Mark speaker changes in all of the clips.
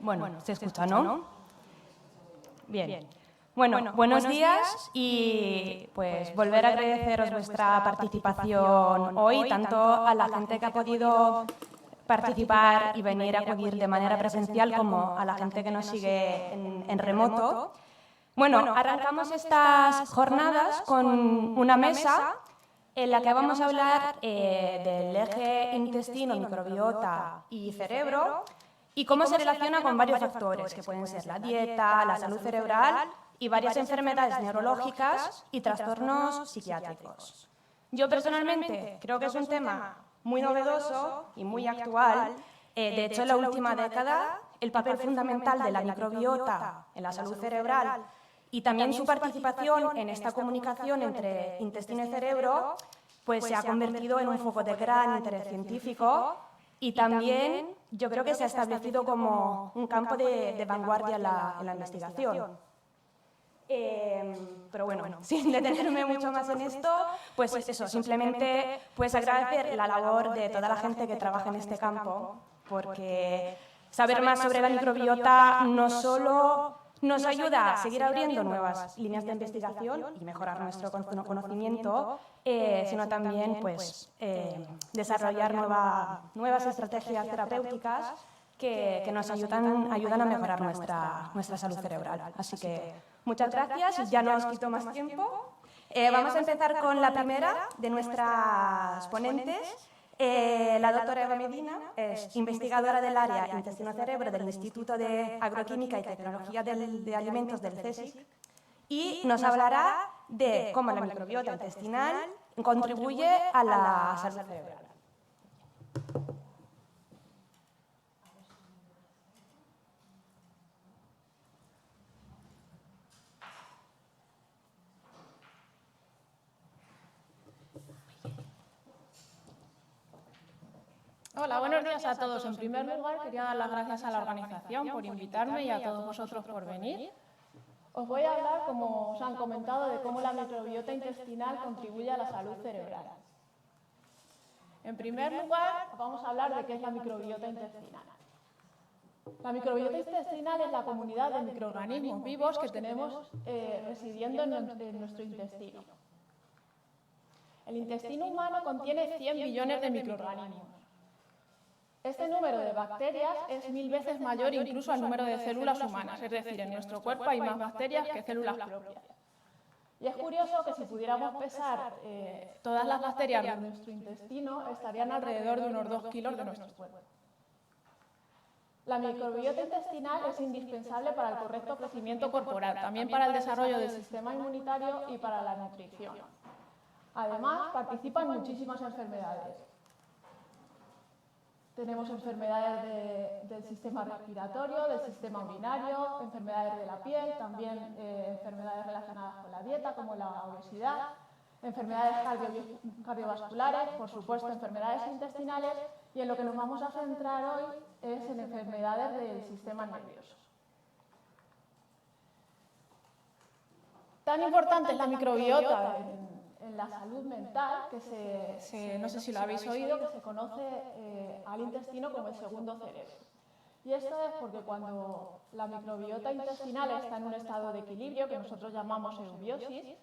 Speaker 1: Bueno, se escucha, ¿no? Bien. Bueno, buenos días y pues volver a agradeceros vuestra participación hoy, tanto a la gente que ha podido participar y venir a acudir de manera presencial como a la gente que nos sigue en remoto. Bueno, arrancamos estas jornadas con una mesa en la que vamos a hablar del eje intestino, microbiota y cerebro y cómo se relaciona con varios factores, que pueden ser la dieta, la salud cerebral y varias enfermedades neurológicas y trastornos psiquiátricos. Yo personalmente creo que es un tema muy novedoso y muy actual. De hecho, en la última década, el papel fundamental de la microbiota en la salud cerebral y también su participación en esta comunicación entre intestino y cerebro pues se ha convertido en un foco de gran interés científico y también yo creo que se ha establecido como un campo de vanguardia en la investigación. Pero bueno, sin detenerme mucho más en esto, pues eso, simplemente pues agradecer la labor de toda la gente que trabaja en este campo, porque saber más sobre la microbiota no solo nos ayuda a seguir abriendo nuevas líneas de investigación y mejorar nuestro conocimiento, sino también pues, desarrollar nuevas estrategias terapéuticas que nos ayudan a mejorar nuestra salud cerebral. Así que muchas gracias y ya no os quito más tiempo. Vamos a empezar con la primera de nuestras ponentes. La doctora Eva Medina es investigadora del área intestino-cerebro del Instituto de Agroquímica y Tecnología de Alimentos del CSIC y nos hablará de cómo la microbiota intestinal contribuye a la salud cerebral.
Speaker 2: Hola, buenos días a todos. En primer lugar, quería dar las gracias a la organización por invitarme y a todos vosotros por venir. Os voy a hablar, como os han comentado, de cómo la microbiota intestinal contribuye a la salud cerebral. En primer lugar, vamos a hablar de qué es la microbiota intestinal. La microbiota intestinal es la comunidad de microorganismos vivos que tenemos residiendo en nuestro intestino. El intestino humano contiene 100 billones de microorganismos. Este número de bacterias es 1000 veces mayor incluso al número de células humanas, es decir, en nuestro cuerpo hay más bacterias que células propias. Y es curioso que si pudiéramos pesar todas las bacterias de nuestro intestino, estarían alrededor de unos 2 kilos de nuestro cuerpo. La microbiota intestinal es indispensable para el correcto crecimiento corporal, también para el desarrollo del sistema inmunitario y para la nutrición. Además, participa en muchísimas enfermedades. Tenemos enfermedades del sistema respiratorio, del sistema urinario, enfermedades de la piel, también enfermedades relacionadas con la dieta, como la obesidad, enfermedades cardiovasculares, por supuesto, enfermedades intestinales, y en lo que nos vamos a centrar hoy es en enfermedades del sistema nervioso. Tan importante es la microbiota en la salud mental, que no sé si lo habéis oído, que se conoce al intestino como el segundo cerebro. Y esto es porque cuando la microbiota intestinal está en un estado de equilibrio, que nosotros llamamos eubiosis,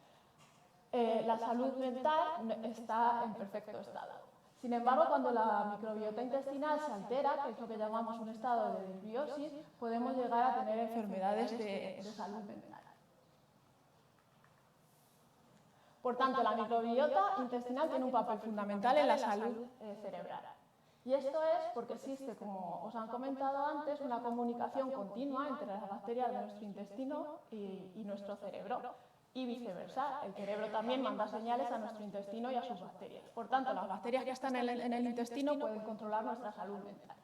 Speaker 2: la salud mental está en perfecto estado. Sin embargo, cuando la microbiota intestinal se altera, que es lo que llamamos un estado de disbiosis, podemos llegar a tener enfermedades de salud mental. Por tanto, la microbiota intestinal tiene un papel fundamental en la salud cerebral. Y esto es porque existe, como os han comentado antes, una comunicación continua entre las bacterias de nuestro intestino y nuestro cerebro, y viceversa. El cerebro también manda señales a nuestro intestino y a sus bacterias. Por tanto, las bacterias que están en el intestino pueden controlar nuestra salud mental.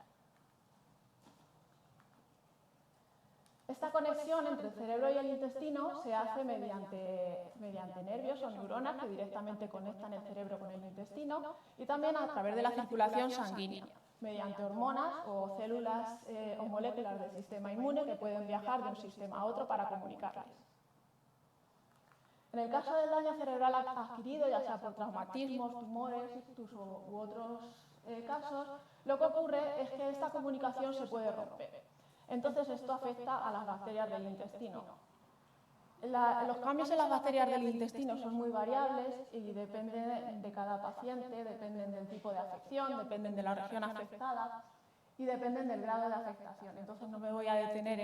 Speaker 2: Esta conexión entre el cerebro y el intestino se hace mediante nervios o neuronas que directamente conectan el cerebro con el intestino y también a través de la circulación sanguínea, mediante hormonas o células o moléculas del sistema inmune que pueden viajar de un sistema a otro para comunicarles. En el caso del daño cerebral adquirido, ya sea por traumatismos, tumores, ictus u otros casos, lo que ocurre es que esta comunicación se puede romper. Entonces, esto afecta a las bacterias del intestino. Los cambios en las bacterias del intestino son muy variables y dependen de cada paciente, dependen del tipo de afección, dependen de la región afectada y dependen del grado de afectación. Entonces, no me voy a detener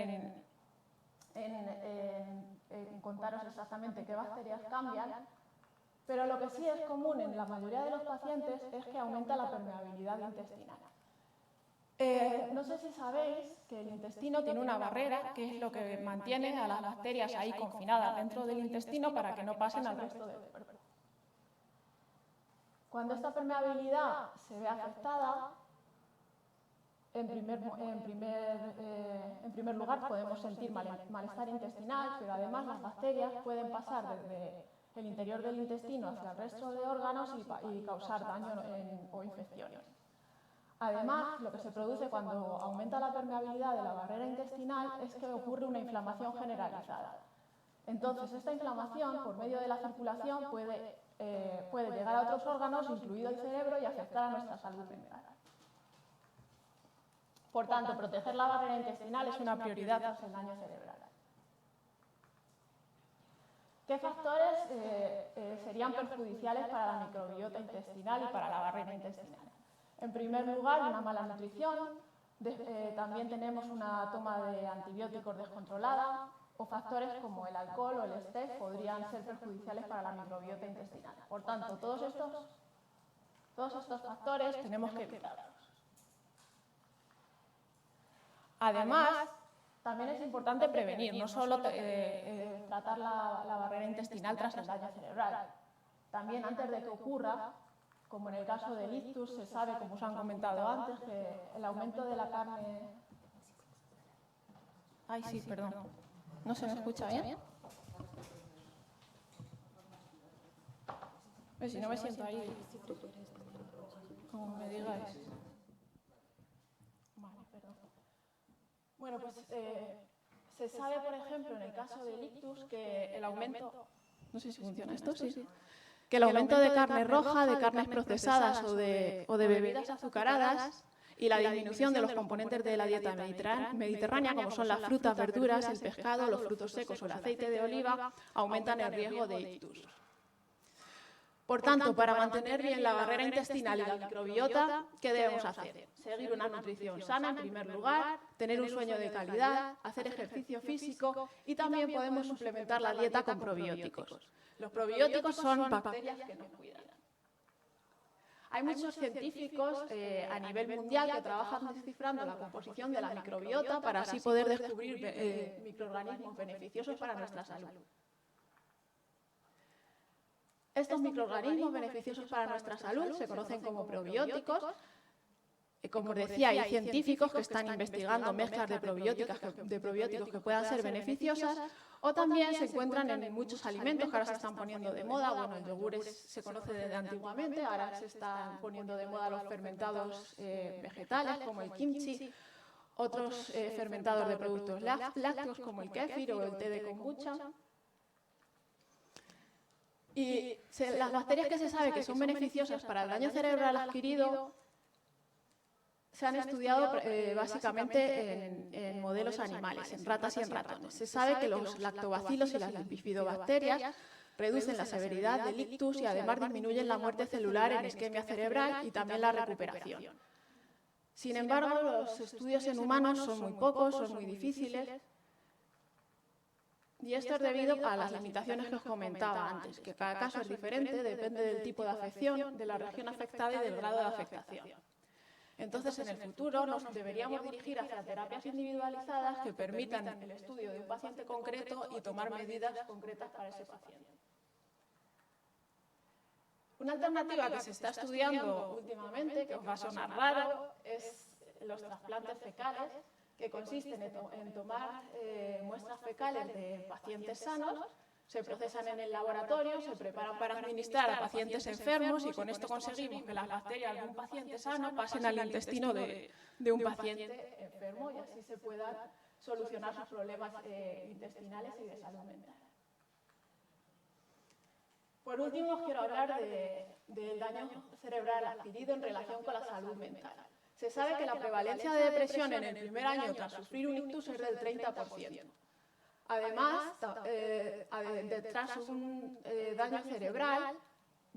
Speaker 2: en contaros exactamente qué bacterias cambian, pero lo que sí es común en la mayoría de los pacientes es que aumenta la permeabilidad intestinal. No sé si sabéis que el intestino tiene una barrera, que es lo que mantiene a las bacterias ahí confinadas dentro del intestino para que no pasen al resto del cuerpo. Cuando esta permeabilidad se ve afectada, en primer lugar podemos sentir malestar intestinal, pero además las bacterias pueden pasar desde el interior del intestino hacia el resto de órganos y causar daño o infecciones. Además, lo que se produce cuando aumenta la permeabilidad de la barrera intestinal es que ocurre una inflamación generalizada. Entonces, esta inflamación, por medio de la circulación, puede llegar a otros órganos, incluido el cerebro, y afectar a nuestra salud mental. Por tanto, proteger la barrera intestinal es una prioridad tras el daño cerebral. ¿Qué factores serían perjudiciales para la microbiota intestinal y para la barrera intestinal? En primer lugar, una mala nutrición, también tenemos una toma de antibióticos descontrolada, o factores como el alcohol o el estrés podrían ser perjudiciales para la microbiota intestinal. Por tanto, todos estos factores tenemos que evitarlos. Además, también es importante prevenir, no solo tratar la barrera intestinal tras el daño cerebral. También antes de que ocurra, como en el caso del ictus, se sabe, como os han comentado antes, que el aumento de la carne... Ay, sí, perdón. ¿No se me escucha bien? Si no me siento ahí, como me digáis. Vale, perdón. Bueno, pues se sabe, por ejemplo, en el caso del ictus, que el aumento... No sé si funciona esto, sí. Que el aumento de carne roja, de carnes procesadas o de bebidas azucaradas y la disminución de los componentes de la dieta mediterránea, como son las frutas, verduras, el pescado, los frutos secos o el aceite de oliva, aumentan el riesgo de ictus. Por tanto, para mantener bien la barrera intestinal y la microbiota, ¿qué debemos hacer? Seguir una nutrición sana, en primer lugar, tener un sueño de calidad, hacer ejercicio físico y también podemos suplementar la dieta con probióticos. Los probióticos son bacterias que nos cuidan. Hay muchos científicos a nivel mundial que trabajan descifrando la composición de la microbiota para así poder descubrir microorganismos beneficiosos para nuestra salud. Estos microorganismos beneficiosos para nuestra salud se conocen como probióticos. Como os decía, hay científicos que están investigando mezclas de probióticos que puedan ser beneficiosas, o también se encuentran en muchos alimentos que ahora se están poniendo de moda. Bueno, el yogur se conoce desde antiguamente, ahora se están poniendo de moda los fermentados vegetales, como el kimchi, otros fermentados de productos lácteos, como el kéfir o el té de kombucha. Y las bacterias que se sabe que son beneficiosas para el daño cerebral adquirido se han estudiado básicamente en modelos animales, en ratas y en ratones. Se sabe que los lactobacilos y las bifidobacterias reducen la severidad del ictus y además disminuyen la muerte celular en isquemia cerebral y también la recuperación. Sin embargo, los estudios en humanos son muy pocos, son muy difíciles. Y esto es debido a las limitaciones que os comentaba antes, que cada caso es diferente, depende del tipo de afección, de la región afectada y del grado de afectación. Entonces, en el futuro nos deberíamos dirigir hacia terapias individualizadas que permitan el estudio de un paciente concreto y tomar medidas concretas para ese paciente. Una alternativa que se está estudiando últimamente, que os va a sonar raro, es los trasplantes fecales, que consisten en tomar muestras fecales de pacientes sanos, se procesan en el laboratorio, se preparan para administrar a pacientes enfermos y con esto conseguimos que las bacterias de un paciente sano pasen al intestino de un paciente enfermo y así se puedan solucionar sus problemas intestinales y de salud mental. Por último, os quiero hablar del daño cerebral adquirido en relación con la salud mental. se sabe que la prevalencia de depresión en el primer año tras sufrir un ictus es del 30%. Además, tras un daño cerebral,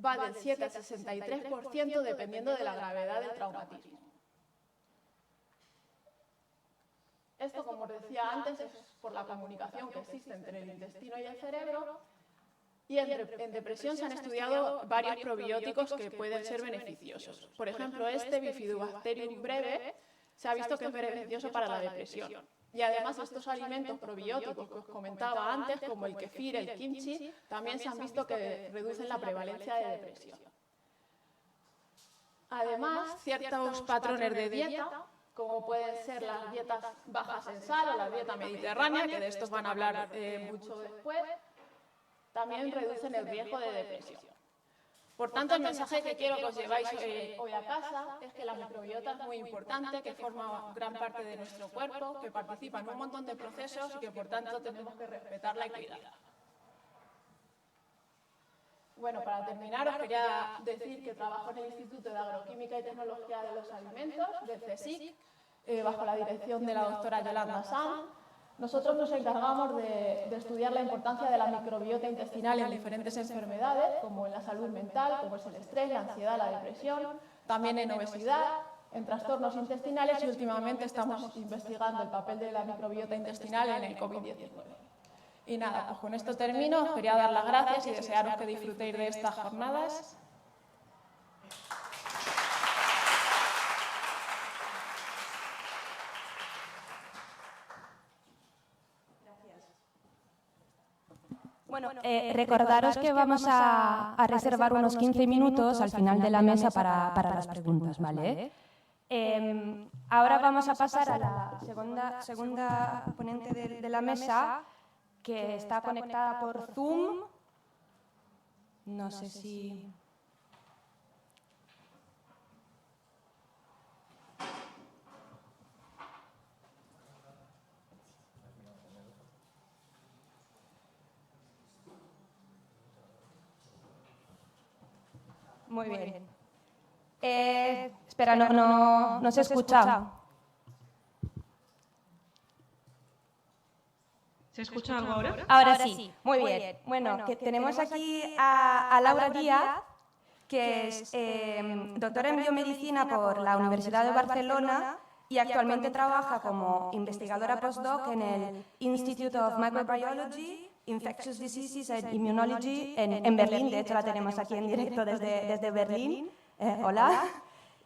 Speaker 2: va del 7 al 63% dependiendo de la gravedad del traumatismo. Esto, como os decía antes, es por la comunicación que existe entre el intestino y el cerebro. Y en depresión se han estudiado varios probióticos que pueden ser beneficiosos. Por ejemplo, este Bifidobacterium breve se ha visto que es beneficioso para la depresión. Y además estos alimentos probióticos que os comentaba antes, como el kefir, el kimchi, también se han visto que reducen la prevalencia de depresión. Además, ciertos patrones de dieta, como pueden ser las dietas bajas en sal o la dieta mediterránea, que de estos van a hablar mucho después, también reducen el riesgo de depresión. Por tanto, el mensaje que quiero que os lleváis hoy a casa es que la microbiota es muy importante, que forma gran parte de nuestro cuerpo, que participa en un montón de procesos y que, por tanto, tenemos que respetarla y cuidarla. Bueno, para terminar, os quería decir que trabajo en el Instituto de Agroquímica y Tecnología de los Alimentos, del CSIC, bajo la dirección de la doctora Yolanda Sanz. Nosotros nos encargamos de estudiar la importancia de la microbiota intestinal en diferentes enfermedades, como en la salud mental, como es el estrés, la ansiedad, la depresión, también en obesidad, en trastornos intestinales y últimamente estamos investigando el papel de la microbiota intestinal en el COVID-19. Y nada, pues con esto termino. Os quería dar las gracias y desearos que disfrutéis de estas jornadas.
Speaker 1: Bueno, recordaros que vamos a reservar unos 15 minutos al final de la mesa para las preguntas, ¿vale? Ahora vamos a pasar a la segunda ponente de la mesa, que está conectada por Zoom. No sé si... Muy bien. Espera, no se escucha.
Speaker 3: ¿Se escucha algo ahora?
Speaker 1: Ahora sí, muy bien. Bueno, que tenemos aquí a Laura Díaz, que es doctora en biomedicina por la Universidad de Barcelona y actualmente trabaja como investigadora postdoc en el Institute of Microbiology, Infectious Diseases and Immunology en Berlín. De hecho, la tenemos aquí en directo desde Berlín. Hola.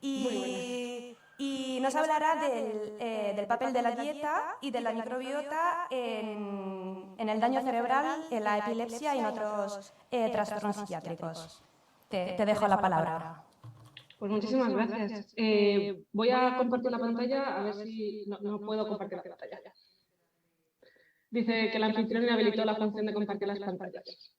Speaker 1: Y nos hablará del papel de la dieta y de la microbiota en el daño cerebral, en la epilepsia y en otros trastornos psiquiátricos. Te dejo la palabra.
Speaker 3: Pues muchísimas gracias. Voy a compartir la pantalla, a ver si... No puedo compartir la pantalla. Dice que el anfitrión inhabilitó la función de compartir las pantallas.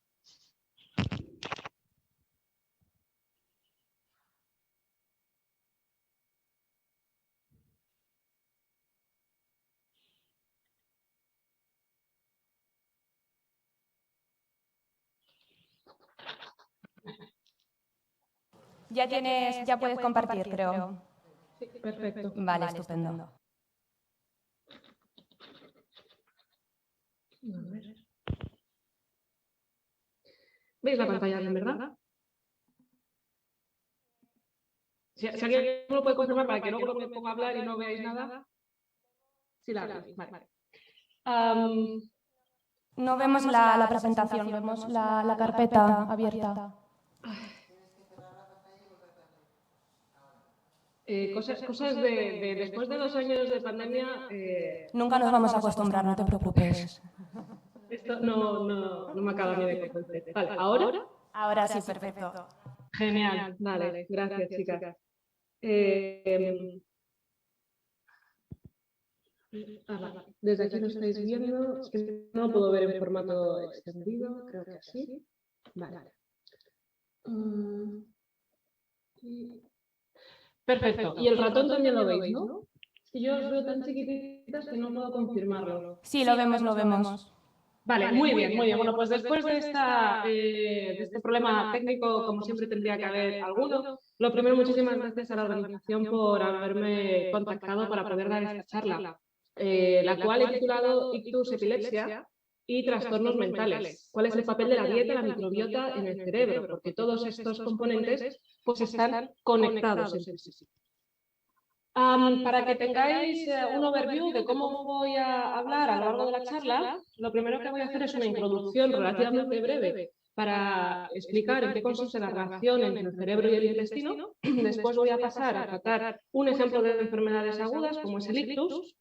Speaker 1: Ya puedes compartir, creo.
Speaker 3: Sí, perfecto.
Speaker 1: Vale, estupendo.
Speaker 3: ¿Veis la pantalla bien, verdad? Si alguien me lo puede confirmar para que luego me ponga a hablar y no veáis nada. Sí, la veis, vale.
Speaker 1: No vemos la presentación, vemos la carpeta abierta.
Speaker 3: Cosas de después de 2 años de pandemia...
Speaker 1: Nunca nos vamos a acostumbrar, no te preocupes.
Speaker 3: Esto no me acaba ni de convencer. Vale, ¿ahora?
Speaker 1: Ahora sí, perfecto.
Speaker 3: Genial, vale, gracias, chicas. Desde aquí lo estáis viendo, es que no puedo ver en formato extendido, creo que sí. Vale. Perfecto, y el ratón también lo veis, ¿no? Es que yo os veo tan chiquititas que no puedo confirmarlo.
Speaker 1: Sí, lo vemos.
Speaker 3: Vale, muy bien, muy bien. Bueno, pues después de este problema técnico, como siempre tendría que haber alguno, lo primero, muchísimas gracias a la organización por haberme contactado para poder dar esta charla, la cual he titulado Ictus, epilepsia y trastornos mentales. ¿Cuál es el papel de la dieta, la microbiota en el cerebro? Porque todos estos componentes pues están conectados entre sí. Para que tengáis un overview de cómo voy a hablar a lo largo de la charla, lo primero que voy a hacer es una introducción relativamente breve para explicar en qué consiste la relación entre el cerebro y el intestino. Después voy a pasar a tratar un ejemplo de enfermedades agudas, como es el ictus.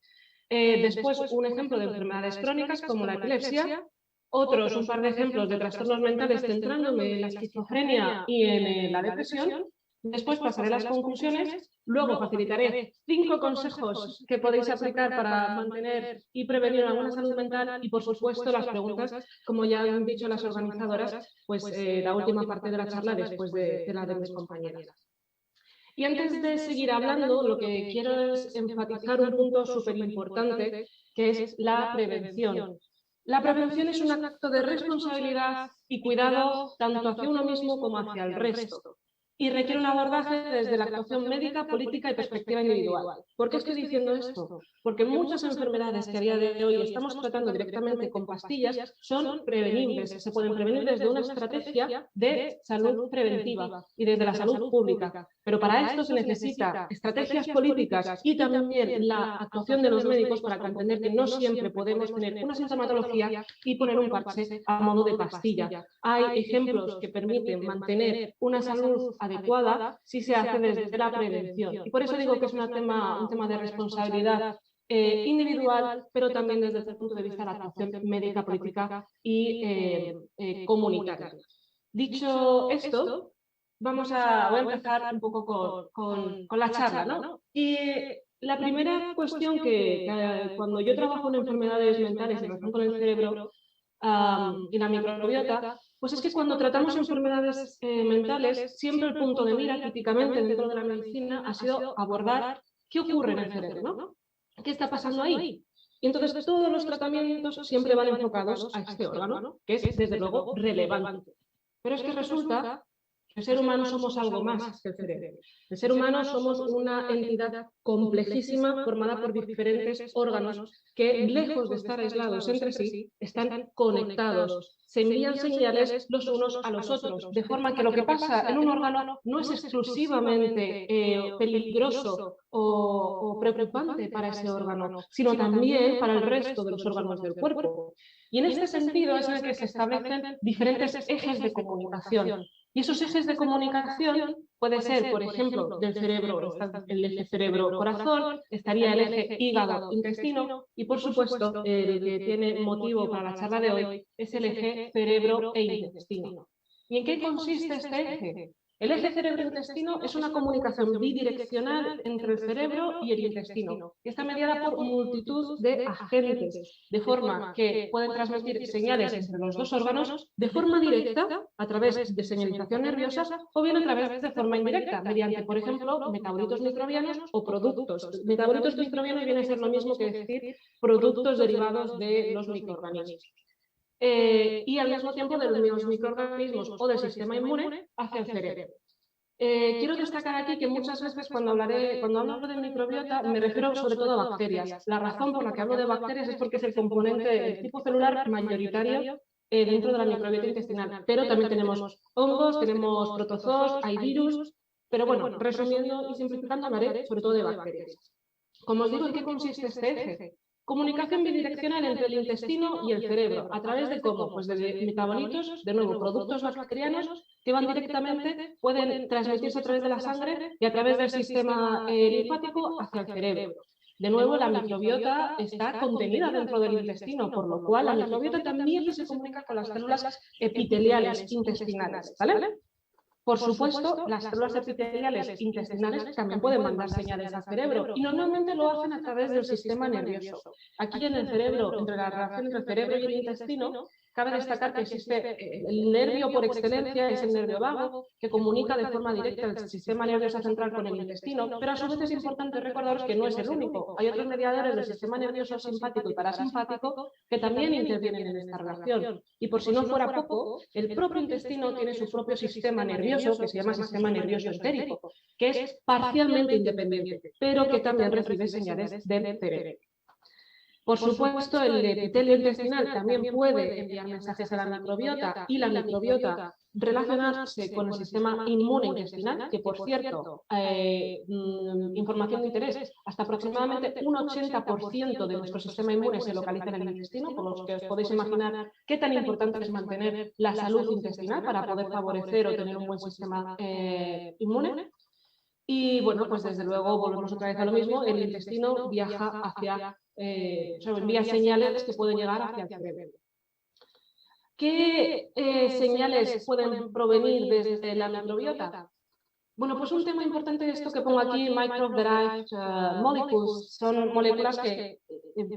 Speaker 3: Después un ejemplo de enfermedades crónicas, como la epilepsia. Otros, un par de ejemplos de trastornos mentales, centrándome en la esquizofrenia y en la depresión. Después pasaré las conclusiones, luego facilitaré 5 consejos que podéis aplicar para mantener y prevenir alguna salud mental y, por supuesto, las preguntas, como ya han dicho las organizadoras, pues la última parte de la charla después de la de mis compañeras. Y antes de seguir hablando, lo que quiero es enfatizar un punto súper importante, que es la prevención. La prevención es un acto de responsabilidad y cuidado tanto hacia uno mismo como hacia el resto. Y requiere un abordaje desde la actuación médica, política y perspectiva individual. ¿Por qué estoy diciendo esto? Porque muchas enfermedades que a día de hoy estamos tratando directamente con pastillas son prevenibles, se pueden prevenir desde una estrategia de salud preventiva y desde la salud pública. Pero para esto se necesita estrategias políticas y también la actuación de los médicos para comprender que no siempre podemos tener una sintomatología y poner un parche a modo de pastilla. Hay ejemplos que permiten mantener una salud adecuada si se hace desde la prevención. Y por eso digo que es un tema de responsabilidad individual, pero también desde el punto de vista de la actuación médica, política y comunitaria. Dicho esto, voy a empezar un poco con la charla, ¿no? Y la primera cuestión que cuando yo trabajo en enfermedades mentales en relación con el cerebro y la microbiota, pues es que cuando tratamos enfermedades mentales, siempre el punto de mira, típicamente dentro de la medicina, ha sido abordar qué ocurre en el cerebro, ¿no? ¿Qué está pasando ahí? Y entonces todos los tratamientos siempre van enfocados a este órgano, que es desde luego relevante. Pero es que resulta que el ser humano somos algo más que el cerebro. El ser humano somos una entidad complejísima formada por diferentes órganos que, lejos de estar aislados entre sí, están conectados. Se envían señales los unos a los otros, de forma que lo que pasa en un órgano no es exclusivamente peligroso o preocupante para ese órgano, sino también para el resto de los órganos del cuerpo. Y en este sentido es en el que se establecen diferentes ejes de comunicación. Y esos ejes de comunicación puede ser, por ejemplo, del cerebro, el eje cerebro-corazón, estaría el eje hígado-intestino y, por supuesto, el que tiene motivo para la charla de hoy es el eje cerebro e intestino. ¿Y en qué consiste este eje? El eje cerebro-intestino es una comunicación bidireccional entre el cerebro y el intestino, que está mediada por multitud de agentes, de forma que pueden transmitir señales entre los dos órganos de forma directa, a través de señalización nerviosa, o bien a través de forma indirecta, mediante, por ejemplo, metabolitos microbianos o productos. Metabolitos microbianos viene a ser lo mismo que decir productos derivados de los microorganismos. Y al mismo tiempo de los microorganismos o del sistema inmune hacia el cerebro. Quiero destacar aquí que muchas veces cuando hablo de microbiota me refiero sobre todo a bacterias. La razón por la que hablo de bacterias es porque es el componente, el tipo celular mayoritario dentro de la microbiota intestinal. Pero también tenemos hongos, tenemos protozoos, hay virus, pero bueno, resumiendo y simplificando hablaré sobre todo de bacterias. Como os digo, ¿en qué consiste este eje? Comunicación bidireccional entre el intestino y el cerebro. ¿A través de cómo? Pues de metabolitos, de nuevo, productos bacterianos que van directamente, pueden transmitirse a través de la sangre y a través del sistema linfático hacia el cerebro. De nuevo, la microbiota está contenida dentro del intestino, por lo cual la microbiota también se comunica con las células epiteliales intestinales, ¿vale? Por supuesto, las células epiteliales intestinales también pueden mandar señales al cerebro y normalmente lo hacen a través del sistema nervioso. Aquí en el cerebro, entre la relación entre el cerebro y el intestino, cabe destacar que existe el nervio por excelencia, es el nervio vago, que comunica de forma directa el sistema nervioso central con el intestino, pero a su vez es importante recordaros que no es el único. Hay otros mediadores del sistema nervioso simpático y parasimpático que también intervienen en esta relación. Y por si no fuera poco, el propio intestino tiene su propio sistema nervioso, que se llama sistema nervioso entérico, que es parcialmente independiente, pero que también recibe señales del cerebro. Por supuesto, el epitelio intestinal también puede enviar mensajes a la microbiota y la microbiota relacionarse con el sistema inmune intestinal, que por cierto, información de interés, hasta aproximadamente un 80% de nuestro sistema inmune se localiza en el intestino, por lo que os podéis imaginar qué tan importante es mantener la salud intestinal para poder favorecer o tener un buen sistema inmune. Y bueno, pues desde luego volvemos otra vez a lo mismo, el intestino viaja hacia, envía señales que pueden llegar hacia el cerebro. ¿Qué señales pueden provenir desde la microbiota? Bueno, pues un tema importante es esto que pongo aquí, microbe-derived molecules, son moléculas que,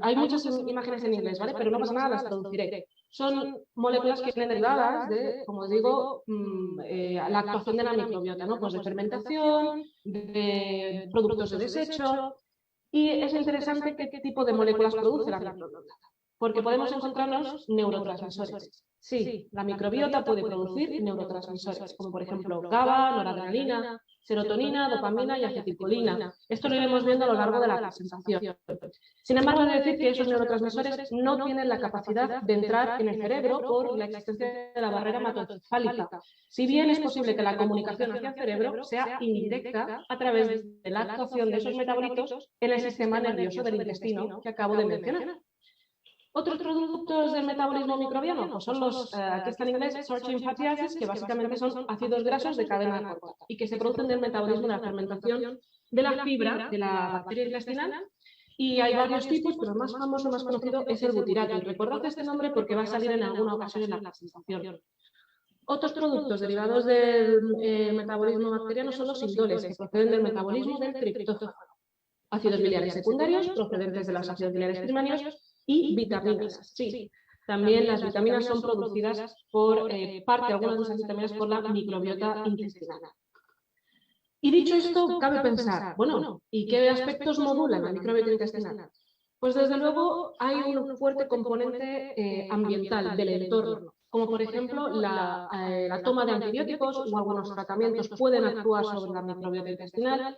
Speaker 3: hay muchas imágenes en inglés, ¿vale? Pero no pasa nada, las traduciré. Son moléculas que vienen derivadas de, como os digo, la actuación de la microbiota, ¿no? Pues de fermentación, de productos de desecho, y es interesante qué tipo de moléculas produce la microbiota, porque podemos encontrarnos neurotransmisores. Sí, la microbiota puede producir neurotransmisores, como por ejemplo GABA, noradrenalina, serotonina, dopamina y acetilcolina. Esto lo iremos viendo a lo largo de la presentación. Sin embargo, he de decir que esos neurotransmisores no tienen la capacidad de entrar en el cerebro por la existencia de la barrera hematoencefálica. Si bien es posible que la comunicación hacia el cerebro sea indirecta a través de la actuación de esos metabolitos en el sistema nervioso del intestino que acabo de mencionar. Otros productos del metabolismo microbiano pues son los, aquí está en inglés, short-chain fatty acids, que básicamente son ácidos grasos de cadena corta y que se producen del metabolismo de la fermentación de la fibra de la bacteria intestinal. Y hay varios tipos, pero el más famoso, más conocido es el butirato. Y recordad este nombre porque va a salir en alguna ocasión en la presentación. Otros productos derivados del metabolismo bacteriano son los indoles, que proceden del metabolismo del triptófano. Ácidos biliares secundarios, procedentes de los ácidos biliares primarios, y vitaminas. Sí, también las vitaminas son producidas por algunas de esas vitaminas por la microbiota intestinal. Y dicho esto, cabe pensar, bueno, ¿y qué aspectos modulan la microbiota intestinal? Pues desde luego hay un fuerte componente ambiental del entorno, como por ejemplo la toma de antibióticos o algunos tratamientos pueden actuar sobre la microbiota intestinal.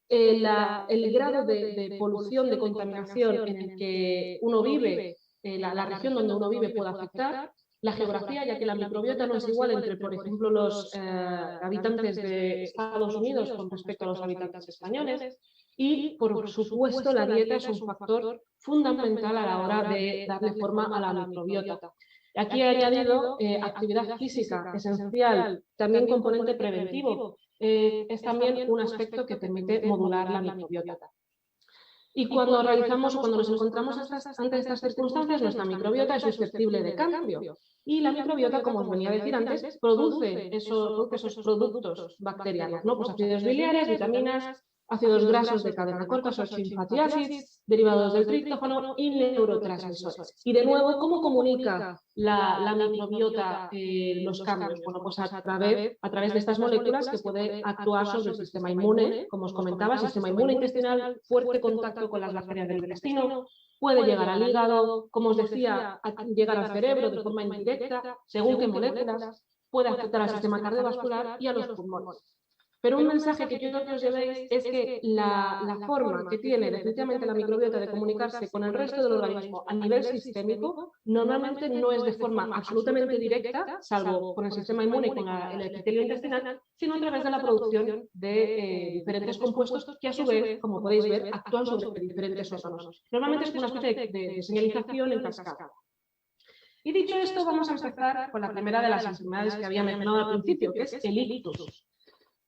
Speaker 3: El grado de polución, de contaminación en el que uno vive, la región donde uno vive puede afectar, la geografía, ya que la microbiota no es igual entre, por ejemplo, los habitantes de Estados Unidos con respecto a los habitantes españoles, y, por supuesto, la dieta es un factor fundamental a la hora de darle forma a la microbiota. Aquí he añadido actividad física esencial, también componente preventivo. Es también un aspecto que permite modular la microbiota. Y cuando nos encontramos ante estas circunstancias, nuestra microbiota es susceptible de cambio. Y la microbiota, como os venía a decir antes, produce esos productos bacterianos, ¿no? Pues ácidos biliares, vitaminas, ácidos grasos de cadena corta, short-chain fatty acids, derivados del triptófano y neurotransmisores. Y de nuevo, ¿cómo comunica la microbiota los cambios? Bueno, pues a través de estas moléculas que puede actuar sobre el sistema inmune, como os comentaba, sistema inmune intestinal, fuerte contacto con las bacterias del intestino, puede llegar al hígado, como os decía, llegar al cerebro de forma indirecta, según qué moléculas, puede afectar al sistema cardiovascular y a los pulmones. Pero un mensaje que quiero que os llevéis es que la forma que tiene definitivamente la microbiota de comunicarse con el resto del organismo a nivel sistémico normalmente no es de forma absolutamente directa, salvo con el sistema inmune y con el epitelio intestinal, sino a través de la producción de diferentes compuestos que a su vez, como podéis ver, actúan sobre diferentes órganos. Normalmente es una especie de señalización en cascada. Y dicho esto, vamos a empezar con la primera de las enfermedades que había mencionado al principio, que es el ictus.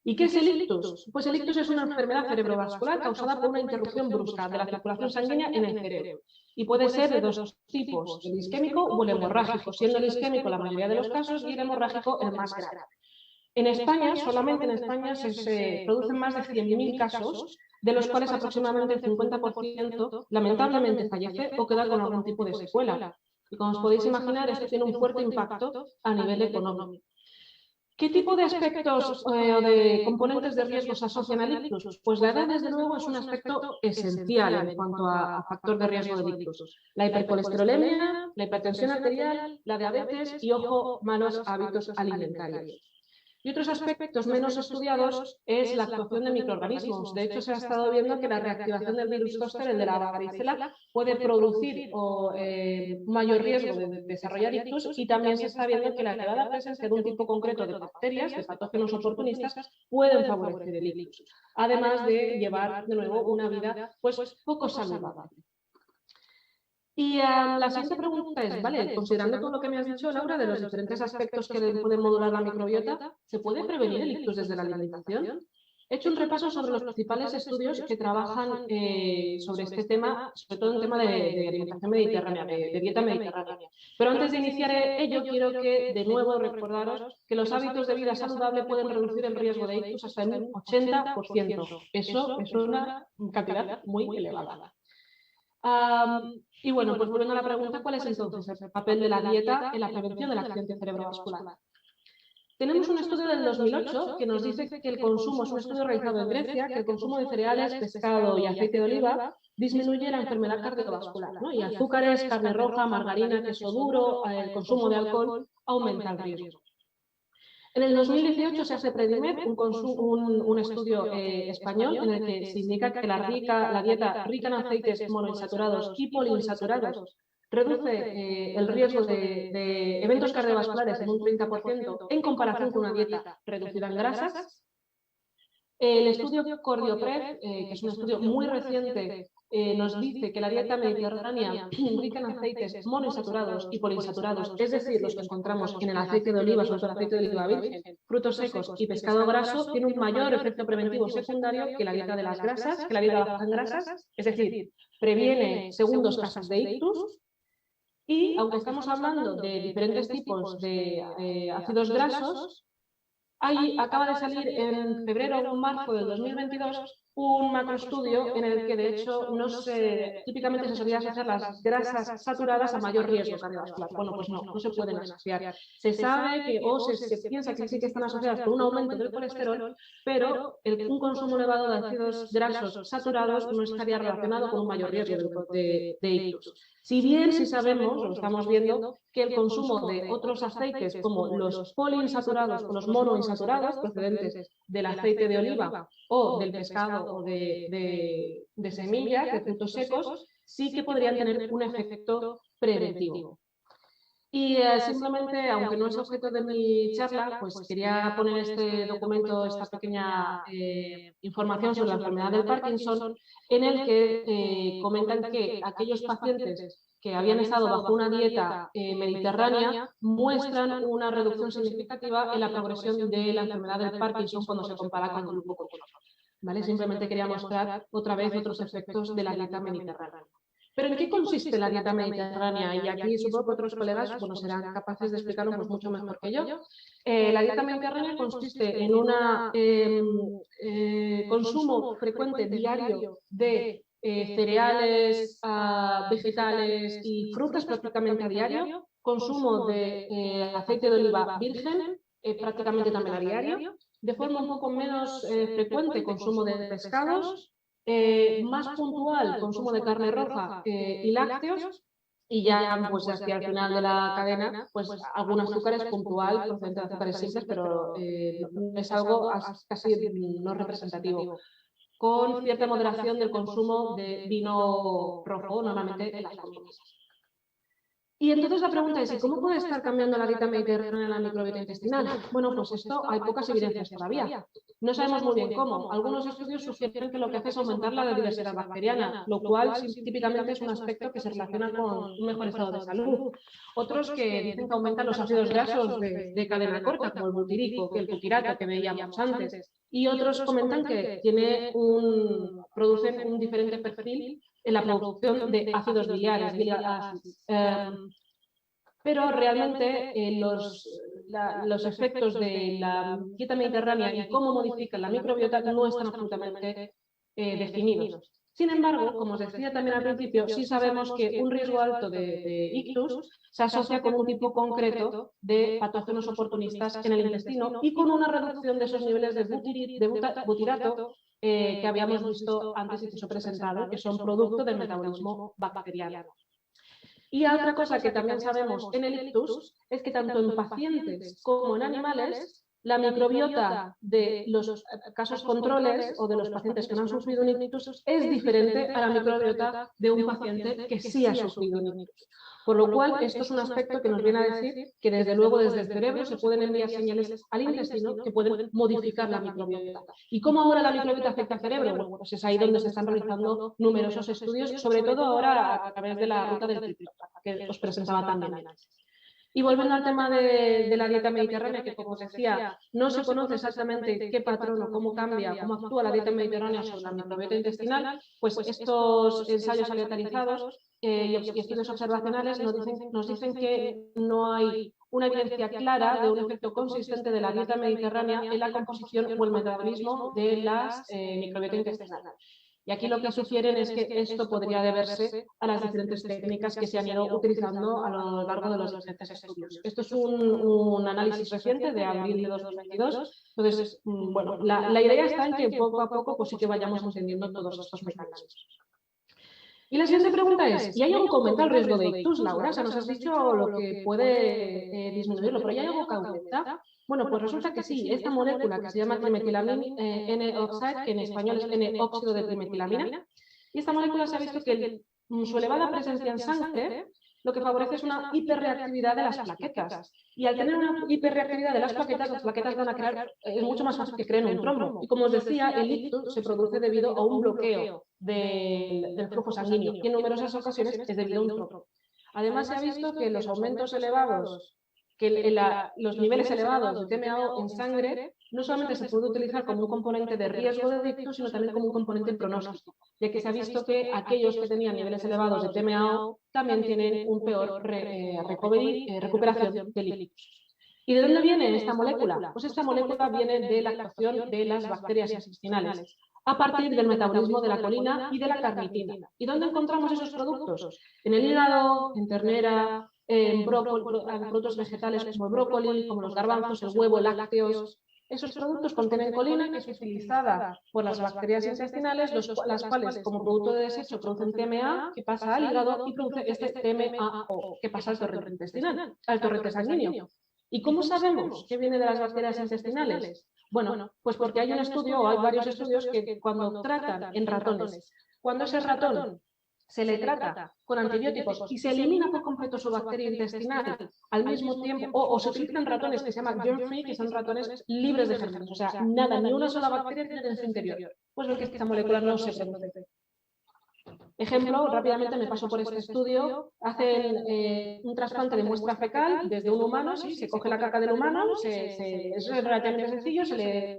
Speaker 3: ¿Y qué es el ictus? Pues el ictus es una enfermedad cerebrovascular causada por una interrupción brusca de la circulación sanguínea en el cerebro. Y puede ser de dos tipos, el isquémico o el hemorrágico, siendo el isquémico la mayoría de los casos y el hemorrágico el más grave. En España, solamente en España, se producen más de 100.000 casos, de los cuales aproximadamente el 50% lamentablemente fallece o queda con algún tipo de secuela. Y como os podéis imaginar, esto tiene un fuerte impacto a nivel económico. ¿Qué tipo de aspectos o de componentes de riesgo se asocian al ictus? Pues la edad, desde luego, es un aspecto esencial en cuanto a factor de riesgo del ictus. La hipercolesterolemia, la hipertensión arterial, la diabetes y, ojo, malos hábitos alimentarios. Y otros aspectos menos estudiados es la actuación de microorganismos. De hecho, se ha estado viendo que la reactivación del virus zóster, el de la varicela, puede producir un mayor riesgo de desarrollar ictus, y también se está viendo que la elevada presencia de un tipo concreto de bacterias, de patógenos oportunistas, pueden favorecer el ictus, además de llevar de nuevo una vida pues poco saludable. Y la siguiente pregunta es, vale, considerando todo lo que me has dicho, Laura, de los diferentes aspectos que pueden modular la microbiota, ¿se puede prevenir el ictus desde la alimentación? He hecho un repaso sobre los principales estudios que trabajan sobre este tema, sobre todo en tema de alimentación mediterránea, de dieta mediterránea. Pero antes de iniciar ello, quiero que de nuevo recordaros que los hábitos de vida saludable pueden reducir el riesgo de ictus hasta un 80%. Eso es una cantidad muy elevada. Y bueno, pues volviendo a la pregunta, ¿cuál es entonces el papel de la dieta en la prevención del accidente cerebrovascular? Tenemos un estudio del 2008 que nos dice que el consumo, es un estudio realizado en Grecia, que el consumo de cereales, pescado y aceite de oliva disminuye la enfermedad cardiovascular, ¿no? Y azúcares, carne roja, margarina, queso duro, el consumo de alcohol aumenta el riesgo. En el 2018 se hace Predimed, un estudio español en el que se indica que la dieta rica en aceites monoinsaturados y poliinsaturados reduce el riesgo de eventos cardiovasculares en un 30% en comparación con una dieta reducida en grasas. El estudio Cordioprev, que es un estudio muy reciente, nos dice que la dieta mediterránea rica en aceites monoinsaturados y poliinsaturados, es decir, los que encontramos en el aceite de oliva, sobre todo el aceite de oliva virgen, frutos secos y pescado graso, tiene un mayor efecto preventivo secundario que la dieta de las grasas, que la dieta baja en grasas, es decir, previene segundos casos de ictus. Y aunque estamos hablando de diferentes tipos de ácidos grasos, acaba de salir en febrero o marzo del 2022 un macroestudio en el que, de hecho, típicamente se solía asociar las grasas saturadas a mayor riesgo cardiovascular. Bueno, pues no se pueden asociar. Se sabe que, se piensa que sí que están asociadas con un aumento del colesterol, pero un consumo elevado de ácidos grasos saturados no estaría relacionado con un mayor riesgo de ictus. Si bien sí sabemos, lo estamos viendo, que el consumo de otros aceites como los poliinsaturados o los monoinsaturados procedentes del aceite de oliva o del pescado o de semillas, de frutos secos, sí que podrían tener un efecto preventivo. Y simplemente, aunque no es objeto de mi charla, pues quería poner este documento, esta pequeña información sobre la enfermedad del Parkinson, en el que comentan que aquellos pacientes que habían estado bajo una dieta mediterránea muestran una reducción significativa en la progresión de la enfermedad del Parkinson cuando se compara con el grupo control. ¿Vale? Simplemente quería mostrar otra vez otros efectos de la dieta mediterránea. ¿Pero en qué consiste la dieta mediterránea? Y aquí supongo que otros colegas serán capaces de explicarlo pues, mucho mejor que yo. La dieta mediterránea consiste en un consumo frecuente diario de cereales, vegetales y frutas prácticamente a diario, consumo de aceite de oliva virgen prácticamente también a diario, de forma un poco menos frecuente consumo de pescados, más puntual consumo de carne roja y lácteos, y ya pues hacia el final de la cadena pues algunos azúcares puntual, procedente de azúcares simples, pero es algo casi no representativo, con cierta moderación del consumo de vino rojo normalmente en las comidas. Y entonces la pregunta es, ¿y cómo puede estar cambiando la dieta mediterránea en la microbiota intestinal? Bueno, pues esto hay pocas evidencias todavía. No sabemos muy bien cómo. Algunos estudios sugieren que lo que hace es aumentar la diversidad bacteriana, lo cual típicamente es un aspecto que se relaciona con un mejor estado de salud. Otros que dicen que aumentan los ácidos grasos de cadena corta, como el butírico, el butirato que veíamos antes. Y otros comentan que producen un diferente perfil en la producción de ácidos biliares, pero realmente los efectos de la dieta mediterránea y cómo modifican la microbiota no están absolutamente definidos. Sin embargo, como os decía también al principio, sí sabemos que un riesgo alto de ictus se asocia con un tipo concreto de patógenos oportunistas en el intestino y con una reducción de esos niveles de butirato que habíamos visto antes y que os he presentado, que son producto del metabolismo bacteriano. Y otra cosa que también sabemos en el ictus es que tanto en pacientes como en animales, la microbiota de los casos controles o de los pacientes que no han sufrido un ictus es diferente a la microbiota de un paciente que sí ha sufrido un ictus. Por lo cual, esto es un aspecto que nos viene a decir que desde luego desde el cerebro se pueden enviar señales al intestino que pueden modificar la microbiota. ¿Y cómo ahora la microbiota afecta al cerebro? Bueno, pues es ahí donde se están realizando numerosos estudios, sobre todo ahora a través de la ruta del triptófano, que os presentaba también antes. Y volviendo al tema de la dieta mediterránea, que como os decía, no se conoce exactamente qué patrón o cómo cambia, cómo actúa la dieta mediterránea sobre la microbiota intestinal, pues estos ensayos aleatorizados y estudios observacionales nos dicen que no hay una evidencia clara de un efecto consistente de la dieta mediterránea en la composición o el metabolismo de las microbiota intestinal. Y aquí lo que sugieren es que esto podría deberse a las diferentes técnicas que se han ido utilizando a lo largo de los diferentes estudios. Esto es un análisis reciente de abril de 2022. Entonces, bueno, la idea está en que poco a poco pues sí que vayamos entendiendo todos estos mecanismos. Y la siguiente pregunta es, ¿y hay algo que aumenta el riesgo de ictus, Laura? O sea, nos has dicho lo que puede disminuirlo, pero ¿hay algo que aumenta? Bueno, pues resulta que sí, esta molécula que se llama trimetilamina N-oxide, que en español es N-óxido de trimetilamina, y esta molécula se ha visto que su elevada presencia en sangre lo que favorece es una hiperreactividad de las plaquetas. Y al tener una hiperreactividad de las plaquetas van a crear, es mucho más fácil que creen un trombo. Y como os decía, el ictus se produce debido a un bloqueo del flujo sanguíneo y en numerosas ocasiones es debido a un trombo. Además, se ha visto que los aumentos elevados, los niveles elevados de TMAO en sangre no solamente se puede utilizar como un componente de riesgo de ictus, sino también como un componente pronóstico, ya que se ha visto que aquellos que tenían niveles elevados de TMAO también tienen un peor recuperación del ictus. ¿Y de dónde viene esta molécula? Pues esta molécula viene de la actuación de las bacterias intestinales, a partir del metabolismo de la colina y de la carnitina. ¿Y dónde encontramos esos productos? En el hígado, en ternera, en productos vegetales como el brócoli, como los garbanzos, el huevo, lácteos. Esos productos contienen colina, que es utilizada por las bacterias intestinales, las cuales, como producto de desecho, producen TMA, que pasa al hígado, y produce este TMAO, que pasa al torrente intestinal, al torrente sanguíneo. ¿Y cómo sabemos que viene de las bacterias intestinales? Bueno, pues porque hay un estudio, o hay varios estudios, que cuando tratan en ratones, cuando ese ratón se le trata con antibióticos y se elimina por completo su bacteria intestinal al mismo tiempo, o se utilizan ratones que se llaman germ-free, que son ratones libres de gérmenes, o sea, nada, ni una sola bacteria tiene en su interior, pues porque esta molécula no se produce. Ejemplo, rápidamente me paso por este estudio, hacen un trasplante de muestra fecal desde un humano, ¿sí? Se coge la caca del humano, es relativamente sencillo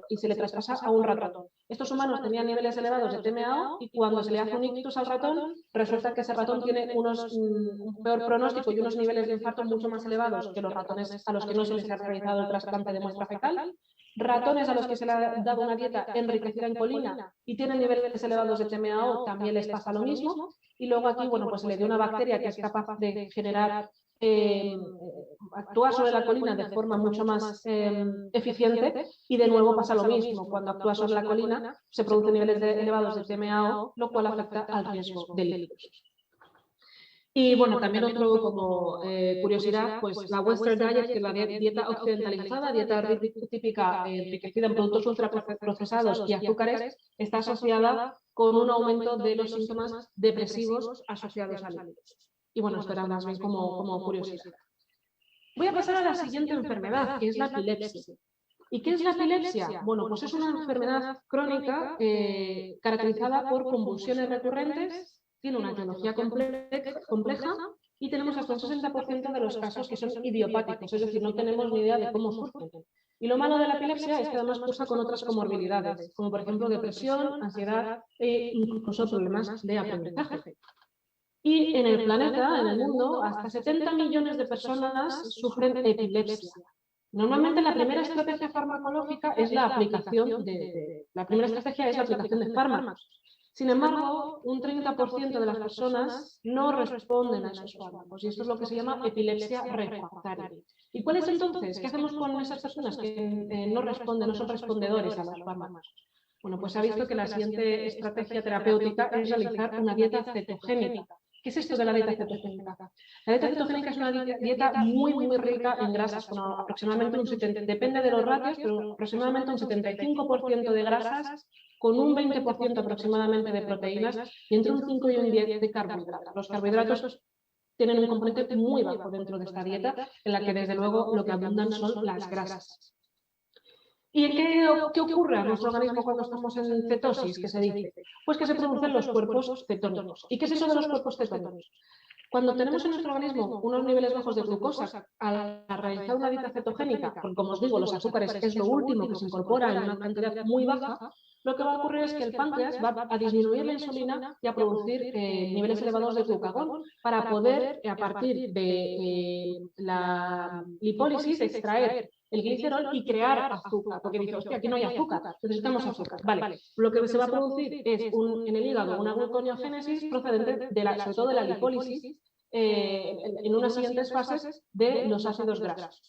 Speaker 3: y se le traspasa a un ratón. Estos humanos tenían niveles elevados de TMAO y cuando se le hace un ictus al ratón, resulta que ese ratón tiene un peor pronóstico y unos niveles de infarto mucho más elevados que los ratones a los que no se les ha realizado el trasplante de muestra fecal. Ratones a los que se les ha dado una dieta enriquecida en colina y tienen niveles elevados de TMAO, también les pasa lo mismo. Y luego aquí, bueno, pues se le dio una bacteria que es capaz de generar, actuar sobre la colina de forma mucho más eficiente y de nuevo pasa lo mismo. Cuando actúa sobre la colina se producen niveles elevados de TMAO, lo cual afecta al riesgo del ictus. Y bueno, también otro como curiosidad, pues la Western Diet, que es la dieta occidentalizada, dieta típica enriquecida en productos ultraprocesados y azúcares, está asociada con un aumento de los síntomas depresivos asociados al ictus. Y bueno, esto era más bien como curiosidad. Voy a pasar a la siguiente enfermedad, que es la epilepsia. ¿Y qué es la epilepsia? Bueno, pues es una enfermedad crónica caracterizada por convulsiones recurrentes. Tiene una etiología compleja y tenemos hasta un 60% de los casos que son idiopáticos, es decir, no tenemos ni idea de cómo surgen. Y lo malo de la epilepsia es que además cursa con otras comorbilidades, como por ejemplo depresión, ansiedad e incluso problemas de aprendizaje. Y en el planeta, en el mundo, hasta 70 millones de personas sufren epilepsia. Normalmente la primera estrategia farmacológica es la aplicación de fármacos. Sin embargo, un 30% de las personas no responden a esos fármacos y esto es lo que se llama epilepsia refractaria. ¿Y cuál es entonces? ¿Qué hacemos con esas personas que no responden, no son respondedores a los fármacos? Bueno, pues se ha visto que la siguiente estrategia terapéutica es realizar una dieta cetogénica. ¿Qué es esto de la dieta cetogénica? La dieta cetogénica es una dieta muy rica en grasas, con aproximadamente un 70%, depende de los ratios, pero aproximadamente un 75% de grasas, con un 20% aproximadamente de proteínas y entre un 5 y un 10 de carbohidratos. Los carbohidratos tienen un componente muy bajo dentro de esta dieta, en la que desde luego lo que abundan son las grasas. ¿Y qué ocurre a nuestro organismo cuando estamos en cetosis, que se dice? Pues que se producen los cuerpos cetónicos. ¿Y qué es eso de los cuerpos cetónicos? Cuando tenemos en nuestro organismo unos niveles bajos de glucosa, al realizar una dieta cetogénica, porque como os digo, los azúcares es lo último que se incorpora en una cantidad muy baja, lo que va a ocurrir es que el páncreas va a disminuir la insulina y a producir niveles elevados de glucagón para poder, a partir de la lipólisis, extraer el glicerol y crear azúcar, porque dice, hostia, aquí no hay azúcar, necesitamos azúcar. Vale, lo que se va a producir es en el hígado una gluconeogénesis procedente sobre todo de la lipólisis en unas siguientes fases de los ácidos grasos.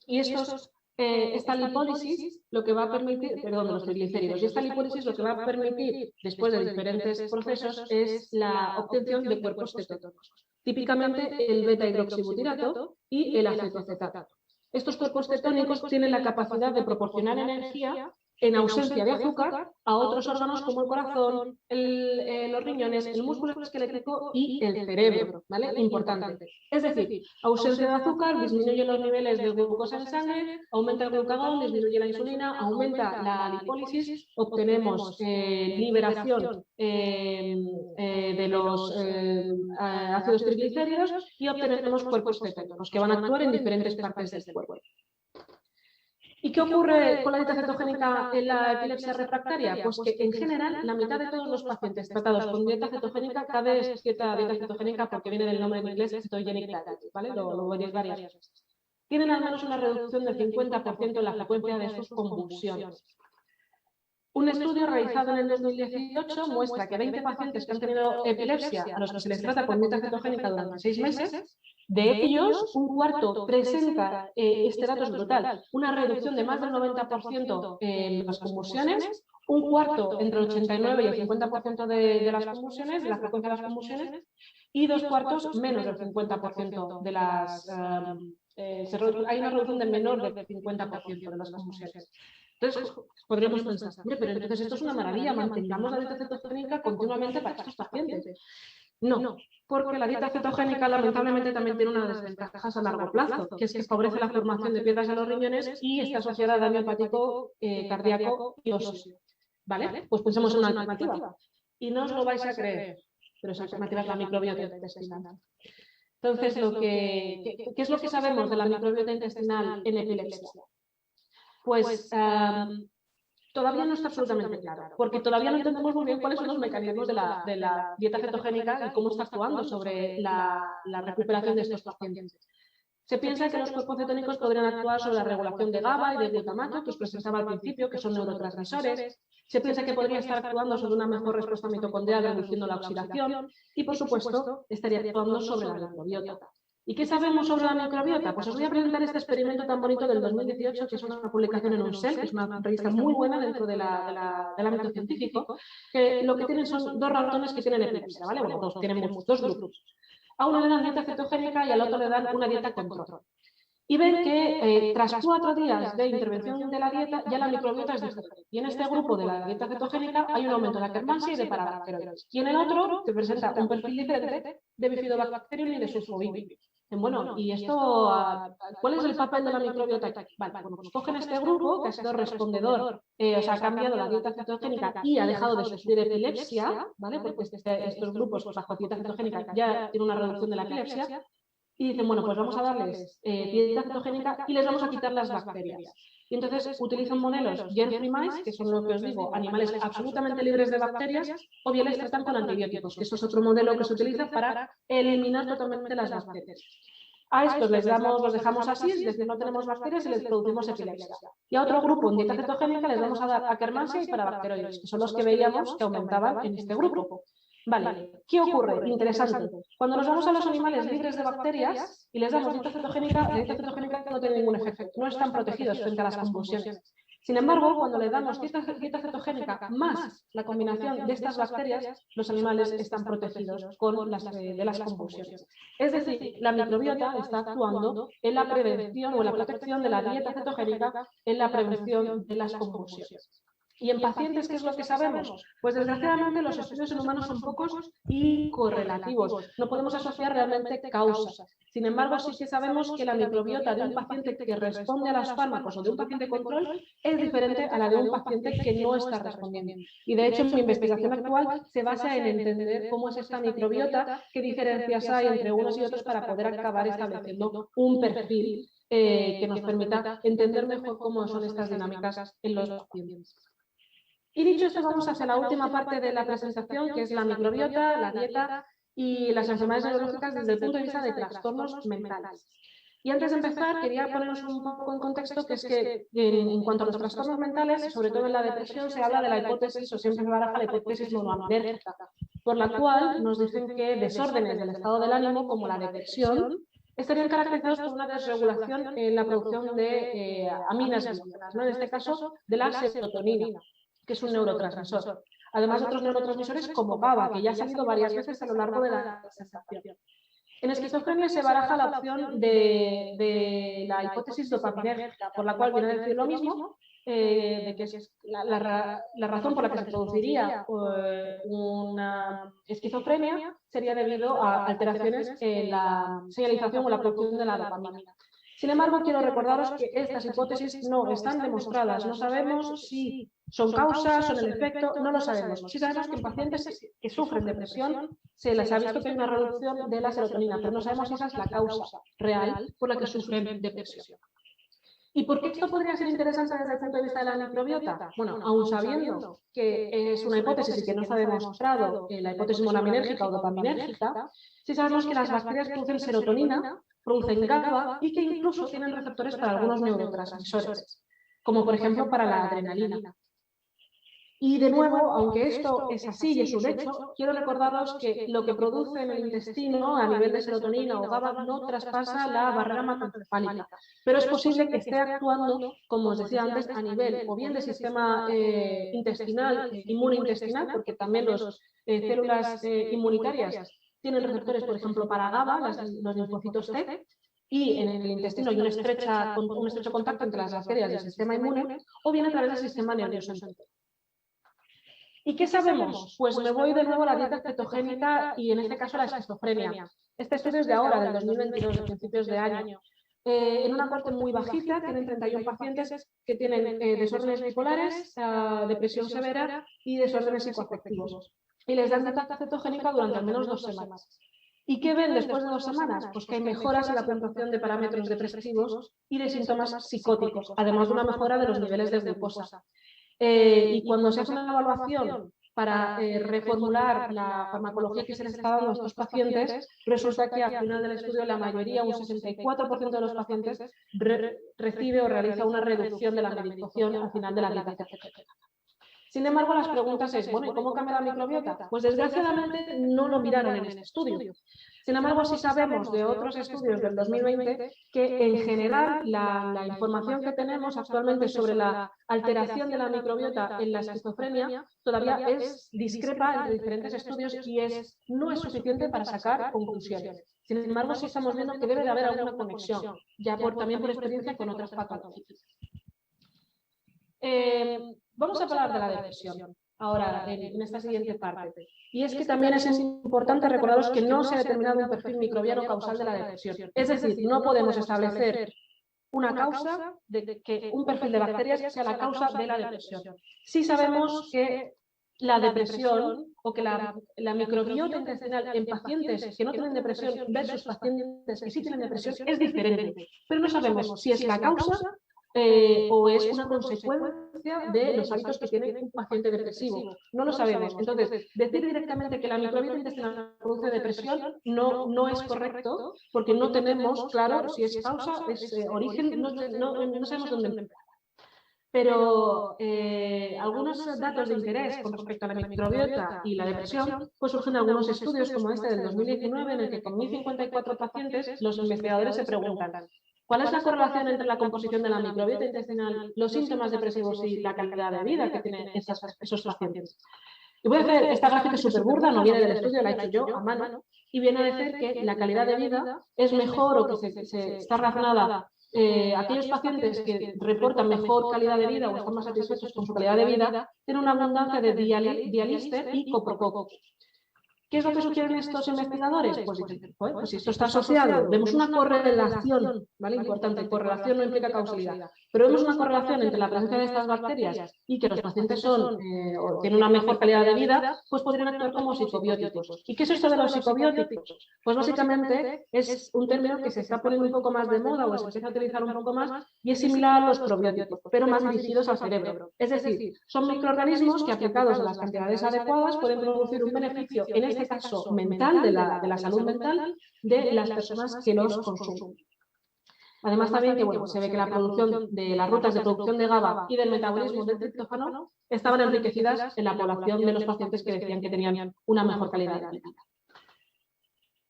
Speaker 3: Y esta lipólisis lo que va a permitir, perdón, de los triglicéridos, y esta lipólisis lo que va a permitir, después de diferentes procesos, es la obtención de cuerpos cetónicos. Típicamente el beta-hidroxibutirato y el acetocetato. Estos cuerpos cetónicos tienen la capacidad de proporcionar energía en ausencia de azúcar a otros órganos como el corazón, los riñones, el músculo esquelético y el cerebro, ¿vale? Importante. Es decir, ausencia de azúcar, disminuye los niveles de glucosa en sangre, aumenta el glucagón, disminuye la insulina, aumenta la lipólisis, obtenemos liberación de los ácidos triglicéridos y obtenemos cuerpos cetónicos que van a actuar en diferentes partes del cuerpo. ¿Y qué ocurre con la dieta cetogénica en la epilepsia refractaria? Pues que en general la mitad de todos los pacientes tratados con dieta cetogénica, cada vez es dieta cetogénica porque viene del nombre en inglés ketogenic diet, ¿vale? Lo veréis varias veces. Tienen al menos una reducción del 50% en la frecuencia de sus convulsiones. Un estudio realizado en el 2018 muestra que 20 pacientes que han tenido epilepsia a los que se les trata con dieta cetogénica durante 6 meses, de ellos un cuarto presenta, este dato es brutal, una reducción de más del 90% en las convulsiones, un cuarto entre el 89 y el 50% de las convulsiones, de la frecuencia de las convulsiones, y 2 cuartos menos del 50% de las... hay una reducción del menor del 50% de las convulsiones. Entonces, podríamos pensar, pero entonces esto es una maravilla, mantengamos la dieta cetogénica continuamente para estos pacientes. No, porque la dieta cetogénica lamentablemente también tiene unas desventajas a largo plazo, que es que favorece la formación de piedras en los riñones y está asociada a daño hepático, cardíaco y óseo. ¿Vale? Pues pensemos en una alternativa. Y no os lo vais a creer, pero esa alternativa es la microbiota intestinal. Entonces, ¿qué es lo que sabemos de la microbiota intestinal en epilepsia? Pues todavía no está absolutamente claro, porque todavía no entendemos muy bien cuáles son los mecanismos de la dieta cetogénica y cómo está actuando sobre la recuperación de estos pacientes. Se piensa que los cuerpos cetónicos podrían actuar sobre la regulación de GABA y de glutamato, que os presentaba al principio, que son neurotransmisores. Se piensa que podría estar actuando sobre una mejor respuesta mitocondrial, reduciendo la oxidación y, por supuesto, estaría actuando sobre la microbiota. ¿Y qué sabemos sobre la microbiota? Pues os voy a presentar este experimento tan bonito del 2018, que es una publicación en Cell, que es una revista muy buena dentro del ámbito científico, que lo que tienen son 2 ratones que tienen epilepsia, ¿vale? Bueno, tenemos 2 grupos. A uno le dan dieta cetogénica y al otro le dan una dieta control. Y ven que tras 4 días de intervención de la dieta, ya la microbiota es diferente. Y en este grupo de la dieta cetogénica hay un aumento de la Akkermansia y de parabacteroides. Y en el otro te presenta un perfil diferente de Bifidobacterium y de Sulfobacterium. Bueno, ¿y esto cuál es el papel de la microbiota aquí? Vale, bueno, pues cogen este grupo que ha sido respondedor, o sea, ha cambiado la dieta cetogénica y ha dejado de sufrir epilepsia, ¿vale? Porque estos grupos bajo dieta cetogénica ya tienen una reducción de la epilepsia. Y dicen, bueno, pues vamos a darles dieta cetogénica y les vamos a quitar las bacterias. Y entonces utilizan modelos germ-free mice, que son lo que os digo, animales absolutamente libres de bacterias, o bien les tratan con antibióticos, que eso es otro modelo que se utiliza para eliminar totalmente las bacterias. A estos los dejamos así, es decir, no tenemos bacterias y les producimos epilepsia. Y a otro grupo en dieta cetogénica les vamos a dar Akkermansia y parabacteroides, que son los que veíamos que aumentaban en este grupo. Vale, ¿qué ocurre? Interesante. Cuando nos vamos a los animales libres de bacterias y les damos dieta cetogénica, la dieta cetogénica no tiene ningún efecto, no están protegidos frente a las convulsiones. Sin embargo, cuando le damos dieta cetogénica más la combinación de estas bacterias, los animales están protegidos con las convulsiones. Es decir, la microbiota está actuando en la prevención o en la protección de la dieta cetogénica en la prevención de las convulsiones. ¿Y en pacientes qué es lo que sabemos? Pues desgraciadamente los estudios en humanos son pocos y correlativos. No podemos asociar realmente causas. Sin embargo, sí que sabemos que la microbiota de un paciente que responde a los fármacos o de un paciente control es diferente a la de un paciente que no está respondiendo. Y de hecho, mi investigación actual se basa en entender cómo es esta microbiota, qué diferencias hay entre unos y otros para poder acabar estableciendo un perfil que nos permita entender mejor cómo son estas dinámicas en los pacientes. Y dicho esto, vamos hacia la última parte de la presentación, que es la microbiota, la dieta y las enfermedades neurológicas desde el punto de vista de trastornos mentales. Y antes de empezar, quería poneros un poco en contexto, que es que en cuanto a los trastornos mentales, sobre todo en la depresión, se habla de la hipótesis, o siempre se baraja la hipótesis monoaminérgica, por la cual nos dicen que desórdenes del estado del ánimo, como la depresión, estarían caracterizados por una desregulación en la producción de aminas biológicas, ¿no? En este caso, de la serotonina, que es un neurotransmisor. Además, otros neurotransmisores como GABA, que ya ha salido varias veces a lo largo de la presentación. En esquizofrenia se baraja la opción de la hipótesis dopaminérgica, por la cual viene a decir lo mismo, de que es la razón por la que se produciría una esquizofrenia sería debido a alteraciones en la señalización o la producción de la dopamina. Sin embargo, quiero recordaros que estas hipótesis no están demostradas. No sabemos si son causas, son el efecto, no lo sabemos. Sí sabemos que en pacientes que sufren depresión se les ha visto que hay una reducción de la serotonina, pero no sabemos si esa es la causa real por la que sufren depresión. ¿Y por qué esto podría ser interesante desde el punto de vista de la microbiota? Bueno, aún sabiendo que es una hipótesis y que no se ha demostrado la hipótesis monoaminérgica o dopaminérgica, sí sabemos que las bacterias producen serotonina, producen GABA y que incluso tienen receptores para algunos neurotransmisores, como por ejemplo para la adrenalina. Y de nuevo, aunque esto es así y es un hecho, quiero recordaros que lo que produce en el intestino a nivel de serotonina o GABA no traspasa la barrera hematoencefálica, pero es posible que esté actuando, como os decía antes, a nivel o bien del sistema intestinal, inmunointestinal, porque también las células inmunitarias tienen receptores, por ejemplo, para GABA, los linfocitos T, y en el intestino hay un estrecho contacto entre las bacterias y el sistema inmune, o bien a través del sistema nervioso central. ¿Y qué sabemos? Pues me voy de nuevo a la dieta cetogénica y en este caso a la esquizofrenia. Este estudio es de ahora, del 2022, de principios de año. En una corte muy bajita, tienen 31 pacientes que tienen desórdenes bipolares, depresión severa y desórdenes psicoafectivos. Y les dan dieta cetogénica durante al menos 2 semanas. ¿Y qué ven después de 2 semanas? Pues que hay mejoras en la puntuación de parámetros depresivos y de síntomas psicóticos, además de una mejora de los niveles de glucosa. Y cuando se hace una evaluación para reformular la farmacología que se les está dando a estos pacientes, resulta que al final del estudio la mayoría, un 64% de los pacientes, recibe o realiza una reducción de la medicación al final de la dieta cetogénica. Sin embargo, las preguntas es, bueno, ¿y cómo cambia la microbiota? Pues desgraciadamente no lo miraron en este estudio. Sin embargo, sí sabemos de otros estudios del 2020 que en general la información que tenemos actualmente sobre la alteración de la microbiota en la esquizofrenia todavía discrepa entre diferentes estudios y no es suficiente para sacar conclusiones. Sin embargo, sí estamos viendo que debe de haber alguna conexión, ya también por experiencia con otras patologías. Vamos a hablar de la depresión ahora en esta siguiente parte. Y es que también es importante recordaros que no se ha determinado un perfil microbiano causal de la depresión. Es decir, no podemos establecer una causa de que un perfil de bacterias sea la causa de la depresión. Sí sabemos que la depresión o que la microbiota intestinal en pacientes que no tienen depresión versus pacientes que sí tienen depresión es diferente, pero no sabemos si es la causa o es una consecuencia de los hábitos que tiene un paciente depresivo. No lo sabemos. Entonces, decir directamente que la microbiota intestinal produce depresión no es correcto, porque no tenemos claro si es causa, es origen, no sabemos dónde empezar. Pero algunos datos de interés con respecto a la microbiota y la depresión, pues surgen algunos estudios como este del 2019, en el que con 1.054 pacientes los investigadores se preguntan ¿cuál es la correlación entre la composición de la microbiota intestinal, los síntomas depresivos y la calidad de vida que tienen esos pacientes? Y voy a hacer, esta gráfica es súper burda, no viene del estudio, la he hecho yo a mano, y viene a decir que la calidad de vida es mejor o que se está relacionada. Aquellos pacientes que reportan mejor calidad de vida o están más satisfechos con su calidad de vida tienen una abundancia de dialíster y coprococcus. ¿Qué es lo que sugieren estos investigadores? Pues si esto está asociado, vemos una correlación, ¿vale? Importante, correlación no implica causalidad, pero vemos una correlación entre la presencia de estas bacterias y que los pacientes tienen una mejor calidad de vida, pues podrían actuar como psicobióticos. ¿Y qué es esto de los psicobióticos? Pues básicamente es un término que se está poniendo un poco más de moda o se empieza a utilizar un poco más y es similar a los probióticos, pero más dirigidos al cerebro. Es decir, son microorganismos que aplicados a las cantidades adecuadas pueden producir un beneficio, en este caso mental, de la salud mental de las personas que los consumen. Además también que se ve que la producción de las rutas de producción de GABA y del metabolismo del triptófano estaban enriquecidas en la población de los pacientes que decían que tenían una mejor calidad de vida.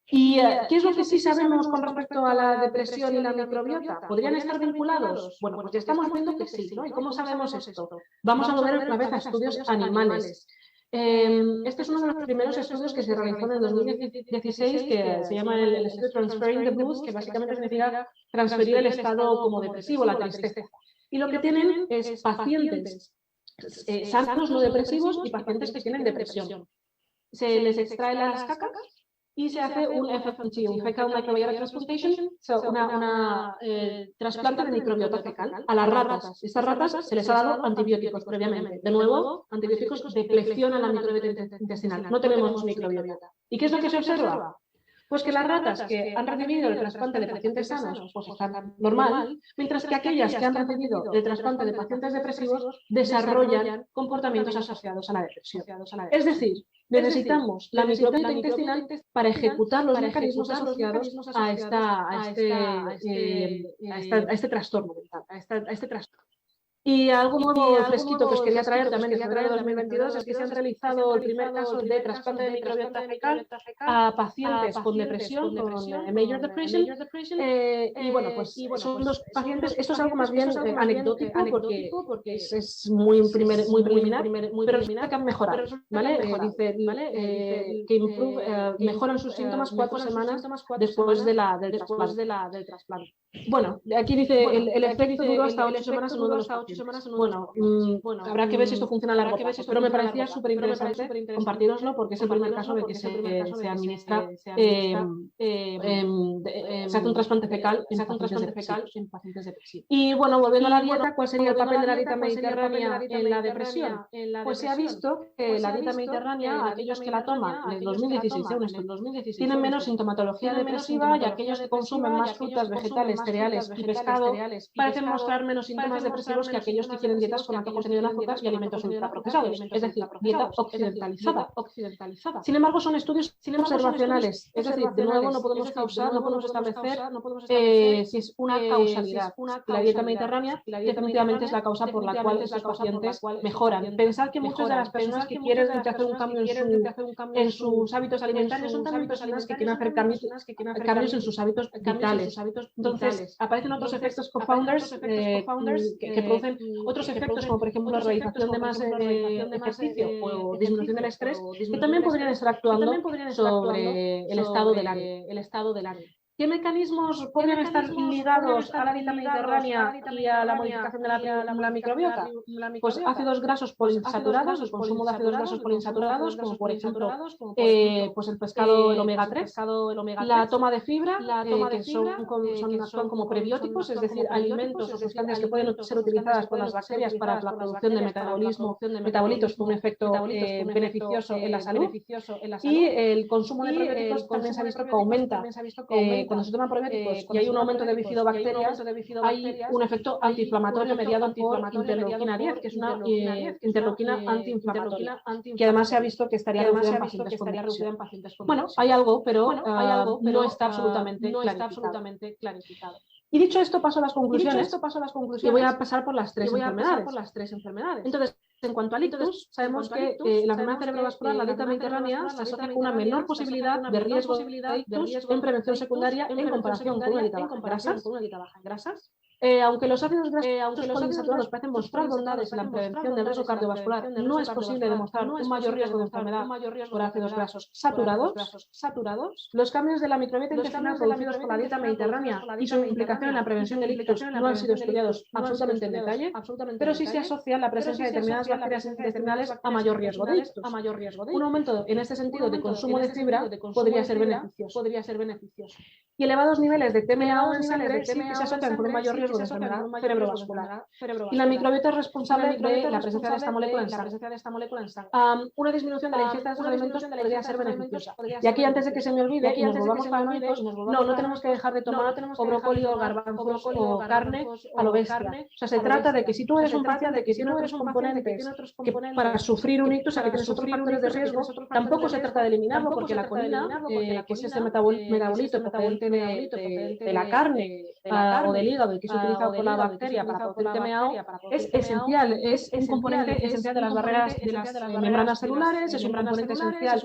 Speaker 3: ¿Y qué es lo que sí sabemos con respecto a la depresión y la microbiota? ¿Podrían estar vinculados? Bueno, pues ya estamos viendo que sí, ¿no? ¿Y cómo sabemos esto? Vamos a volver otra vez a estudios animales. Este es uno de los primeros estudios que se realizó en el 2016, que se llama el estudio Transferring the Blues, que básicamente significa transferir el estado como depresivo, la tristeza. Y lo que tienen es pacientes sanos no depresivos y pacientes que tienen depresión. Se les extrae las cacas y se hace un FMT, un Fecal Microbiota Transplantation, trasplante de microbiota fecal a las ratas. Estas ratas se les ha dado antibióticos previamente. De nuevo, antibióticos defleccionan la microbiota intestinal. No tenemos microbiota. ¿Y qué es lo que se observa? Pues que las ratas que han recibido el trasplante de pacientes sanos pues están normal, mientras que aquellas que han recibido el trasplante de pacientes depresivos desarrollan comportamientos asociados a la depresión. Es decir, necesitamos la microbiota intestinal para ejecutar los mecanismos asociados a este trastorno mental, a este trastorno. Y algo nuevo fresquito que os quería traer también en febrero de 2022 es que se han realizado el primer caso de trasplante de microbiota fecal a pacientes con depresión, con major depression. Y bueno, pues son dos pacientes, esto es algo más bien anecdótico porque es muy preliminar, pero resulta que han mejorado, ¿vale? Dice que mejoran sus síntomas 4 semanas después del trasplante. Bueno, aquí dice el efecto duró hasta 8 semanas en uno de los pacientes. Bueno, habrá que ver si esto funciona a largo plazo, pero me parecía súper interesante compartiroslo porque es el primer caso de que se administra, se hace un trasplante fecal en pacientes depresivos. Y bueno, volviendo a la dieta, ¿cuál sería el papel de la dieta mediterránea en la depresión? Pues se ha visto que la dieta mediterránea, aquellos que la toman en el 2016, tienen menos sintomatología depresiva y aquellos que consumen más frutas, vegetales, cereales y pescado parecen mostrar menos síntomas depresivos que aquellos que quieren dietas con alto contenido en azúcar y alimentos ultraprocesados, es decir, dieta occidentalizada. Sin embargo, son estudios observacionales, es decir, de nuevo no podemos establecer si es una causalidad. La dieta mediterránea definitivamente es la causa por la cual estos pacientes mejoran. Pensad que muchas de las personas que quieren hacer un cambio en sus hábitos alimentarios son también personas que quieren hacer cambios en sus hábitos vitales. Entonces, aparecen otros efectos co-founders que producen otros efectos, como por ejemplo la realización de más ejercicio o disminución del estrés, que también podrían estar actuando sobre el estado del ánimo. ¿Qué mecanismos podrían estar ligados a la dieta mediterránea y a la modificación de la microbiota? Pues ácidos grasos poliinsaturados, el consumo de ácidos grasos poliinsaturados, como por ejemplo pues el pescado, el omega 3, la toma de fibra, que son como prebióticos, es decir, alimentos o sustancias que pueden ser utilizadas por las bacterias para la producción de metabolitos con un efecto beneficioso en la salud. Y el consumo de probióticos también se ha visto que aumenta cuando se toman probióticos y hay un aumento de bifidobacterias, hay un efecto antiinflamatorio mediado por interleuquina 10, que es una interleuquina antiinflamatoria, que además se ha visto que estaría reducida en pacientes con depresión. Bueno, hay algo, pero no está absolutamente clarificado. Y dicho esto, paso a las conclusiones, y voy a pasar por las tres enfermedades. Entonces, en cuanto al ictus, sabemos que la enfermedad cerebrovascular, la dieta mediterránea, se asocia con una menor posibilidad de riesgo de ictus en prevención secundaria en comparación con una dieta baja en grasas. Aunque los ácidos grasos poliinsaturados parecen mostrar bondades en la prevención del riesgo cardiovascular, no es posible demostrar un mayor riesgo de enfermedad por ácidos grasos saturados. Los cambios de la microbiota intestinal producidos por la dieta mediterránea y su implicación en la prevención del ictus no han sido estudiados absolutamente en detalle, pero sí se asocia la presencia de determinadas bacterias intestinales a mayor riesgo de ictus. Un aumento en este sentido de consumo de fibra podría ser beneficioso. Y elevados niveles de TMAO en sangre sí que se asocian con un mayor riesgo de enfermedad cerebrovascular. Y la microbiota es responsable de la presencia de esta molécula en sangre. Una disminución de la ingesta de estos alimentos podría ser beneficiosa. Y aquí, antes de que se me olvide y nos volvamos paranoicos, no tenemos que dejar de tomar o brócoli o garbanzos o carne a lo bestia. O sea, se trata de que si tú eres un paciente que tiene otros componentes que para sufrir un ictus, que tienes otros factores de riesgo, tampoco se trata de eliminarlo, porque la colina, que es ese metabolito procedente de la carne o del hígado, y que es utilizado por la bacteria para producir TMAO, es esencial, es un componente esencial de las barreras de las membranas celulares, es un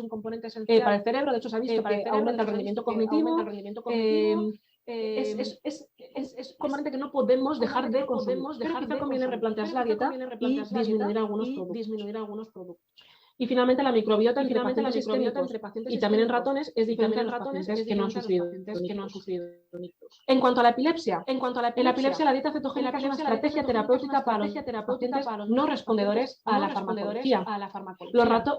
Speaker 3: componente esencial para el cerebro. De hecho, se ha visto que aumenta el rendimiento cognitivo. Es un componente que no podemos dejar de consumir. Pero quizá conviene replantearse la dieta y disminuir algunos productos. Y finalmente la microbiota entre pacientes y también en ratones es diferente en los pacientes que no han sufrido ictus. En cuanto a la epilepsia, en la epilepsia la dieta cetogénica es una estrategia terapéutica para los pacientes no respondedores a la farmacología.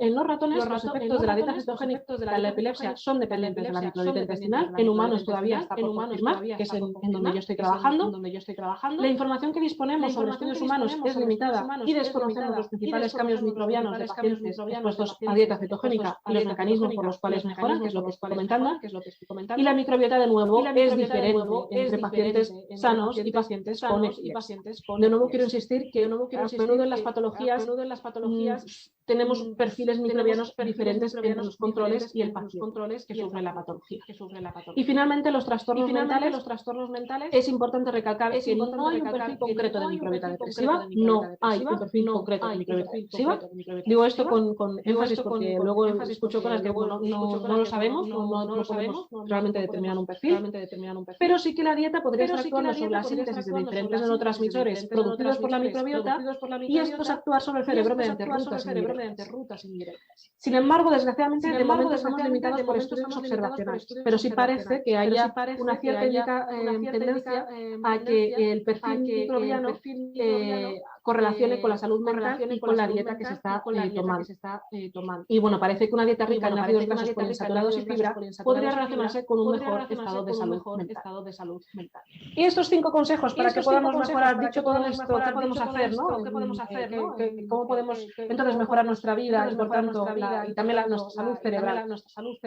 Speaker 3: En los ratones los efectos de la dieta cetogénica de la epilepsia son dependientes de la microbiota intestinal. En humanos todavía está por confirmar, que es en donde yo estoy trabajando. La información que disponemos sobre estudios humanos es limitada y desconocemos los principales cambios microbianos de pacientes expuestos a dieta cetogénica y los mecanismos por los cuales mejoran, que es lo que estoy comentando. Y la microbiota, de nuevo, es diferente entre pacientes sanos y pacientes con epilepsia. De nuevo quiero insistir que a menudo en las patologías tenemos perfiles microbianos diferentes entre los controles y el paciente que sufre la patología. Y finalmente los trastornos mentales. Es importante recalcar que no hay un perfil concreto de microbiota depresiva. No hay un perfil concreto de microbiota depresiva. Digo esto con énfasis porque luego escucho cosas que no lo sabemos, no podemos realmente determinar un perfil. Pero sí que la dieta podría estar actuando sobre la síntesis de diferentes neurotransmisores producidos por la microbiota y estos actuar sobre el cerebro mediante rutas indirectas. Sin embargo, desgraciadamente, de momento estamos limitados por estudios observacionales, pero sí parece que haya una cierta tendencia a que el perfil microbiano correlacione con la salud mental y con la dieta que se está tomando. Y bueno, parece que una dieta rica en ácidos grasos poliinsaturados y fibra podría relacionarse con un mejor estado de salud mental. Y estos 5 consejos para que podamos mejorar, dicho todo esto, ¿qué podemos hacer? ¿Cómo podemos entonces mejorar nuestra vida y por tanto y también nuestra salud cerebral?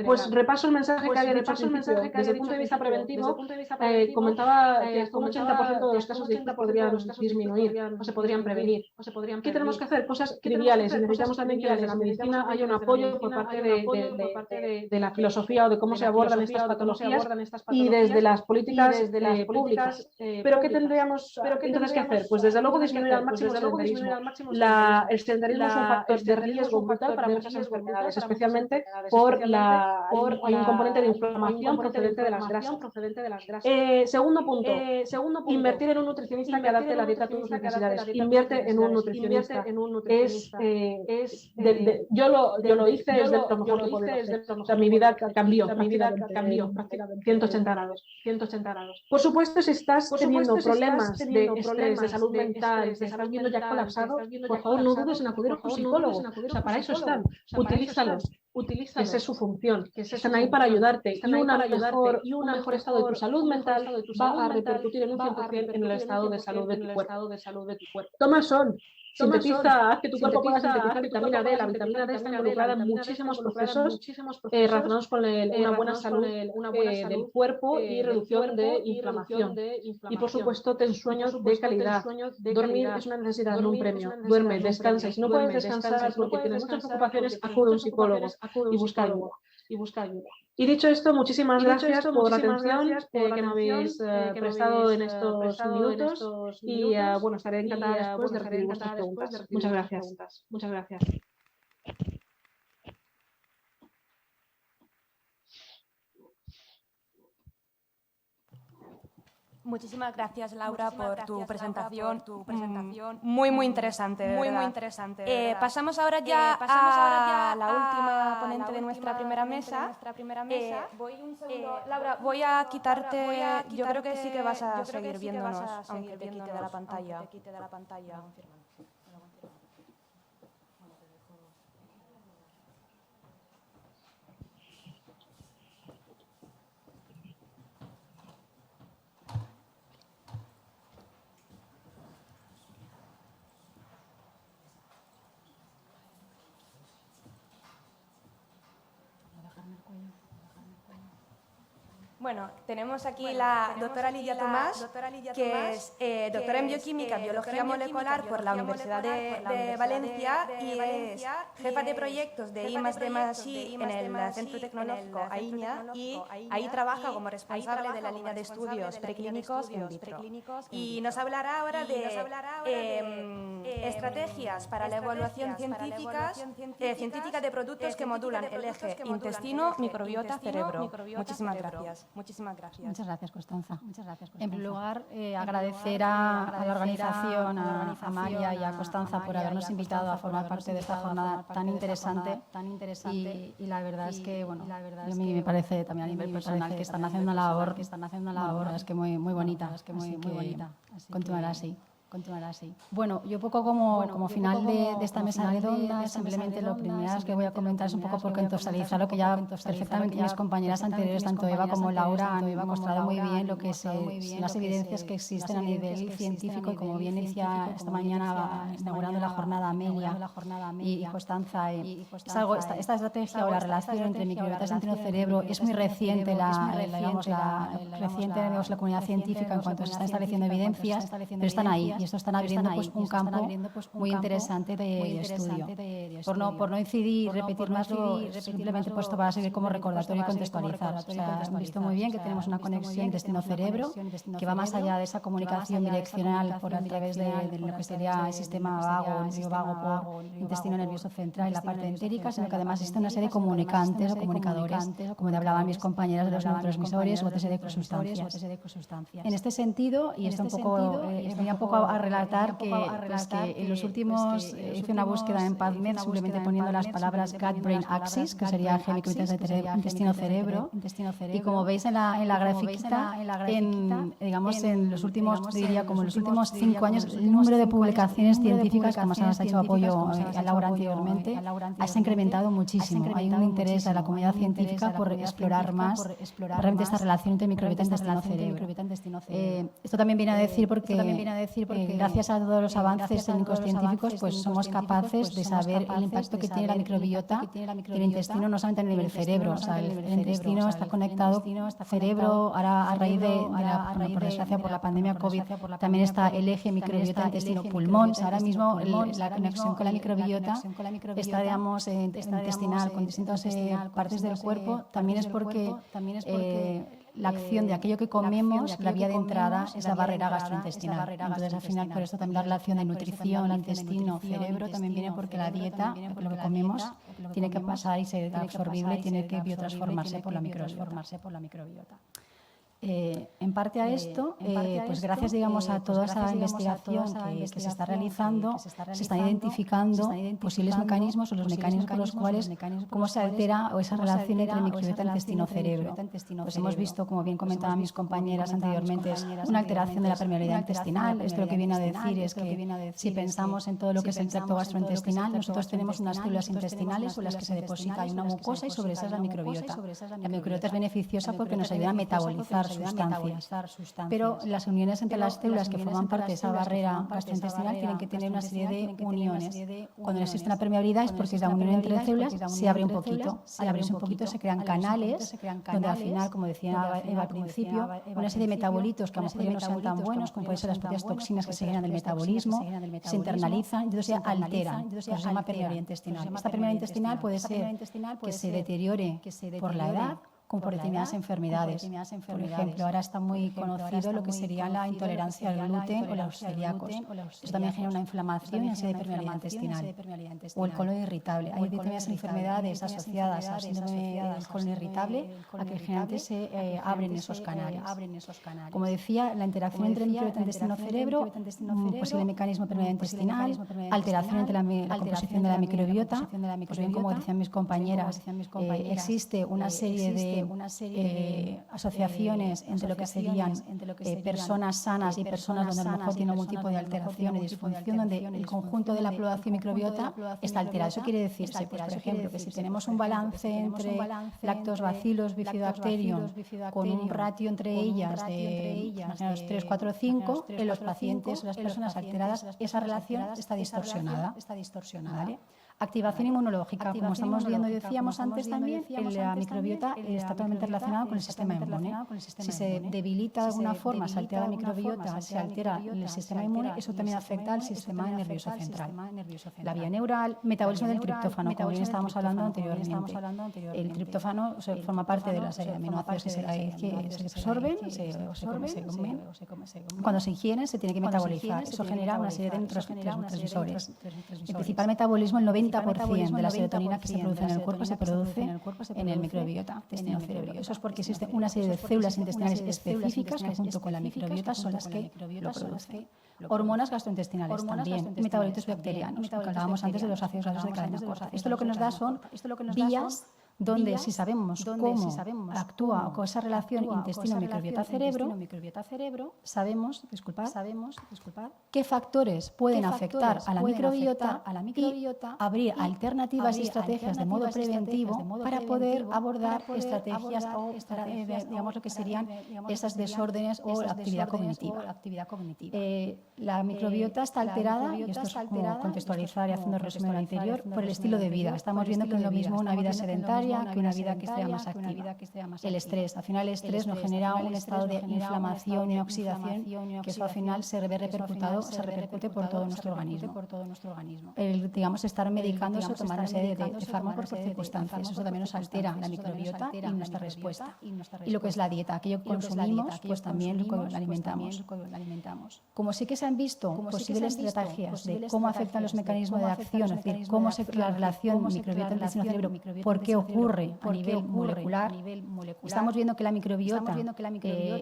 Speaker 3: Pues repaso el mensaje que había dicho al principio. Desde el punto de vista preventivo, comentaba que hasta un 80% de los casos de ictus podrían disminuir o se podrían prevenir. ¿Qué tenemos que hacer? Cosas triviales. Y necesitamos también que desde la medicina haya un apoyo por parte de la filosofía o de cómo se abordan estas patologías y desde las políticas públicas. ¿Pero qué tendríamos entonces que hacer? Pues desde luego disminuir al máximo el sedentarismo. El sedentarismo es un factor de riesgo brutal para muchas enfermedades, especialmente hay un componente de inflamación procedente de las grasas. Segundo punto, invertir en un nutricionista que adapte la dieta a tus necesidades. Invierte en un nutricionista. Yo lo hice desde lo mejor que podía hacer. O sea, mi vida cambió prácticamente 180 grados. Por supuesto, si estás teniendo problemas de estrés, de salud mental, te estás viendo ya colapsado, por favor no dudes en acudir a un psicólogo. O sea, para eso están. Utilízalos. Esa es su función. Están ahí para ayudarte. Y un mejor estado de tu salud mental va a repercutir en un 100% en el estado de salud de tu cuerpo. Toma sol. sintetiza, que tu cuerpo pueda sintetizar vitamina D. La vitamina D está involucrada en muchísimos procesos relacionados con una buena salud del cuerpo y reducción de inflamación. Y por supuesto, ten sueños de calidad. Dormir es una necesidad, no un premio. Duerme, descansa. Y si no puedes descansar porque tienes muchas preocupaciones, acude a un psicólogo y busca ayuda. Y dicho esto, muchísimas gracias por la atención que me habéis prestado en estos minutos y bueno, estaré encantada después de recibir vuestras preguntas. Muchas gracias.
Speaker 1: Muchísimas gracias, Laura, por tu presentación. Muy interesante. Pasamos ahora ya a la última ponente de nuestra primera mesa. Laura, voy a quitarte. Yo creo que sí que vas a seguir viéndonos, aunque te quite de la pantalla. Bueno, tenemos aquí la doctora Lidia Tomás, que es doctora en bioquímica, biología molecular por la Universidad de Valencia y es jefa de proyectos de I+D+I en el Centro Tecnológico AIña y ahí trabaja como responsable de la línea de estudios preclínicos in vitro. Y nos hablará ahora de estrategias para la evaluación científica de productos que modulan el eje intestino, microbiota, cerebro. Muchísimas gracias.
Speaker 4: Muchas gracias, Constanza. En primer lugar, agradecer a la organización, a María y a Constanza por habernos invitado a formar parte de esta jornada tan interesante. Y la verdad es que, bueno, a mí me parece también a nivel personal que están haciendo una labor, la verdad es que muy bonita. Continuará así. Bueno, yo poco como final de esta mesa redonda, simplemente lo primero que voy a comentar es un poco por contextualizar lo que ya perfectamente mis compañeras anteriores, tanto Eva como Laura, han mostrado muy bien lo que son las evidencias que existen a nivel científico y como bien decía esta mañana inaugurando la jornada Amelia y Constanza, esta estrategia o la relación entre microbiota y intestino-cerebro es muy reciente, la comunidad científica en cuanto se están estableciendo evidencias, pero están ahí. Y esto están abriendo un campo muy interesante de estudio. Por no incidir, repetir más, simplemente puesto para servir como recordatorio y contextualizar. O sea, han visto muy bien que tenemos una conexión intestino-cerebro que va más allá de esa comunicación direccional a través de lo que sería el sistema vago, el río vago por intestino nervioso central y la parte entérica, sino que además existe una serie de comunicantes o comunicadores, como te hablaban mis compañeras de los neurotransmisores o otra serie de ecrosustancias. En este sentido, y esto venía un poco a relatar que en los últimos hice una búsqueda en PubMed simplemente poniendo las palabras gut-brain axis, que sería eje microbiota intestino-cerebro, y como veis en la grafiquita, en los últimos 5 años, el número de publicaciones científicas, como se nos ha hecho apoyo a Laura anteriormente, se ha incrementado muchísimo. Hay un interés de la comunidad científica por explorar más realmente esta relación entre microbiota e intestino-cerebro. Esto también viene a decir porque gracias a todos los avances técnicos científicos, pues somos capaces de saber el impacto que tiene la microbiota en el intestino, no solamente a nivel cerebro. O sea, el intestino está conectado cerebro, ahora a raíz por desgracia por la pandemia COVID, también está el eje microbiota intestino-pulmón. O sea, ahora mismo la conexión con la microbiota está, digamos, intestinal con distintas partes del cuerpo, también es porque la acción de aquello que comemos, la vía de entrada es la barrera gastrointestinal. Entonces, al final, por eso también la relación de nutrición, intestino, cerebro, también viene porque la dieta, lo que comemos, tiene que pasar y ser absorbible, tiene que biotransformarse por la microbiota. En parte a esto, pues gracias, digamos, a toda esa investigación que se está realizando, se están identificando posibles mecanismos o los mecanismos por los cuales cómo se altera o esa relación entre microbiota e intestino-cerebro. Pues hemos visto, como bien comentaban mis compañeras anteriormente, una alteración de la permeabilidad intestinal. Esto lo que viene a decir es que si pensamos en todo lo que es el tracto gastrointestinal, nosotros tenemos unas células intestinales sobre las que se deposita una mucosa y sobre esa es la microbiota. La microbiota es beneficiosa porque nos ayuda a metabolizar sustancias. Pero las uniones entre las células que forman parte de esa barrera gastrointestinal tienen que tener una serie de uniones. Cuando no existe una permeabilidad es porque la unión entre células se abre un poquito. Al abrirse un poquito se crean canales donde al final, como decía Eva al principio, una serie de metabolitos que a lo mejor no sean tan buenos, como pueden ser las propias toxinas que se generan del metabolismo, se internalizan y entonces se alteran. Por eso se llama permeabilidad intestinal. Esta permeabilidad intestinal puede ser que se deteriore por la edad, como por determinadas enfermedades. Por ejemplo, ahora está muy conocido lo que sería la intolerancia al gluten o los celíacos. Eso también genera una inflamación y una serie de permeabilidad intestinal. O el colon irritable. Hay determinadas enfermedades asociadas al síndrome del colon irritable a que generalmente se abren esos canales. Como decía, la interacción entre el microbiota intestino-cerebro, posible mecanismo de permeabilidad intestinal, alteración entre la composición de la microbiota, pues bien, como decían mis compañeras, existe una serie de asociaciones entre lo que serían personas sanas y personas donde a lo mejor tiene algún tipo de alteración y disfunción, donde el conjunto de la población microbiota está alterado. Eso quiere decirse, pues, por ejemplo, que si tenemos un balance entre lactobacillus bifidobacterium con un ratio entre ellas de 3, 4, 5, en los pacientes, las personas alteradas, esa relación está distorsionada. ¿Vale? Activación inmunológica, como estamos viendo y decíamos antes también, la microbiota está totalmente relacionada con el sistema inmune. Si se debilita de alguna forma, se altera la microbiota, se altera el sistema inmune, eso también afecta al sistema nervioso central. La vía neural, metabolismo del triptófano, como bien estábamos hablando anteriormente. El triptófano forma parte de las aminoácidos que se absorben, se comen. Cuando se ingieren, se tiene que metabolizar. Eso genera una serie de neurotransmisores. El principal metabolismo, el 90% de la serotonina que se produce en el cuerpo se produce en el microbiota intestino-cerebro. Eso es porque existe una serie de células intestinales específicas que junto con la microbiota son las que lo producen. Hormonas gastrointestinales también, metabolitos bacterianos, que hablábamos antes de los ácidos grasos de cadena corta. Esto lo que nos da son vías donde si sabemos cómo actúa o con esa relación intestino-microbiota-cerebro, sabemos qué factores pueden afectar a la microbiota y abrir alternativas y estrategias de modo preventivo para poder abordar estrategias o, digamos, lo que serían esas desórdenes o la actividad cognitiva. La microbiota está alterada, y esto es como contextualizar y haciendo resumen de lo anterior, por el estilo de vida. Estamos viendo que no es lo mismo una vida sedentaria que una vida que esté más activa. El estrés, al final el estrés nos genera un estado de inflamación y oxidación, que eso al final se repercute por todo nuestro organismo. El, digamos, estar medicándose o tomar una serie de fármacos por circunstancias, eso también nos altera la microbiota y nuestra respuesta. Y lo que es la dieta, aquello que consumimos, pues también lo alimentamos. Como sí que se han visto posibles estrategias de cómo afectan los mecanismos de acción, es decir, cómo se la relación microbiota-intestino-cerebro, por qué ocurre a nivel molecular, estamos viendo que la microbiota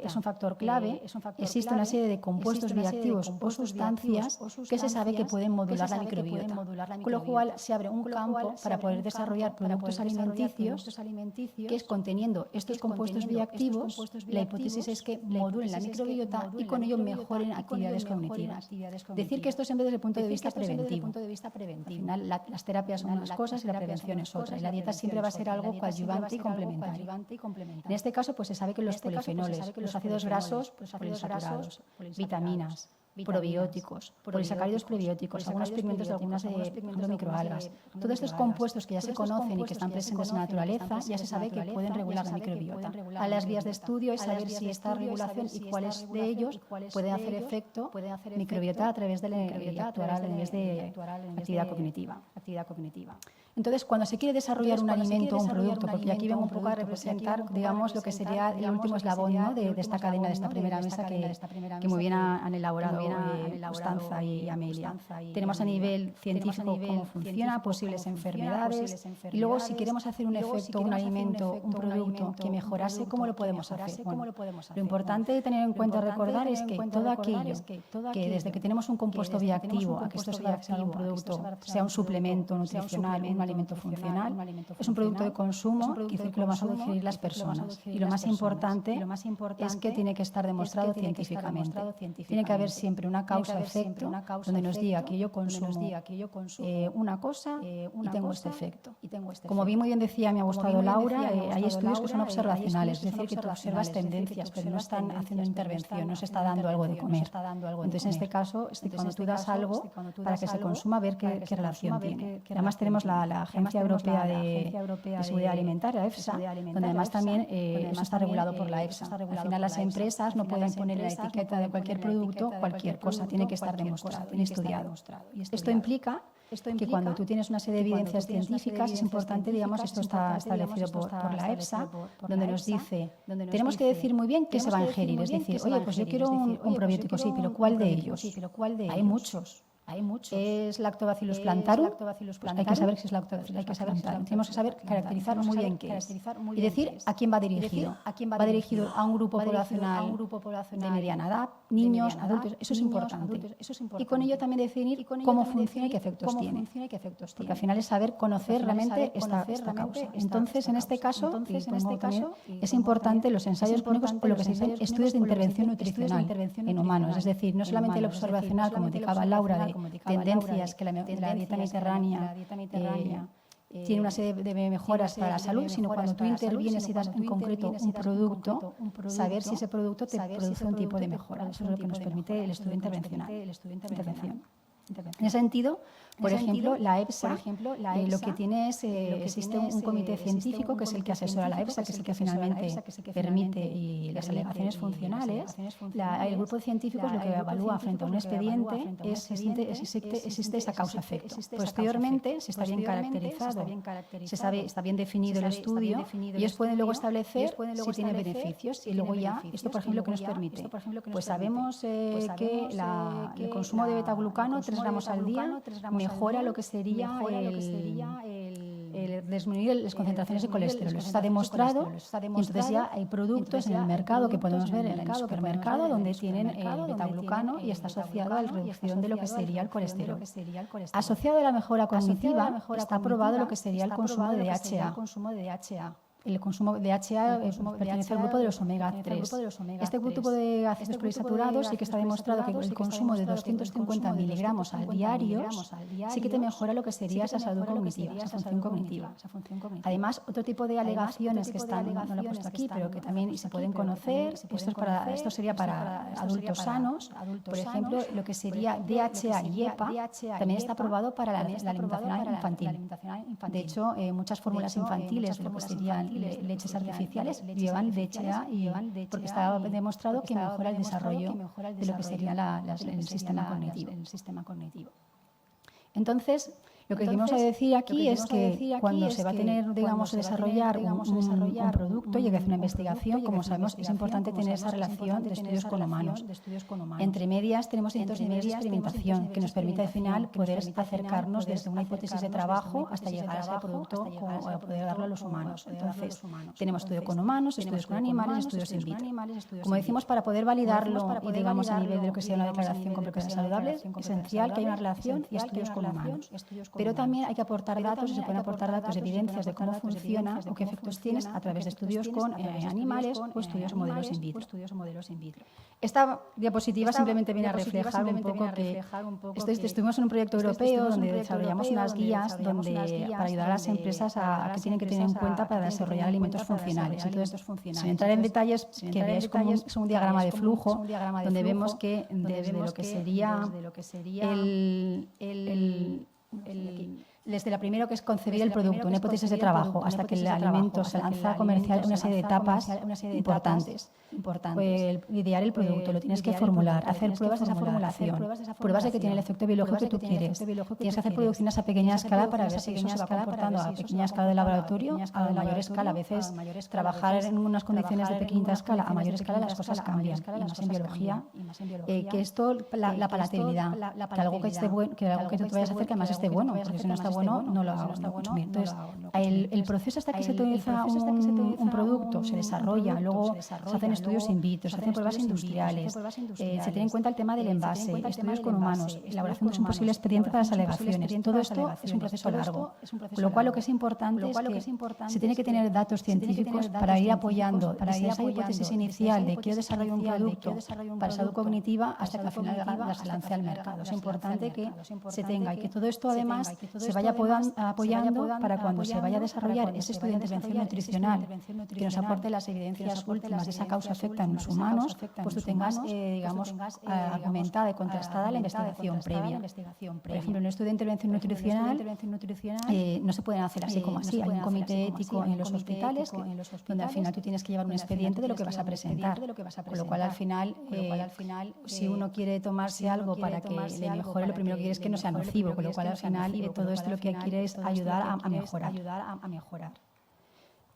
Speaker 4: es un factor clave. Existe una serie de compuestos bioactivos o sustancias que se sabe que pueden modular la microbiota, con lo cual se abre un campo para poder desarrollar productos alimenticios que es conteniendo estos compuestos bioactivos. La hipótesis es que modulen la microbiota y con ello mejoren actividades cognitivas. Decir que esto siempre desde el punto de vista preventivo. Al final las terapias son unas cosas y la prevención es otra, y la dieta siempre va a ser algo coadyuvante y complementario. En este caso, pues se sabe que los polifenoles, los ácidos grasos poliinsaturados, vitaminas, probióticos, polisacáridos prebióticos, algunos pigmentos de algunas microalgas. Todos estos compuestos que ya se conocen y que están presentes en la naturaleza, ya se sabe que pueden regular la microbiota. A las vías de estudio es saber si esta regulación y cuáles de ellos pueden hacer efecto microbiota a través de actividad cognitiva. Entonces, cuando se quiere desarrollar un alimento o un producto, porque aquí vengo un poco a representar, digamos, lo que sería el último eslabón, ¿no?, de esta cadena, de esta primera mesa que muy bien han elaborado Constanza y Amelia. Tenemos a nivel científico cómo funciona, posibles enfermedades, y luego si queremos hacer un efecto, un alimento, un producto que mejorase, ¿cómo lo podemos hacer? Bueno, lo importante de tener en cuenta, recordar, es que todo aquello que desde que tenemos un compuesto bioactivo a que esto sea un producto, sea un suplemento nutricional, un alimento funcional, es un producto de consumo, quiere decir que lo van a digerir las personas. Y lo más importante es que tiene que estar demostrado científicamente. Tiene que haber siempre una causa-efecto donde nos diga que yo consumo una cosa y tengo este efecto. Como bien muy bien decía, me ha gustado Laura, hay estudios que son observacionales, es decir, que tú observas tendencias, pero no están haciendo intervención, no se está dando algo de comer. Entonces, en este caso, cuando tú das algo para que se consuma, ver qué relación tiene. Además, tenemos la Agencia Europea de Seguridad Alimentaria, EFSA, donde además también eso está regulado por la EFSA. Al final, las empresas no pueden poner en la etiqueta de cualquier producto cualquier cosa, tiene que estar demostrado y estudiado. Esto implica que cuando tú tienes una serie de evidencias científicas, es importante, digamos, esto está establecido por la EFSA, donde nos dice, tenemos que decir muy bien qué se va a ingerir, es decir, oye, pues yo quiero un probiótico, sí, pero ¿cuál de ellos? Hay muchos. ¿Es Lactobacillus plantarum? Pues hay que saber si es Lactobacillus plantarum. Tenemos que saber caracterizar muy bien qué es. Y decir a quién va dirigido. Va dirigido a un grupo poblacional de mediana edad, niños, adultos. Eso es importante. Y con ello también definir cómo funciona y qué efectos tiene. Porque al final es saber conocer realmente esta causa. Entonces, en este caso, es importante los ensayos clínicos o lo que se dicen estudios de intervención nutricional en humanos. Es decir, no solamente el observacional, como indicaba Laura, de tendencias que la dieta mediterránea tiene una serie de mejoras para la salud, sino cuando tú intervienes y das en concreto un producto, saber si ese producto te produce un tipo de mejora. Eso es lo que nos permite el estudio intervencional. En ese sentido, por ejemplo, la EFSA lo que tiene es, existe un comité científico que es el que asesora a la EFSA, que es el que finalmente permite y las alegaciones funcionales. El grupo de científicos lo que evalúa frente a un expediente es si existe esa causa-efecto. Posteriormente, si está bien caracterizado, está bien definido el estudio, ellos pueden luego establecer si tiene beneficios y luego ya, esto por ejemplo, ¿qué nos permite? Pues sabemos que el consumo de betaglucano, 3 gramos al día, mejora lo que sería el disminuir las concentraciones de colesterol. Eso está demostrado y entonces ya hay productos en el mercado que podemos ver en el supermercado donde tienen betaglucano y está asociado a la reducción de lo que sería el colesterol. Asociado a la mejora cognitiva está probado lo que sería el consumo de DHA. El consumo de DHA pertenece al grupo de los omega 3. Este grupo de ácidos poliinsaturados sí que está demostrado que el consumo de 250 miligramos al diario sí que te mejora lo que sería esa salud cognitiva, esa función cognitiva. Además, otro tipo de alegaciones que están, no lo he puesto aquí, pero que también se pueden conocer, esto sería para adultos sanos, por ejemplo, lo que sería DHA y EPA, también está aprobado para la alimentación infantil. De hecho, muchas fórmulas infantiles, lo que serían leches artificiales, llevan DHA porque está demostrado que mejora el desarrollo de lo que sería el sistema cognitivo. Entonces, lo que queremos decir aquí es que cuando se va a tener, digamos, desarrollar un producto y hay que hacer una investigación, como sabemos, es importante tener esa relación de estudios con humanos. Entre medias tenemos distintos niveles de experimentación que nos permite al final poder acercarnos desde una hipótesis de trabajo hasta llegar a ese producto o poder darlo a los humanos. Entonces, tenemos estudios con humanos, estudios con animales, estudios in vitro. Como decimos, para poder validarlo y, digamos, a nivel de lo que sea una declaración con propiedades saludables, es esencial que haya una relación y estudios con humanos. Pero también hay que aportar datos y se pueden aportar datos, evidencias de cómo funciona o qué efectos tienes a través de estudios con animales o estudios o modelos in vitro. Esta diapositiva simplemente viene a reflejar un poco que estuvimos en un proyecto europeo donde desarrollamos unas guías para ayudar a las empresas a que tienen que tener en cuenta para desarrollar alimentos funcionales. Entonces, sin entrar en detalles, que veáis como un diagrama de flujo donde vemos que desde lo que sería desde la primera que es concebir el producto, una hipótesis de trabajo, hasta que el alimento se lanza a comercial, una serie de etapas importantes. Pues idear el producto, lo tienes que formular, hacer pruebas de esa formulación, pruebas de que tiene el efecto biológico que tú quieres. Tienes que hacer producciones a pequeña escala para ver si eso se va comportando a pequeña escala de laboratorio, a mayor escala. A veces trabajar en unas condiciones de pequeña escala, a mayor escala las cosas cambian, y más en biología. Que esto, la palatabilidad, que algo que esté bueno, que algo que tú vayas a hacer que además esté bueno, porque si no está bueno, no lo hago. Entonces, el proceso hasta que se utiliza un producto, se desarrolla, luego se hacen estudios in vitro, se hacen pruebas industriales, se tiene en cuenta el tema del envase, estudios con humanos, elaboración de un posible expediente para las alegaciones. Todo esto es un proceso largo, con lo cual lo que es importante es que se tiene que tener datos científicos para ir apoyando desde esa hipótesis inicial de quiero desarrollar un producto para salud cognitiva hasta que al final se lance al mercado. Es importante que se tenga y que todo esto además se vaya apoyando para cuando se vaya a desarrollar ese estudio de intervención nutricional que nos aporte las evidencias últimas de esa causa-efecto en los humanos, pues tú tengas, digamos, argumentada y contrastada la investigación previa. Por ejemplo, en un estudio de intervención nutricional no se pueden hacer así como así. Hay un comité ético en los hospitales donde al final tú tienes que llevar un expediente de lo que vas a presentar, con lo cual al final, si uno quiere tomarse algo para que le mejore, lo primero que quiere es que no sea nocivo, con lo cual al final todo esto lo que quiere es ayudar a mejorar.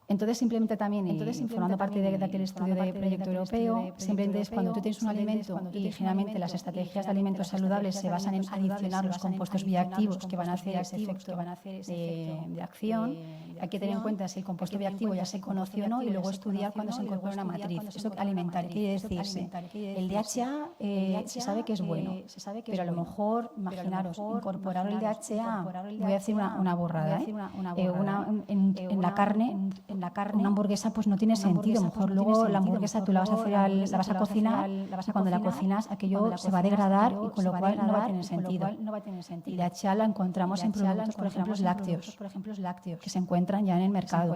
Speaker 4: Entonces, simplemente también, formando parte de aquel estudio de proyecto europeo, simplemente es cuando tú tienes un alimento y generalmente las estrategias de alimentos saludables se basan en adicionar los compuestos bioactivos que van a hacer ese efecto de acción. Hay que tener en cuenta si el compuesto bioactivo ya se conoció o no y luego estudiar cuando se incorpora una matriz. Esto alimentario quiere decirse, el DHA se sabe que es bueno, pero a lo mejor, imaginaros, incorporar el DHA, voy a decir una borrada, en la carne, una hamburguesa pues no tiene sentido. A lo mejor luego la hamburguesa tú la vas a hacer, la vas a cocinar y cuando la cocinas aquello se va a degradar y con lo cual no va a tener sentido. El DHA la encontramos en productos, por ejemplo, lácteos, que se encuentran ya en el mercado.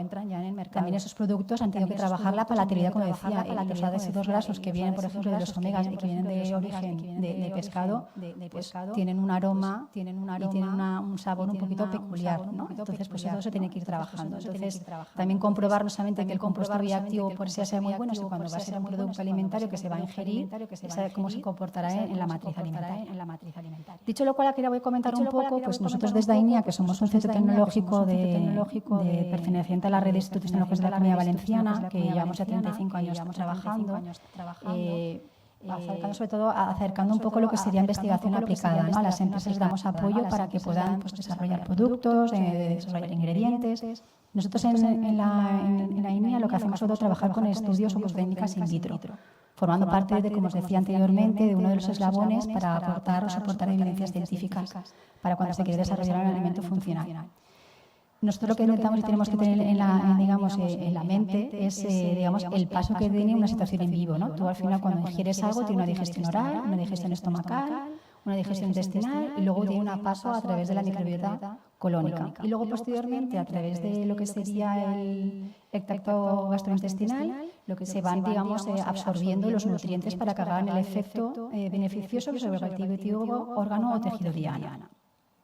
Speaker 4: También esos productos han tenido que trabajar la palatabilidad, como decía, los ácidos grasos que vienen, por ejemplo, de los omegas y que vienen de origen de pescado, pues tienen un aroma y tienen un sabor un poquito peculiar, ¿no? Entonces, pues eso se tiene que ir trabajando. Entonces, también comprobar no solamente que el compuesto bioactivo por sí sea muy bueno, sino cuando va a ser un producto alimentario que se va a ingerir, saber cómo se comportará en la matriz alimentaria. Dicho lo cual, aquí voy a comentar un poco, pues nosotros desde AINIA, que somos un centro tecnológico perteneciente a la red de institutos tecnológicos de la Comunidad Valenciana, que llevamos ya 35 años trabajando, sobre todo acercando un poco lo que sería investigación aplicada, ¿no? A las empresas les damos apoyo para que puedan pues, desarrollar productos, desarrollar ingredientes. Nosotros en la INIA lo que hacemos es trabajar con estudios o con técnicas in vitro, formando parte de, como os decía anteriormente, de uno de los eslabones para aportar o soportar evidencias científicas para cuando se quiere desarrollar un alimento funcional. Nosotros lo que intentamos y tenemos que tener en la mente es el paso que tiene una situación en vivo, ¿no? Tú al final cuando ingieres algo tiene una digestión oral, una digestión estomacal, una digestión intestinal y luego tiene un paso a través de la microbiota colónica. Y luego posteriormente a través de lo que sería el tracto gastrointestinal, lo que se van, absorbiendo los nutrientes para que hagan el efecto beneficioso sobre cualquier órgano o tejido diana.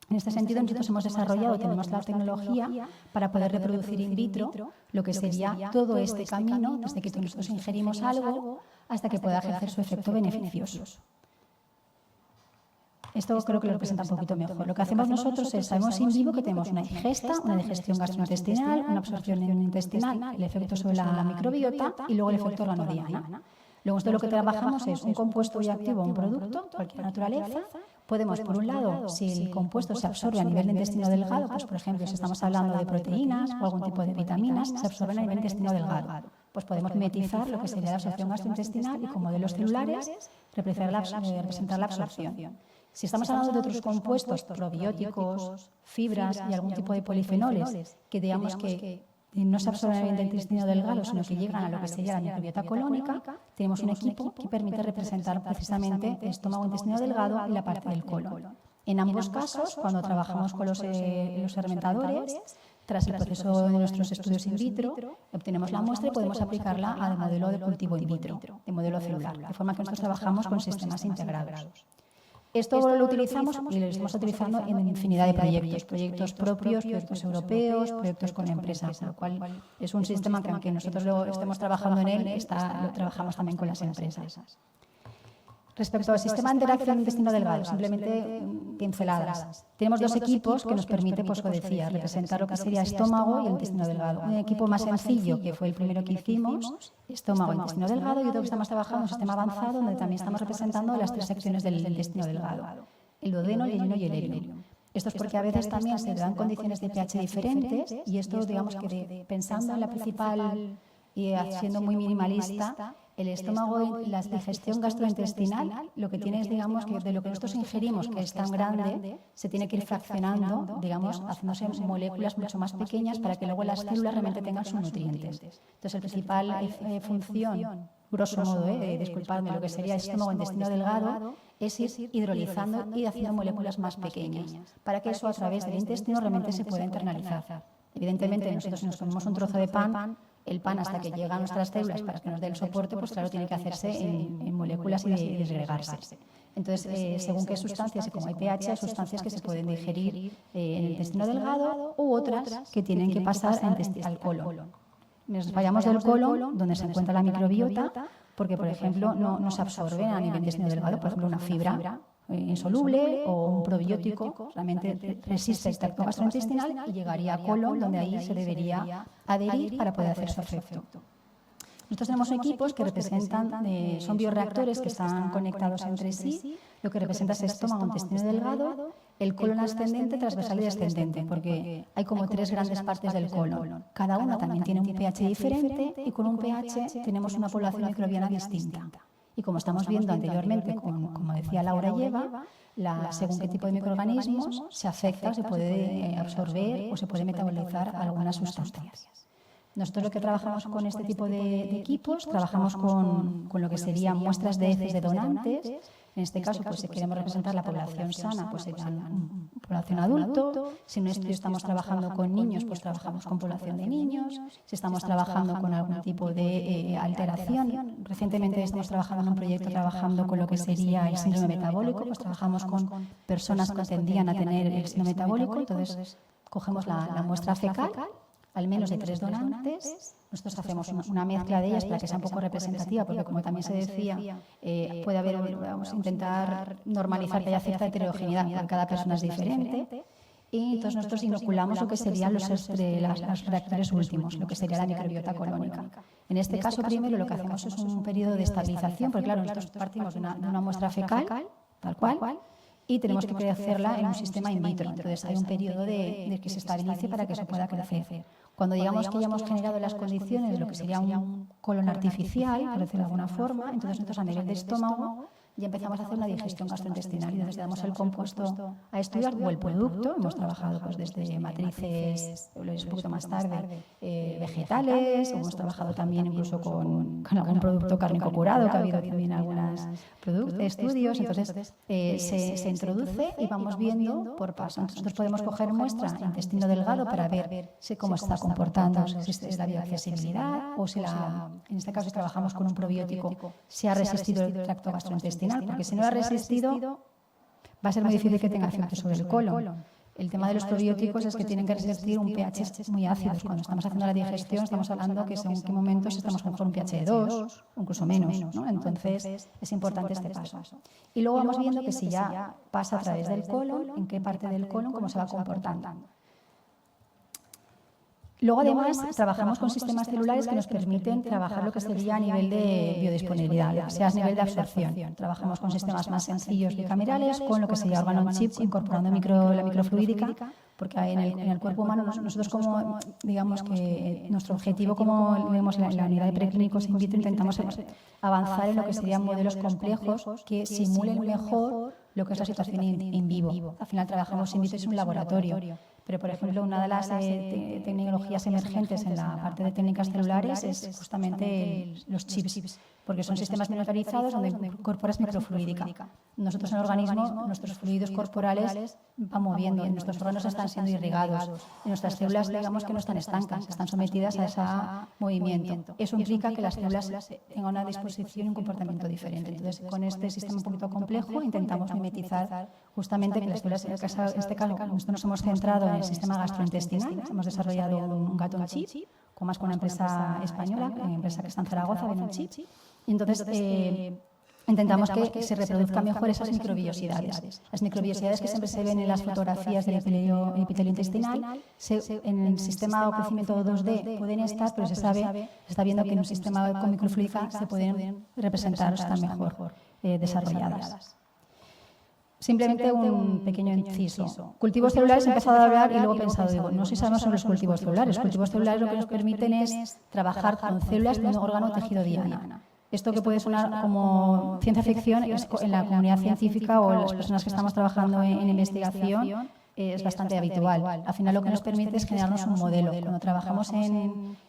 Speaker 4: En este sentido, nosotros hemos desarrollado, tenemos la tecnología para poder reproducir in vitro lo que sería todo este camino, desde que nosotros ingerimos algo hasta que pueda ejercer su efecto beneficioso. Esto creo que lo representa un poquito mejor. Lo que hacemos nosotros es, sabemos in vivo que tenemos una ingesta, una digestión gastrointestinal, una absorción intestinal, el efecto sobre la microbiota y luego el efecto organodiana. Luego, esto lo que trabajamos es un compuesto bioactivo, un producto, cualquier naturaleza. Podemos, por un lado, si el compuesto se absorbe a nivel de intestino delgado, pues por ejemplo, si estamos hablando de proteínas o algún tipo de vitaminas, se absorben a nivel de intestino delgado. Pues podemos mimetizar lo que sería la absorción gastrointestinal y con modelos celulares representar la absorción. Si estamos hablando de otros compuestos probióticos, fibras y algún tipo de polifenoles que digamos que no se absorben a nivel del intestino delgado, sino que llegan a lo que sería la microbiota colónica, tenemos un equipo que permite representar precisamente el estómago, intestino delgado y la parte del colon. En ambos casos, cuando trabajamos con los fermentadores, tras el proceso de nuestros estudios in vitro, obtenemos la muestra y podemos aplicarla al modelo de cultivo in vitro, de modelo celular, de forma que nosotros trabajamos con sistemas integrados. Esto lo utilizamos y lo estamos utilizando en infinidad de proyectos propios, proyectos europeos, proyectos con empresas, con lo cual es un sistema que aunque nosotros lo estemos trabajando en él, lo trabajamos también con las empresas. Respecto al sistema de interacción intestino delgado, simplemente pinceladas. Tenemos dos equipos que nos permiten, pues como decía, representar lo que sería estómago y el intestino delgado. Un equipo más sencillo, que fue el primero que hicimos, estómago e intestino delgado, y otro que estamos trabajando en un sistema avanzado, donde también estamos representando las tres secciones del intestino delgado, el duodeno, el yeyuno y el helium. Esto es porque a veces también se dan condiciones de pH diferentes y esto, digamos que pensando en la principal y siendo muy minimalista, El estómago, la digestión gastrointestinal, lo que tiene es, digamos, que de lo que nosotros ingerimos, que es tan grande, se tiene que ir fraccionando, digamos, haciéndose moléculas mucho más pequeñas para que luego las células realmente tengan sus nutrientes. Entonces, la principal función, grosso modo, disculpadme, lo que sería el estómago intestino delgado, es ir hidrolizando y haciendo moléculas más pequeñas, para que eso a través del intestino realmente se pueda internalizar. Evidentemente, nosotros si nos comemos un trozo de pan, el pan hasta que llega a nuestras células para que nos dé el soporte, pues claro, tiene que hacerse en moléculas y disgregarse. Entonces, según qué sustancias, y como hay pH, hay sustancias que se pueden digerir en el intestino delgado u otras que tienen que pasar al colon. Nos vayamos del colon, donde se encuentra la microbiota, porque, por ejemplo, no se absorbe a nivel intestino delgado, por ejemplo, una fibra insoluble o un probiótico, realmente resiste el tracto gastrointestinal y llegaría a colon, donde ahí se debería adherir para poder hacer su efecto. Nosotros tenemos equipos que representan, son bioreactores que están conectados entre sí, lo que representa es estómago, intestino delgado, el colon ascendente, transversal y descendente, porque hay como 3 grandes partes del colon. Cada una también tiene un pH diferente y con un pH tenemos una población microbiana distinta. Y como estamos viendo anteriormente, como decía Laura y Eva, según qué tipo de microorganismos se afecta, se puede absorber o se puede metabolizar algunas sustancias. Nosotros lo que trabajamos con este tipo de equipos, trabajamos con lo que serían muestras de heces de donantes. En este caso, pues si queremos representar la población sana, pues sería población adulto. Si en un estudio estamos trabajando con niños, pues trabajamos con población de niños. Si estamos trabajando con algún tipo de alteración, recientemente estamos trabajando en un proyecto trabajando con lo que sería el síndrome metabólico, pues trabajamos con personas que tendían a tener el síndrome metabólico, entonces cogemos la muestra fecal, al menos de 3 donantes. Nosotros hacemos una mezcla de ellas para que sea un poco representativa, porque como también se decía, puede haber, vamos a intentar normalizar que haya cierta heterogeneidad, porque cada persona es diferente. Y entonces nosotros inoculamos lo que serían los reactores últimos, lo que sería la microbiota colónica. En este caso, primero lo que hacemos es un periodo de estabilización, porque claro, nosotros partimos de una muestra fecal, tal cual, y tenemos que hacerla en un sistema in vitro. Entonces hay un periodo de que se estabilice para que eso pueda crecer. Cuando digamos que ya hemos generado las condiciones de lo que sería un colon artificial, por decirlo de alguna forma, entonces nosotros a nivel de estómago ya empezamos a hacer una digestión gastrointestinal y entonces le damos el compuesto a estudiar o el producto. Hemos trabajado pues desde matrices, un poquito más tarde, vegetales, hemos trabajado también incluso con algún producto cárnico curado, que ha habido también algunos estudios. Entonces se introduce y vamos viendo por paso. Nosotros podemos coger muestra intestino delgado para ver cómo está comportando, si es la bioaccesibilidad o si en este caso si trabajamos con un probiótico, si ha resistido el tracto gastrointestinal, porque si no ha resistido va a ser muy difícil que tenga efecto sobre el colon. El tema de los probióticos es que tienen que resistir un pH muy ácido. Cuando estamos haciendo la digestión estamos hablando que según qué momentos estamos con un pH de 2 o incluso menos, ¿no? Entonces es importante este paso. Y luego vamos viendo que si ya pasa a través del colon, en qué parte del colon, cómo se va comportando. Luego, además, trabajamos con sistemas celulares que nos permiten trabajar lo que sería a nivel de biodisponibilidad, sea a nivel de absorción. Trabajamos con sistemas más sencillos bicamerales, con lo que sería órgano-on-chip, incorporando la microfluídica, porque en el cuerpo humano nosotros como, digamos que nuestro objetivo, como vemos en la unidad de preclínicos in vitro, intentamos avanzar en lo que serían modelos complejos que simulen mejor lo que es la situación in vivo. Al final trabajamos in vitro, es un laboratorio. Pero, por ejemplo, una de las tecnologías emergentes en la parte de técnicas celulares es justamente los chips, porque son sistemas miniaturizados donde incorporas microfluídica. Nosotros en el organismo, nuestros fluidos corporales van moviendo, y nuestros órganos están siendo irrigados, y nuestras células, digamos que no están estancas, están sometidas a ese movimiento. Eso implica que las células tengan una disposición y un comportamiento diferente. Entonces, con este sistema un poquito complejo, intentamos mimetizar justamente que las células, en este caso, nosotros nos hemos centrado en el sistema gastrointestinal, hemos desarrollado un Gut-on-Chip, con una empresa española, una empresa que está en Zaragoza, Ven-on-Chip, y entonces intentamos que se reproduzcan mejor esas microbiosidades. Las microbiosidades que siempre se ven en las fotografías del epitelio intestinal, en el sistema de crecimiento 2D pueden estar, pero se está viendo que en un sistema con microfluídica se pueden representar o estar mejor desarrolladas. Simplemente un pequeño inciso. Cultivos celulares he empezado a hablar y luego he pensado, no sé si sabemos sobre los cultivos celulares. Los cultivos celulares lo que nos permiten es trabajar con células de un órgano tejido diana. Esto que puede sonar como ciencia ficción, en la comunidad científica o las personas que estamos trabajando en investigación, es bastante habitual. Al final lo que nos permite es generarnos un modelo. Cuando trabajamos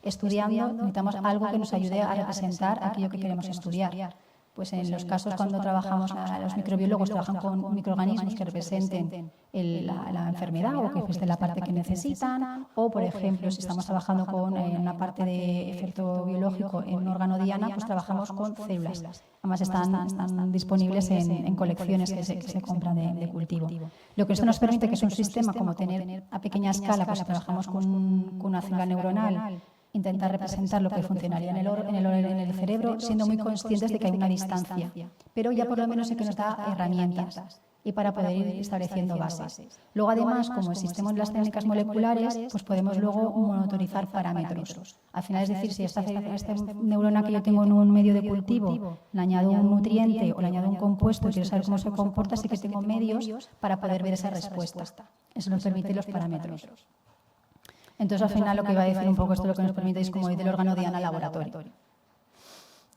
Speaker 4: estudiando, necesitamos algo que nos ayude a representar aquello que queremos estudiar. Pues en los casos cuando trabajamos, los microbiólogos trabajan con microorganismos que representen la enfermedad o que esté la parte que necesitan, o por ejemplo, si estamos trabajando con una parte de efecto biológico en un órgano diana, pues trabajamos con células. Además están disponibles en colecciones que se compran de cultivo. Lo que esto nos permite, que es un sistema como tener a pequeña escala, pues si trabajamos con una célula neuronal, intentar representar lo que funcionaría en el cerebro, siendo muy conscientes de que hay una distancia, pero ya por lo menos sí que nos da herramientas y para poder ir estableciendo bases. Luego, además, como existimos en las técnicas moleculares, pues podemos luego monitorizar parámetros. Al final, es decir, si esta neurona que yo tengo en un medio de cultivo le añado un nutriente o le añado un compuesto y quiero saber cómo se comporta, sí que tengo medios para poder ver esa respuesta. Eso nos permite los parámetros. Entonces, al final, lo que va a decir un poco esto, lo que nos permite es como del órgano diana laboratorio.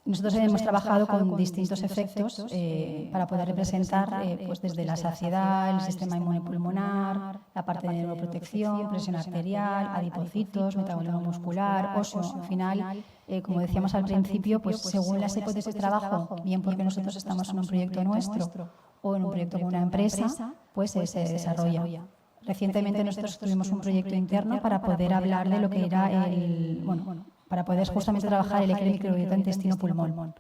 Speaker 4: Nosotros hemos trabajado con distintos efectos para poder representar pues desde la saciedad, el sistema inmunopulmonar, la parte de neuroprotección, presión arterial, adipocitos, metabolismo muscular, óseo. Al final, como decíamos al principio, pues según las hipótesis de trabajo, bien porque nosotros estamos en un proyecto nuestro o en un proyecto con una empresa, pues se desarrolla. Recientemente nosotros tuvimos un proyecto interno para poder hablar de lo que era para poder justamente trabajar el microbiota intestino-pulmón,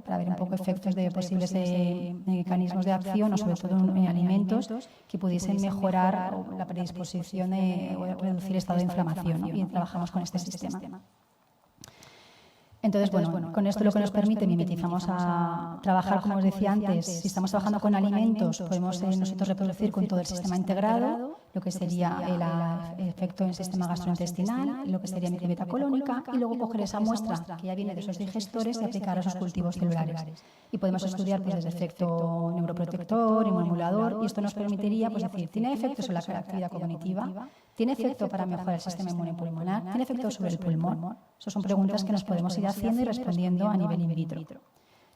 Speaker 4: para ver un poco efectos de posibles mecanismos de acción o sobre todo en alimentos que pudiesen mejorar la predisposición o reducir el estado de inflamación, ¿no? Y trabajamos con este sistema. Entonces, bueno, con esto lo que nos permite, mimetizamos a trabajar, como os decía antes, si estamos trabajando con alimentos, podemos nosotros reproducir con todo el sistema integrado, lo que sería el efecto en el sistema gastrointestinal, lo que sería microbiota colónica, y luego coger esa muestra que ya viene de esos digestores y aplicar a esos cultivos celulares. Y podemos estudiar pues, desde efecto neuroprotector, inmunomodulador, y esto nos permitiría pues, decir, ¿tiene efecto sobre la actividad cognitiva? ¿Tiene efecto para mejorar el sistema inmunopulmonar? ¿Tiene efecto sobre el pulmón? Esas son preguntas que nos podemos ir haciendo y respondiendo a nivel in vitro.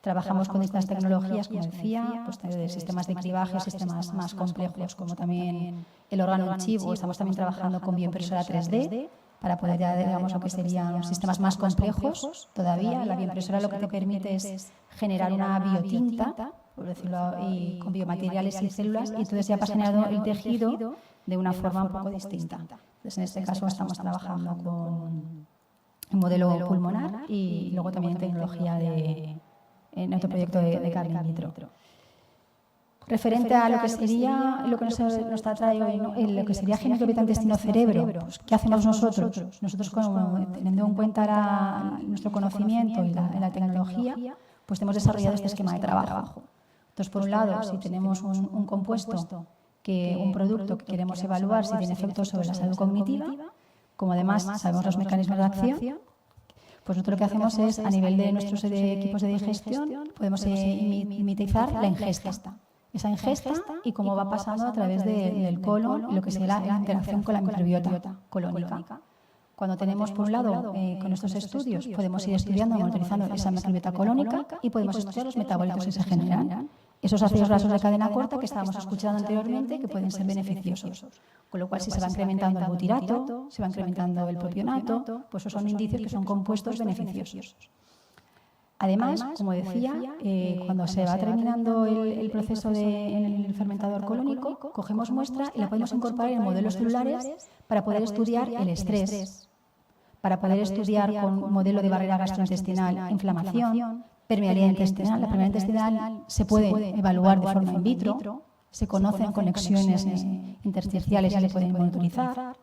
Speaker 4: Trabajamos con estas tecnologías, como decía, pues, de sistemas de cribaje, sistemas más complejos, como también el órgano chivo. Estamos también trabajando con bioimpresora 3D para poder, ya, digamos, lo que serían sistemas más complejos todavía. La bioimpresora lo que te permite es generar una biotinta, por decirlo, y con biomateriales y células, y entonces ya vas generando el tejido de una forma un poco distinta. Entonces, en este caso estamos trabajando con un modelo pulmonar y luego también tecnología en otro proyecto de carne in vitro. Referente a lo que sería, lo que nos trae hoy, lo que sería microbiota intestino-cerebro, pues, ¿qué hacemos nosotros? Nosotros, teniendo en cuenta nuestro conocimiento y la tecnología, pues hemos desarrollado este esquema de trabajo. Entonces, por un lado, si tenemos un compuesto, un producto que queremos evaluar si tiene efectos sobre la salud cognitiva, como además sabemos los mecanismos de acción, pues nosotros lo que hacemos es, a nivel de nuestros equipos de digestión, podemos mimetizar la ingesta. Esa ingesta y cómo va pasando a través del colon y lo que será la interacción con la microbiota colónica. Cuando tenemos, por un lado, con estos estudios, podemos ir estudiando, monitorizando esa microbiota colónica y podemos estudiar los metabolitos que se generan. Esos ácidos grasos de cadena corta que estábamos escuchando anteriormente, que pueden ser beneficiosos. Con lo cual, si se va incrementando el butirato, se va incrementando el propionato, pues esos son indicios que son compuestos beneficiosos. Además, como decía, cuando se va terminando el proceso en el fermentador colónico, cogemos muestra y la podemos incorporar en modelos celulares para poder estudiar el estrés, para poder estudiar con un modelo de barrera gastrointestinal inflamación, permeabilidad intestinal. La permeabilidad intestinal se puede evaluar de forma in vitro, se conocen conexiones intersticiales y se pueden monitorizar.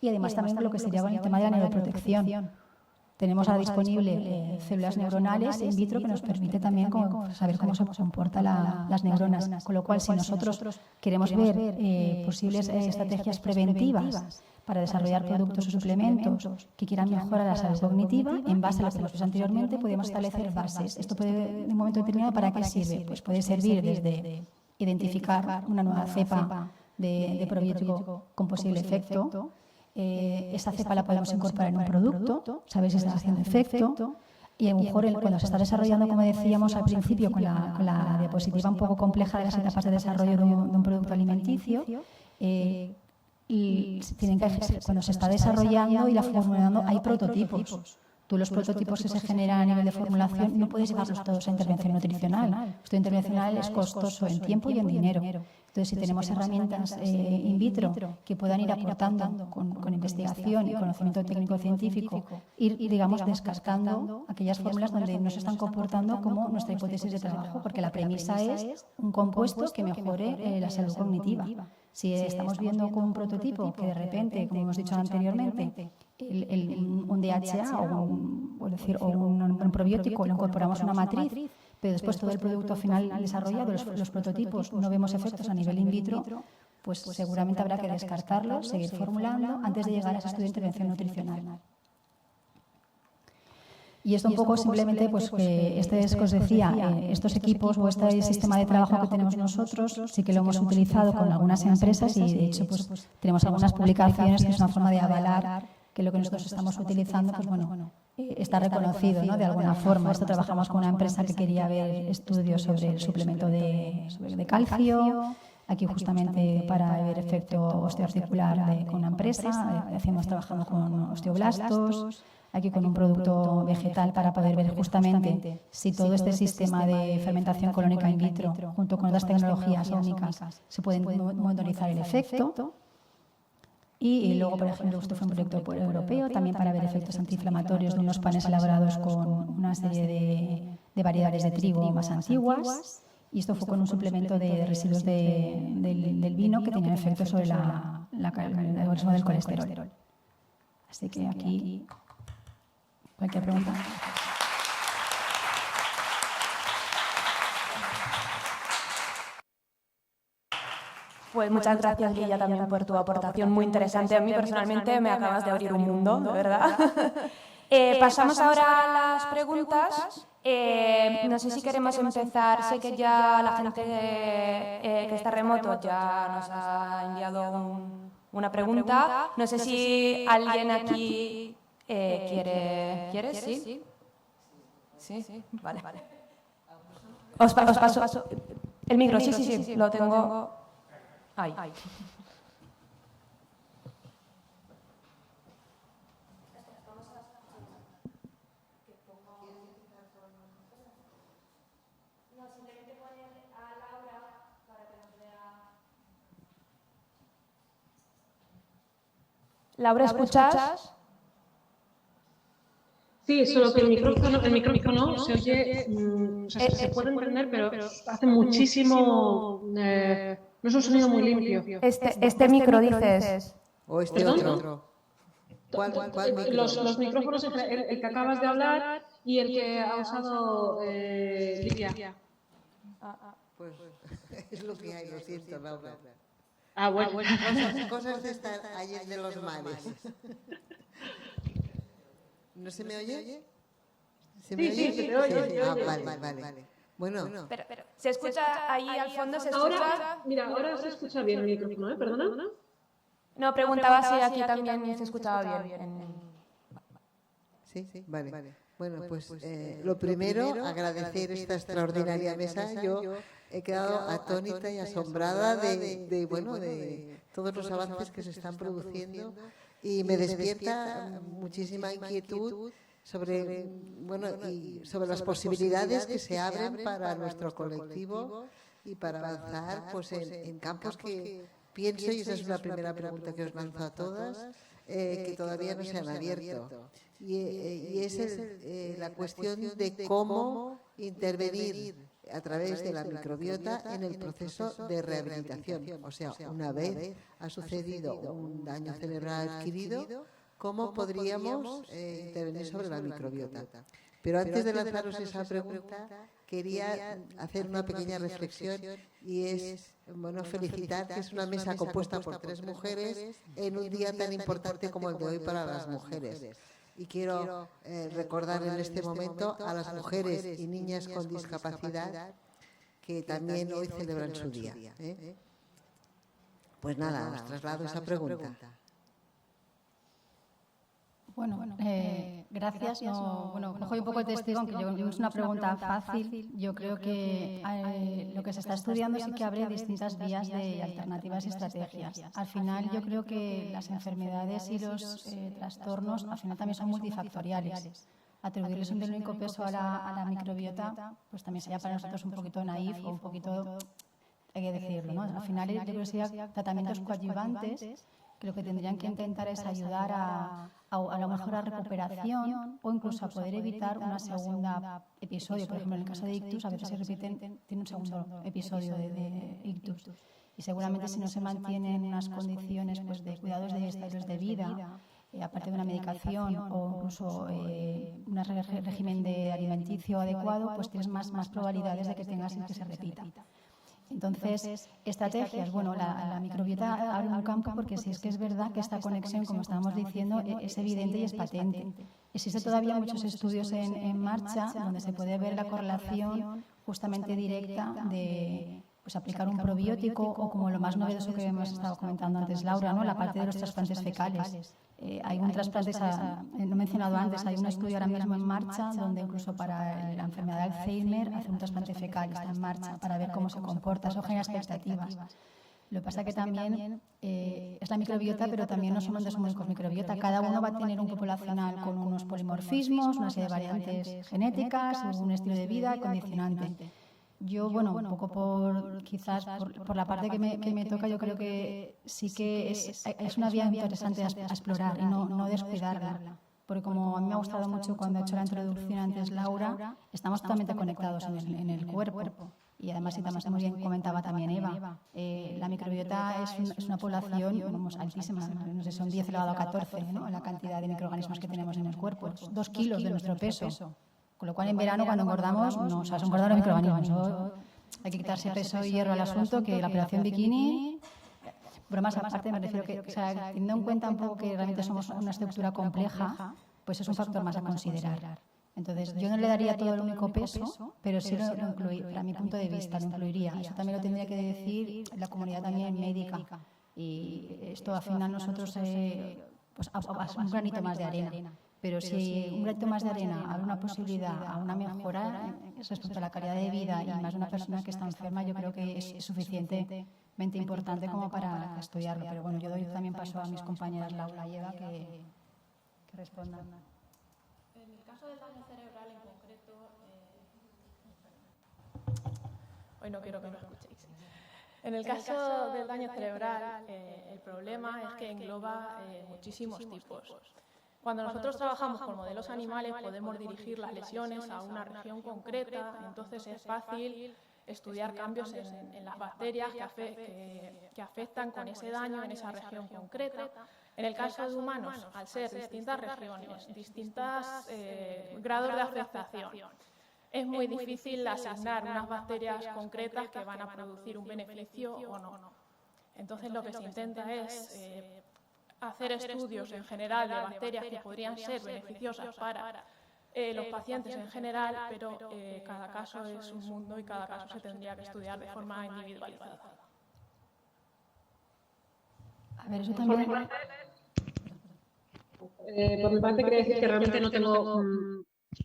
Speaker 4: Y además también lo que sería con el tema de la neuroprotección. Tenemos ahora disponible células neuronales in vitro que nos permite también saber cómo se comportan las neuronas. Con lo cual, si nosotros queremos ver posibles estrategias preventivas para desarrollar productos o suplementos que quieran mejorar la salud cognitiva, en base a lo que hemos visto anteriormente, podemos establecer bases. Esto puede, en un momento determinado, ¿para qué sirve? Pues puede servir desde identificar una nueva cepa de probiótico con posible efecto. Esa cepa la podemos incorporar en un producto, saber si está haciendo efecto. Y a lo mejor cuando se está desarrollando, como decíamos al principio, con la diapositiva un poco compleja de las etapas de desarrollo de un producto alimenticio, y cuando se está desarrollando y la formulando, hay prototipos. Tú los prototipos que se generan a nivel de formulación no puedes llevarlos todos a intervención nutricional. Esto intervencional es costoso en tiempo y en dinero. Entonces, si tenemos herramientas in vitro que puedan ir aportando con investigación y conocimiento técnico-científico, ir, digamos, descartando aquellas fórmulas donde no se están comportando como nuestra hipótesis de trabajo, porque la premisa es un compuesto que mejore la salud cognitiva. Si estamos viendo con un prototipo que de repente, como hemos dicho anteriormente, un DHA o un probiótico lo incorporamos a una matriz, pero después todo el producto final desarrollado, los prototipos, no vemos efectos a nivel in vitro, pues seguramente habrá que descartarlos, seguir formulando antes de llegar a ese estudio de intervención nutricional. Y esto un poco simplemente, pues que este es que os decía, estos equipos o este sistema de trabajo que tenemos nosotros, sí que lo hemos utilizado con algunas empresas y de hecho pues tenemos algunas publicaciones que es una forma de avalar que lo que nosotros estamos utilizando, pues bueno, está reconocido, ¿no? De alguna forma. Esto trabajamos con una empresa que quería ver estudios sobre el suplemento de calcio. Aquí justamente para ver efecto osteoarticular con una empresa, trabajando con osteoblastos. Aquí con un producto vegetal para poder ver justamente si todo este sistema de fermentación colónica in vitro, junto con otras tecnologías ómicas, se pueden monitorizar el efecto. Y luego, por ejemplo, esto fue un proyecto europeo también para ver efectos antiinflamatorios de unos panes elaborados con una serie de variedades de trigo más antiguas. Y esto fue con un suplemento de residuos del vino que tenían efectos sobre el metabolismo del colesterol. Así que aquí... ¿Cualquier pregunta?
Speaker 1: Pues muchas gracias, Lidia, también por tu aportación muy interesante. A mí personalmente me acabas de abrir un mundo, de verdad. Pasamos ahora a las preguntas. No sé si queremos empezar. Sé que ya la gente que está remoto ya nos ha enviado una pregunta. No sé si alguien aquí... ¿Quieres? ¿Sí? Sí, vale. Os paso el micro, sí, lo tengo ahí. Laura, ¿escuchas?
Speaker 3: Sí, solo que el micrófono se oye, se puede entender, pero hace muchísimo, no es un sonido muy limpio.
Speaker 1: Este micro, dices.
Speaker 5: ¿O este otro? ¿Cuál micro?
Speaker 3: Los micrófonos, el que acabas de hablar y el que ha usado Lidia.
Speaker 5: Pues es lo que hay, lo siento, Laura.
Speaker 3: Bueno.
Speaker 5: Cosas de estar ayer de los mares. ¿No se me oye?
Speaker 3: ¿Se me oye? Sí, se te oye.
Speaker 5: Sí. Vale. Bueno.
Speaker 1: Pero, ¿se escucha ahí al fondo? ¿Se escucha?
Speaker 3: Ahora se escucha bien el micrófono, ¿Perdona?
Speaker 1: No, preguntaba si aquí también se escuchaba bien.
Speaker 5: Sí, vale. Bueno, pues lo primero, agradecer esta extraordinaria mesa. Yo he quedado atónita y asombrada de todos los avances que se están produciendo y me despierta muchísima inquietud sobre las posibilidades que se abren para nuestro colectivo y para avanzar pues en campos que pienso, y esa es la primera pregunta que os lanzo a todas, que todavía no se han abierto. Y es la cuestión de cómo intervenir a través de la microbiota en el proceso de rehabilitación. O sea, una vez ha sucedido un daño cerebral adquirido, ¿cómo podríamos intervenir sobre la microbiota? Pero antes de lanzaros esa pregunta, quería hacer una pequeña reflexión y es, felicitar que es una mesa compuesta por 3 mujeres en un día tan importante como el de hoy para las mujeres. Y quiero recordar en este momento a las mujeres y niñas con discapacidad que también hoy celebran su día. Pues nada, os traslado esa pregunta.
Speaker 4: Bueno, Gracias. Bueno, cojo un poco el testigo, aunque no es una pregunta fácil. Yo creo que lo que se está estudiando sí que abre distintas vías de alternativas y estrategias. Al final, yo creo que las enfermedades y los trastornos al final también son multifactoriales. Atribuirles un único peso a la microbiota, pues también sería para nosotros un poquito naif o un poquito, hay que decirlo, ¿no? Al final, yo creo que serían tratamientos coadyuvantes que lo que tendrían que intentar es ayudar a lo mejor a recuperación o incluso a poder evitar una segunda episodio. Por ejemplo, en el caso de ictus, a veces se repiten, tiene un segundo episodio de ictus. Y seguramente si no se mantienen unas condiciones pues, de cuidados de estilos de vida, aparte de una medicación o incluso un régimen de alimenticio adecuado, pues tienes más probabilidades de que tengas y que se repita. Entonces, estrategias, bueno, la microbiota abre un campo porque sí es que es verdad que esta conexión, como estábamos diciendo, es evidente y es patente. Existen todavía muchos estudios en marcha donde se puede ver la correlación justamente directa de pues, aplicar un probiótico o como lo más novedoso que hemos estado comentando antes, Laura, ¿no? La parte de los trasplantes fecales. Hay un trasplante, no he mencionado antes, hay un estudio ahora mismo en marcha donde incluso para la enfermedad de Alzheimer hace un trasplante fecal, está en marcha para ver cómo se comporta, eso genera expectativas. Lo que pasa es que también es la microbiota, pero también no son los únicos microbiota. Cada uno va a tener un populacional con unos polimorfismos, una serie de variantes genéticas, un estilo de vida condicionante. Yo, bueno, un poco quizás por la parte que me toca, yo creo que sí que es una vía interesante a explorar y no descuidarla. Porque como a mí me ha gustado mucho cuando ha hecho la introducción antes Laura, estamos totalmente conectados en el cuerpo. Y además, y también muy bien comentaba también Eva, la microbiota es una población altísima, no sé, son 10 elevado a 14, ¿no? La cantidad de microorganismos que tenemos en el cuerpo, 2 kilos de nuestro peso. Con lo cual, en verano, cuando engordamos, se engordan los microorganismos. Hay que quitarse peso y hierro al asunto, que la operación bikini... Bromas aparte, me refiero que, teniendo en cuenta un poco que realmente somos una estructura compleja, pues es un factor más a considerar. Entonces, yo no le daría todo el único peso, pero sí lo incluiría, para mi punto de vista, lo incluiría. Eso también lo tendría que decir la comunidad también médica. Y esto, al final, nosotros, pues, un granito más de arena. Pero si un granito más de arena abre una posibilidad a una mejora respecto a la calidad de vida y más de una persona que está enferma, yo creo que es suficientemente importante como para estudiarlo. Pero bueno, yo doy también paso a mis compañeras Laura y Eva que respondan.
Speaker 2: En el caso del daño cerebral en concreto, hoy no quiero que me escuchéis. En el caso del daño cerebral, el problema es que engloba muchísimos tipos. Cuando nosotros trabajamos con modelos animales podemos dirigir las lesiones a una región concreta, entonces es fácil estudiar cambios en las bacterias que afectan con ese daño en esa región concreta. En el caso de humanos, al ser distintas regiones, distintos grados de afectación, es muy difícil asignar unas bacterias concretas que van a producir un beneficio o no. Entonces lo que se intenta es hacer estudios en general de bacterias que podrían ser beneficiosas para los pacientes en general, pero cada caso es un mundo y cada caso se tendría que estudiar de forma individualizada.
Speaker 4: A ver, eso también...
Speaker 3: Por mi parte, quería decir que realmente no tengo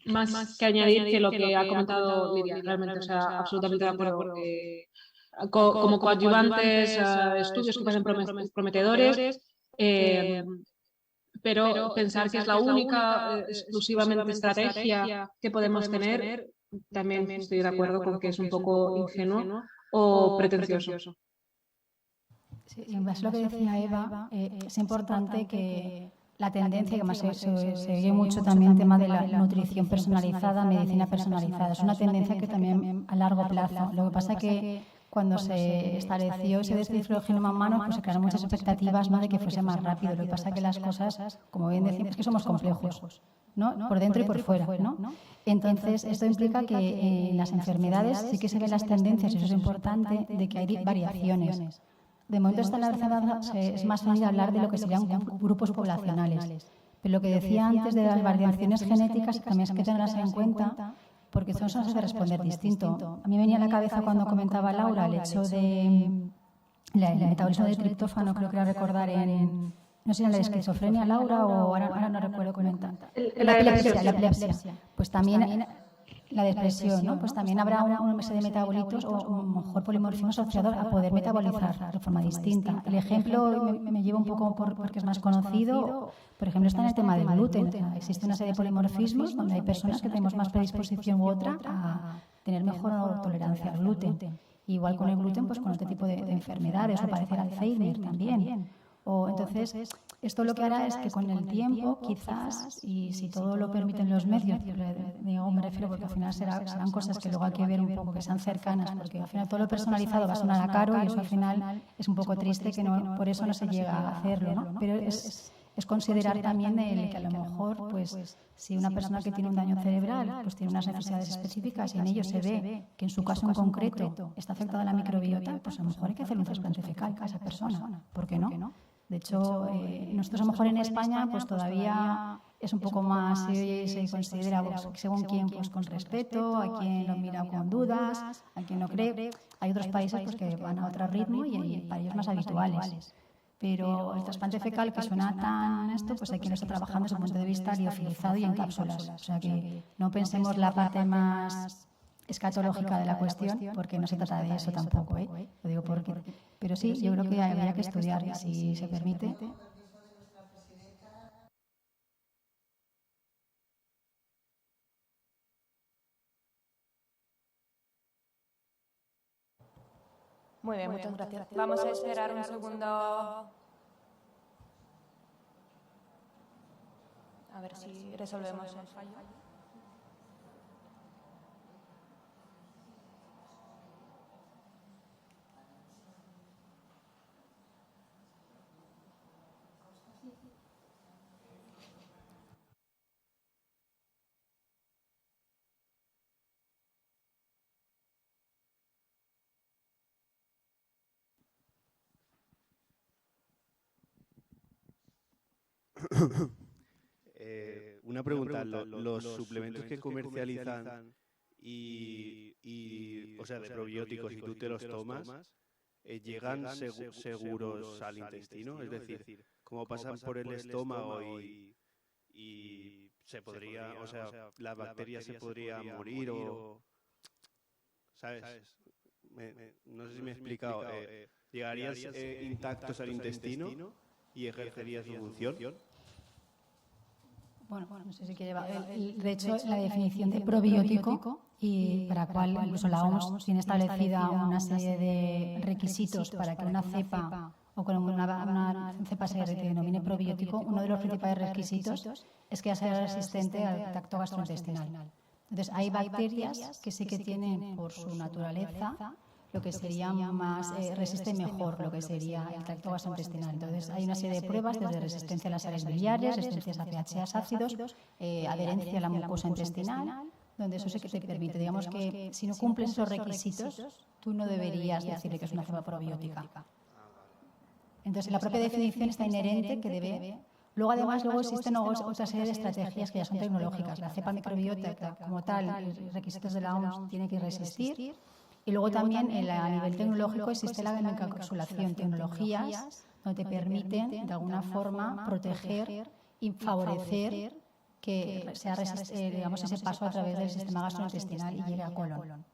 Speaker 3: más que añadir que lo que ha comentado Lidia. Realmente, o sea, absolutamente de acuerdo. Como coadyuvantes, estudios que parecen prometedores, pero pensar que es la única exclusivamente estrategia que podemos tener, también estoy de acuerdo con que es un poco ingenuo o pretencioso.
Speaker 4: Sí, y más lo que decía Eva, es importante que la tendencia, que más se oye mucho también el tema de la nutrición personalizada, medicina personalizada, es una tendencia que también a largo plazo. Lo que pasa es que cuando se estableció ese descifro del genoma humano, pues se crearon muchas expectativas, ¿no?, de que fuese más rápido. Lo que pasa es que las cosas, como bien decimos, es que somos complejos, ¿no?, por dentro y por fuera, ¿no? Entonces, esto implica que en las enfermedades sí que se ven las tendencias, y eso es importante, de que hay variaciones. De momento está en la enfermedad, es más fácil hablar de lo que serían grupos poblacionales. Pero lo que decía antes de las variaciones genéticas también es que tenerlas en cuenta, porque eso nos hace responder distinto. A mí venía a la cabeza cuando comentaba Laura el hecho de el metabolismo del triptófano, creo que era recordar en no sé si era la esquizofrenia, Laura, o ahora no recuerdo comentar.
Speaker 3: La
Speaker 4: epilepsia. Pues también la depresión, ¿no? Pues también habrá una serie de metabolitos o un mejor polimorfismo asociado a poder metabolizar de forma distinta. El ejemplo me lleva un poco porque es más conocido. Por ejemplo, está en el tema del gluten. Existe una serie de polimorfismos donde hay personas que tenemos más predisposición u otra a tener mejor tolerancia al gluten. Igual con el gluten, pues con otro tipo de enfermedades, o padecer Alzheimer también. O entonces, esto lo que hará es que con el tiempo, quizás, y si todo lo permiten los medios, digo, me refiero porque al final serán cosas que luego hay que ver un poco, que sean cercanas, porque al final todo lo personalizado va a sonar a caro y eso al final es un poco triste que por eso no se llega a hacerlo, ¿no? Pero es considerar también que a lo mejor, pues, si una persona que tiene un daño cerebral, pues tiene unas necesidades específicas y en ello se ve que en su caso en concreto está afectada la microbiota, pues a lo mejor hay que hacer un trasplante fecal a esa persona. ¿Por qué no? De hecho, nosotros a lo mejor en España pues todavía es un poco más, se considera según quién pues con respeto, a quien lo mira con dudas, a quien no cree. Hay otros países pues que van a otro ritmo y para ellos más habituales. Pero el trasplante fecal, que suena tan esto, pues hay quien lo está trabajando desde el punto de vista liofilizado y en cápsulas. O sea que no pensemos la parte más escatológica de la cuestión, porque no se trata de eso tampoco, ¿eh? Lo digo porque... Pero sí, yo creo que habría que estudiar, y si se permite.
Speaker 1: Muy bien, muchas gracias. Vamos a esperar un segundo. A ver si resolvemos el fallo.
Speaker 6: Una pregunta, los suplementos que comercializan o sea, de probióticos y tú te los tomas, ¿llegan seguros al intestino? Es decir, ¿cómo pasan por el estómago y se podría, o sea, la bacteria se podría morir o... ¿Sabes? No sé si me he explicado. ¿Llegarían intactos al intestino y ejercería su función?
Speaker 4: Bueno, no sé si quiere llevar. De hecho, la definición de probiótico, y para la cual incluso la OMS tiene establecida una serie de requisitos para que una cepa o con una cepa se denomine probiótico, uno de los principales requisitos es que sea resistente al tracto gastrointestinal. Entonces, hay bacterias que sí que tienen por su naturaleza lo que sería más, resiste mejor lo que sería el tracto gastrointestinal. Entonces, hay una serie de pruebas desde resistencia a las sales biliares, resistencia a pH ácidos, adherencia a la mucosa intestinal, donde eso sí que te permite. Digamos que si no cumples esos requisitos, tú no deberías decirle que es una cepa probiótica. Entonces, la propia definición está inherente que debe... Luego, además, existen otra serie de estrategias que ya son tecnológicas. La cepa microbiótica, como tal, los requisitos de la OMS tiene que resistir. Y luego también a nivel tecnológico existe la encapsulación, tecnologías donde te permiten de alguna forma proteger y favorecer que sea digamos, ese paso a través del sistema gastrointestinal y llegue a colon.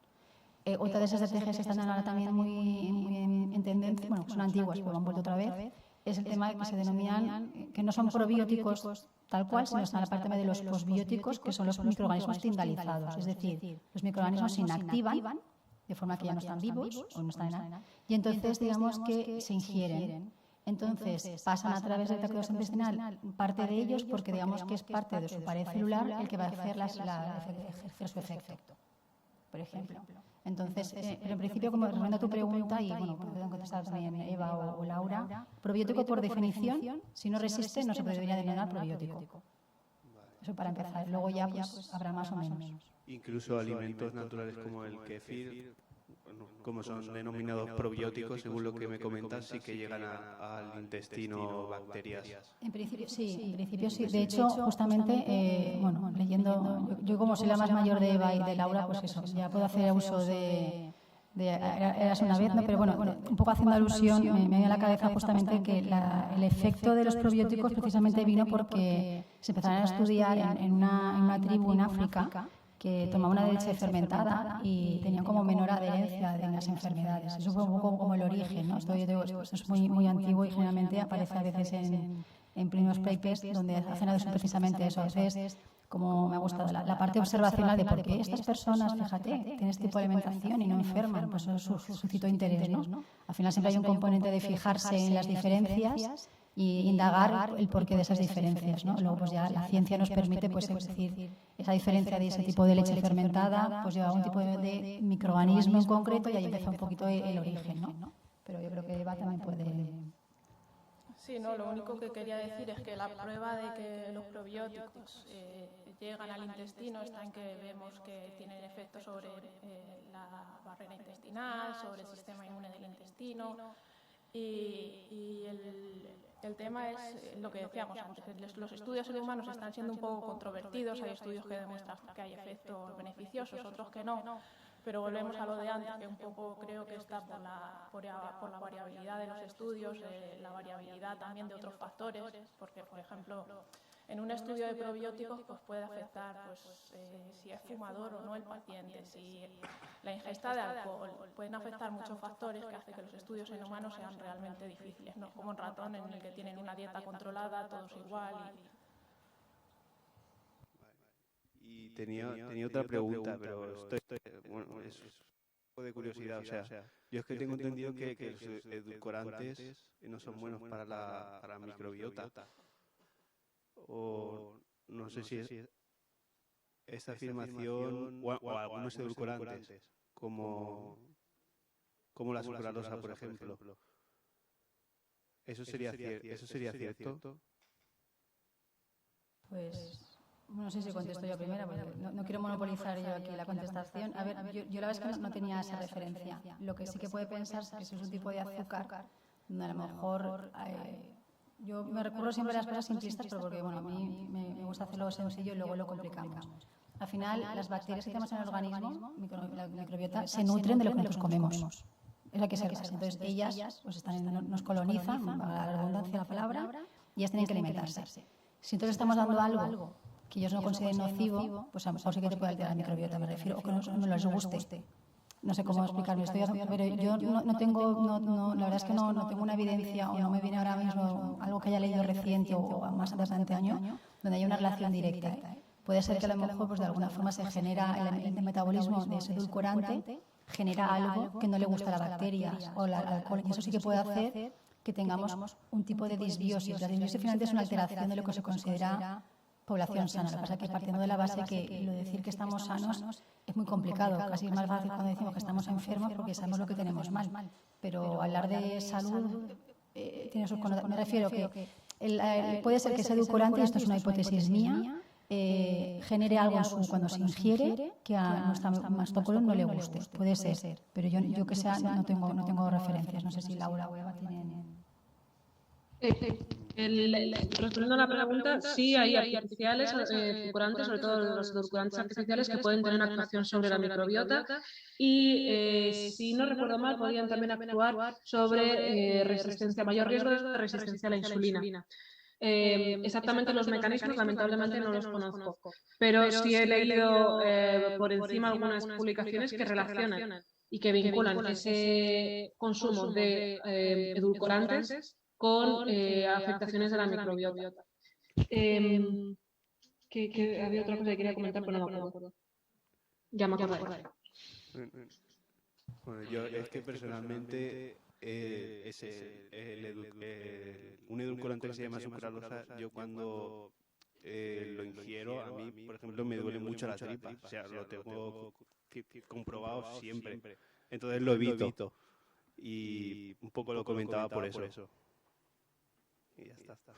Speaker 4: Otra de esas estrategias que están ahora también muy en tendencia, bueno, son antiguas pero han vuelto otra vez, es el tema que se denominan, que no son probióticos tal cual, sino están en la parte de los posbióticos, que son los microorganismos tindalizados, es decir, los microorganismos se inactivan de forma que ya no están vivos o no están en nada, y entonces digamos que se ingieren. Entonces pasan a través del tracto gastrointestinal parte de ellos porque digamos que es parte de su pared celular el que va a hacer ejercer su efecto, por ejemplo. Entonces, en principio, como respondiendo a tu pregunta, y bueno, pueden contestar también Eva o Laura, probiótico por definición, si no resiste, no se debería denominar probiótico. Eso para empezar. Luego ya pues habrá más o menos.
Speaker 6: Incluso alimentos naturales como el kéfir, bueno, como son denominados probióticos, según lo que me comentas, sí que llegan al intestino bacterias.
Speaker 4: En principio sí. De hecho, justamente, bueno, leyendo, yo como soy la más mayor de Eva y de Laura, pues eso, ya puedo hacer uso de Eras una vez, ¿no? Pero bueno, un poco haciendo alusión, me viene a la cabeza justamente que el efecto de los probióticos precisamente vino porque se empezaron a estudiar en una tribu en África que tomaba una leche fermentada y tenían como menor adherencia de las enfermedades. Eso fue un poco como el origen, ¿no? Esto es muy antiguo y generalmente aparece a veces en primeros papers donde hacen alusión precisamente eso. A veces, como me ha gustado, la parte observacional de por qué estas personas, fíjate, tienen este tipo de alimentación y no enferman, pues eso suscitó interés, ¿no? Al final siempre hay un componente de fijarse en las diferencias y indagar el porqué de esas diferencias, ¿no? Luego pues ya la ciencia nos permite, pues es decir, esa diferencia de ese tipo de leche fermentada pues lleva a un tipo de microorganismo en concreto y ahí empieza un poquito el origen, ¿no? Pero yo creo que Eva también puede...
Speaker 2: Sí, no, lo único que quería decir es que la prueba de que los probióticos llegan al intestino está en que vemos que tienen efecto sobre la barrera intestinal, sobre el sistema inmune del intestino y el tema es lo que decíamos antes, los estudios en humanos están siendo un poco controvertidos, hay estudios que demuestran que hay efectos beneficiosos, otros que no. Pero volvemos a lo de antes, que un poco creo que está por la variabilidad de los estudios, la variabilidad también de otros factores, porque, por ejemplo, en un estudio de probióticos pues puede afectar si es fumador o no el paciente, si la ingesta de alcohol, pueden afectar muchos factores que hacen que los estudios en humanos sean realmente difíciles, no como en ratón en el que tienen una dieta controlada, todos igual.
Speaker 6: Y tenía otra pregunta, pero bueno, es un poco de curiosidad. O sea, yo es que tengo entendido que los edulcorantes no son buenos para la microbiota. O no sé si esta afirmación o algunos edulcorantes, como la sucralosa, por ejemplo. ¿Eso sería cierto?
Speaker 4: Pues... No sé si contesto yo primero, porque no quiero monopolizar yo aquí la contestación. A ver, yo la verdad es que no tenía esa referencia. Lo que sí que puede pensar es que si es un tipo de azúcar, donde a lo mejor... yo me recurro siempre a las cosas simplistas, pero porque bueno, a mí me gusta hacerlo sencillo y luego lo complicamos. Al final, las bacterias que tenemos en el organismo, la microbiota, se nutren de lo que nosotros comemos. Es la que se basa. Entonces, ellas pues nos colonizan, a la redundancia de la palabra, y ellas tienen que alimentarse. Si entonces estamos dando algo que ellos no consideren nocivo, pues a lo mejor sí que te puede alterar la microbiota, me refiero, o que no les guste. No sé cómo explicarlo, pero yo no tengo, la verdad es que no tengo una evidencia o no me viene ahora mismo algo que haya leído reciente o más antes de anteaño, donde haya una relación directa. Puede ser que a lo mejor pues de alguna forma se genera el metabolismo de ese edulcorante, genera algo que no le gusta a la bacteria o al alcohol, y eso sí que puede hacer que tengamos un tipo de disbiosis. La disbiosis finalmente es una alteración de lo que se considera población sana. Lo que pasa es que partiendo de la base que lo de decir que estamos sanos es muy complicado. Casi es más fácil cuando decimos que estamos enfermos porque sabemos lo que tenemos mal. Pero hablar de salud tiene sus connotaciones. Me refiero que puede ser que ese edulcorante, y esto es una hipótesis mía, genere algo cuando se ingiere que a nuestra mastócolo no le guste. Puede ser. Pero yo que sea no tengo referencias. No sé si Laura o Eva tienen...
Speaker 3: Respondiendo a la pregunta, sí hay artificiales, edulcorantes, sobre todo los edulcorantes artificiales que pueden tener actuación sobre la microbiota y, si no recuerdo mal, podrían también actuar sobre mayor riesgo de resistencia a la insulina. Exactamente los mecanismos, lamentablemente, no los conozco, pero sí he leído por encima algunas publicaciones que relacionan y que vinculan ese consumo de edulcorantes con afectaciones de la microbiota. Había otra cosa que quería comentar, pero no me acuerdo. Ya me acordaré.
Speaker 6: Bueno, yo es que personalmente un edulcorante que se llama sucralosa, yo cuando lo ingiero, a mí, por ejemplo, me duele mucho la tripa. O sea, lo tengo comprobado siempre. Entonces lo evito. Y un poco lo comentaba por eso. Y ya está.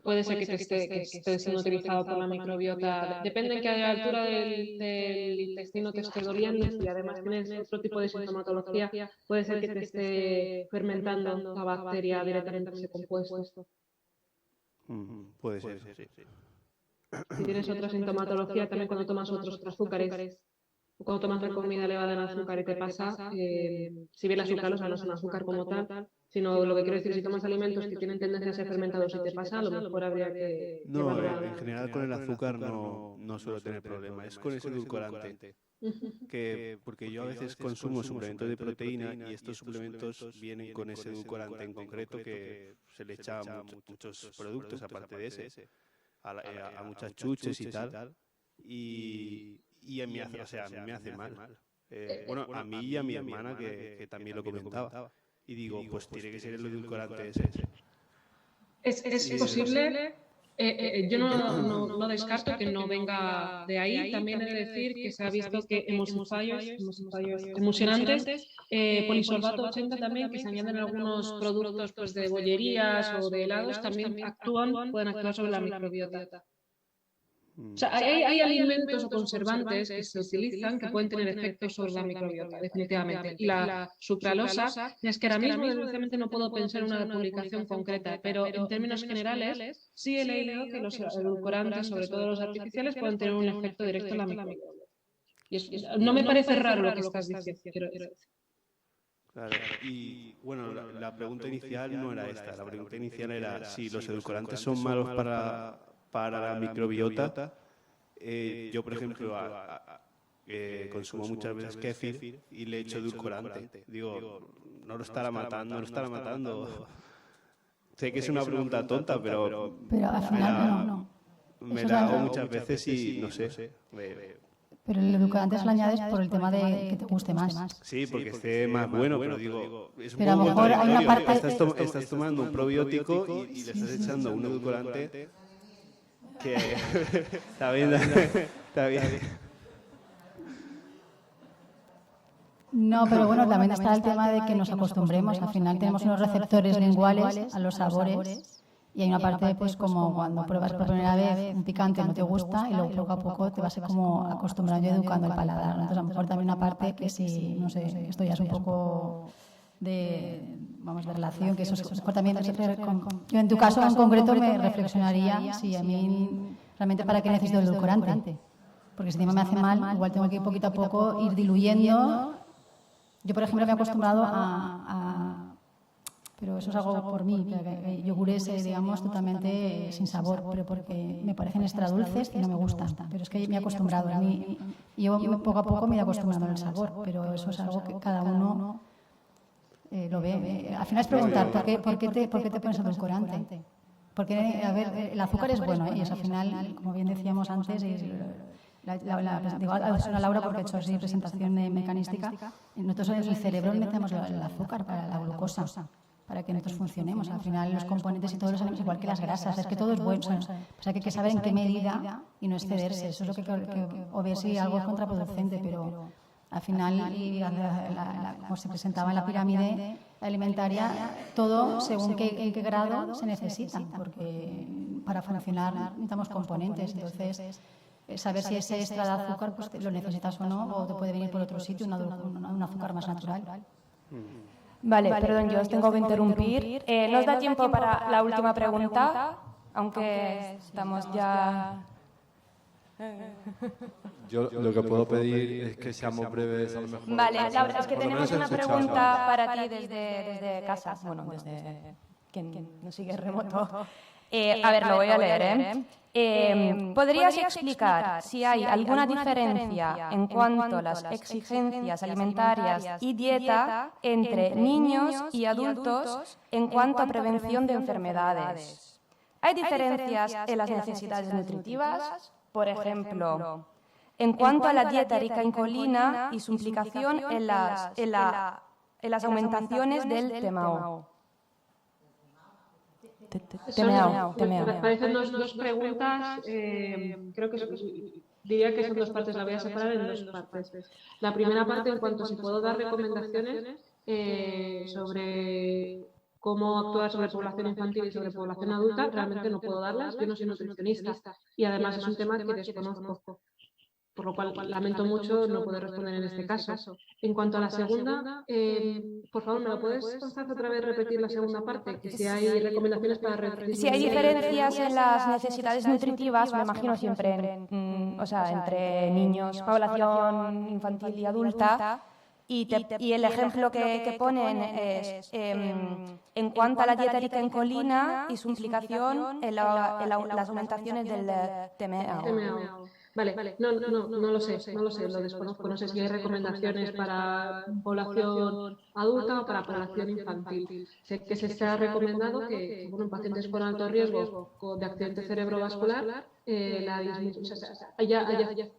Speaker 3: Puede ser que esté siendo utilizado por la microbiota. Depende en qué altura del intestino te esté doliendo y además tienes otro tipo de sintomatología. Puede ser que te esté fermentando la bacteria directamente ese compuesto.
Speaker 6: Puede ser, sí.
Speaker 3: Si tienes otra sintomatología, también cuando tomas otros azúcares, cuando tomas la comida elevada en azúcar y te pasa, si bien la sucralosa no es un azúcar como tal, sino lo que quiero decir, si tomas alimentos que tienen tendencia a ser fermentados y te pasa, a lo mejor habría que
Speaker 6: No,
Speaker 3: evaluar.
Speaker 6: en general con el azúcar no suelo tener problema, es con ese edulcorante. Porque yo a veces consumo suplementos de proteína y estos suplementos vienen con ese edulcorante en concreto que se le echa a muchos productos aparte de ese, a muchas chuches y tal, y a mí me hace mal. Bueno, a mí y a mi hermana que también lo comentaba, y digo, pues tiene que ser el edulcorante ese.
Speaker 3: Es posible. Yo no descarto que no venga de ahí. También he de decir que se ha visto que emulsionantes, polisorbato 80 también, que se añaden en algunos productos pues, de bollerías o de helados, también pueden actuar sobre la microbiota. O sea, hay alimentos o conservantes que se utilizan que pueden tener efectos sobre la microbiota, definitivamente. Y la sucralosa, es que ahora mismo desgraciadamente no puedo pensar en una publicación concreta, pero en términos generales sí he leído que los edulcorantes, sobre todo los artificiales, pueden tener un efecto directo en la microbiota. Y no me parece raro lo que estás diciendo, quiero decir.
Speaker 6: Claro, y bueno, la pregunta inicial no era esta, la pregunta inicial era si los edulcorantes son malos para la microbiota. Yo, por ejemplo, consumo muchas veces kéfir y le echo edulcorante. Digo, no lo estará matando. Sé que es una pregunta tonta, pero
Speaker 4: al final no.
Speaker 6: Me la hago muchas veces y no sé.
Speaker 4: Pero el edulcorante se lo añades por el tema de que te guste más.
Speaker 6: Sí, porque esté más bueno, pero digo, es un
Speaker 4: pero a lo
Speaker 6: poco
Speaker 4: mejor hay una
Speaker 6: contradictorio.
Speaker 4: parte...
Speaker 6: Estás tomando un probiótico y le estás echando un edulcorante que está bien.
Speaker 4: No, pero bueno, también está el tema de que nos acostumbremos. Al final tenemos unos receptores linguales a los sabores y hay una parte, pues como cuando pruebas por primera vez un picante no te gusta y luego poco a poco te vas como acostumbrando y educando el paladar. Entonces a lo mejor también una parte que si, no sé, esto ya es un poco de relación, que eso es también... Yo en tu caso en concreto me reflexionaría si a mí realmente para qué necesito el edulcorante. Porque si encima me hace mal, igual tengo que ir poquito a poco ir diluyendo. Yo, por ejemplo, me he acostumbrado pero eso es algo por mí, yogures, digamos, totalmente sin sabor, pero porque me parecen extra dulces y no me gustan. Pero es que me he acostumbrado a mí. Y yo poco a poco me he acostumbrado al sabor, pero eso es algo que cada uno lo ve. Al final es preguntar, ¿por qué te pones edulcorante? Porque, a ver, el azúcar es bueno, y eso al final, como bien decíamos antes, digo a Laura porque he hecho así presentación mecanística, nosotros en el cerebro necesitamos el azúcar para la glucosa, para que nosotros funcionemos. Al final los componentes y todos los alimentos, igual que las grasas, es que todo es bueno. O sea, que hay que saber en qué medida y no excederse. Eso es lo que o ver si algo es contraproducente, pero al final, como se presentaba en la pirámide alimentaria, todo según en qué grado se necesita, porque para funcionar necesitamos componentes. Entonces, saber si ese extra de azúcar pues, lo necesitas o no, o te puede venir por otro sitio un azúcar más natural.
Speaker 1: Vale, perdón, yo os tengo que interrumpir. ¿Nos da tiempo para la última pregunta? Aunque estamos ya...
Speaker 7: Yo lo que puedo pedir es que seamos breves a lo mejor.
Speaker 1: Vale, Laura, es que tenemos una pregunta para ti desde casa. Bueno, desde quien nos sigue remoto. A ver, lo voy a leer, ¿podrías explicar si hay alguna diferencia en cuanto a las exigencias alimentarias y dieta entre niños y adultos en cuanto a prevención de enfermedades? ¿Hay diferencias en las necesidades nutritivas? Por ejemplo, en cuanto a la dieta rica en colina y su implicación en las aumentaciones del TMAO.
Speaker 3: Me parecen dos preguntas, creo que diría que son dos partes, la voy a separar en dos partes. La primera parte, en cuanto a si puedo dar recomendaciones sobre cómo actuar sobre población infantil y sobre población adulta, realmente no puedo darlas, yo no soy nutricionista y además es un tema que desconozco. Por lo cual lamento mucho no poder responder en este caso. En cuanto a la segunda, por favor, ¿me lo puedes otra vez repetir la segunda parte? Que si hay recomendaciones para reducir...
Speaker 1: Si hay diferencias en las necesidades nutritivas, me imagino siempre en o sea, entre niños, población infantil y adulta. Y el ejemplo que ponen es en cuanto a la dietética en colina y su implicación en las aumentaciones del TMAO.
Speaker 3: Vale, no lo sé, lo desconozco. No sé si hay recomendaciones para población adulta o para población infantil. Sé que se está recomendado que en pacientes con alto riesgo de accidente cerebrovascular haya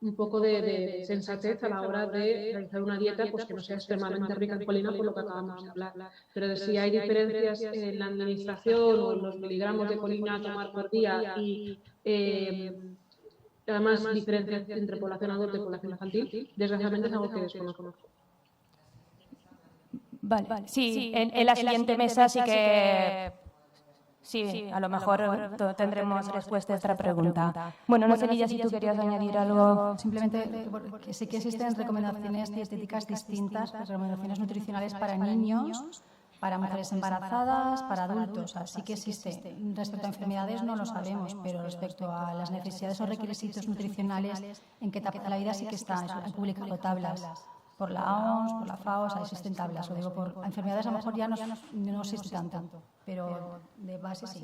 Speaker 3: un poco de sensatez a la hora de realizar una dieta pues que no sea extremadamente rica en colina, por lo que acabamos de hablar. Pero de si hay diferencias en la administración o en los miligramos de colina a tomar por día y además diferencias entre población adulta y población infantil, desgraciadamente es algo que desconozco.
Speaker 1: Vale. Sí, en la siguiente mesa sí que... Sí, a lo mejor tendremos respuesta a esta pregunta. Bueno, no sé, Lidia, si tú querías añadir algo.
Speaker 4: Simplemente que sí que existen recomendaciones dietéticas distintas, recomendaciones nutricionales para niños, para mujeres embarazadas, para adultos. Así que existe. Respecto a enfermedades no lo sabemos, pero respecto a las necesidades o requisitos nutricionales, en qué etapa de la vida sí que están. Han publicado tablas. Por la OMS, por la FAO, existen tablas. O digo, por enfermedades a lo mejor ya no existe tanto, pero de base sí.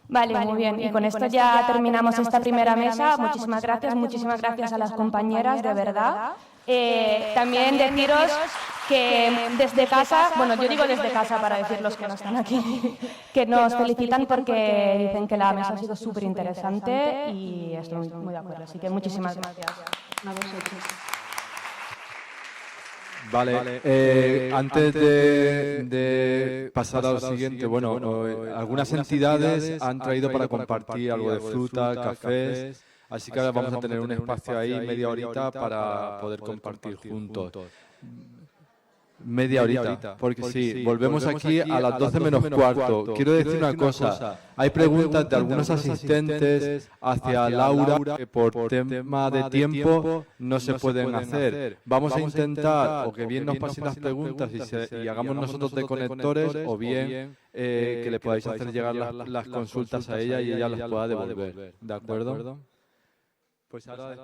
Speaker 1: Vale, muy bien. Y con esto ya terminamos esta primera mesa. Muchísimas gracias a las compañeras, de verdad. También deciros que desde casa, bueno, yo digo desde casa para decir los que no están aquí, que nos felicitan porque dicen que la mesa ha sido súper interesante y estoy muy de acuerdo. Así que muchísimas gracias a vosotros.
Speaker 7: Vale, antes de pasar a lo siguiente, bueno, algunas entidades han traído para compartir algo de fruta, cafés, así que ahora vamos a tener un espacio ahí, media horita, para poder compartir juntos. Media horita, porque sí, volvemos aquí a las 12 menos cuarto. Quiero decir una cosa, hay preguntas de algunos asistentes hacia Laura que por tema de tiempo no se pueden hacer. Vamos a intentar o que bien nos pasen las preguntas y hagamos nosotros de conectores o bien que le podáis hacer llegar las consultas a ella y ella las pueda devolver. ¿De acuerdo? Pues ahora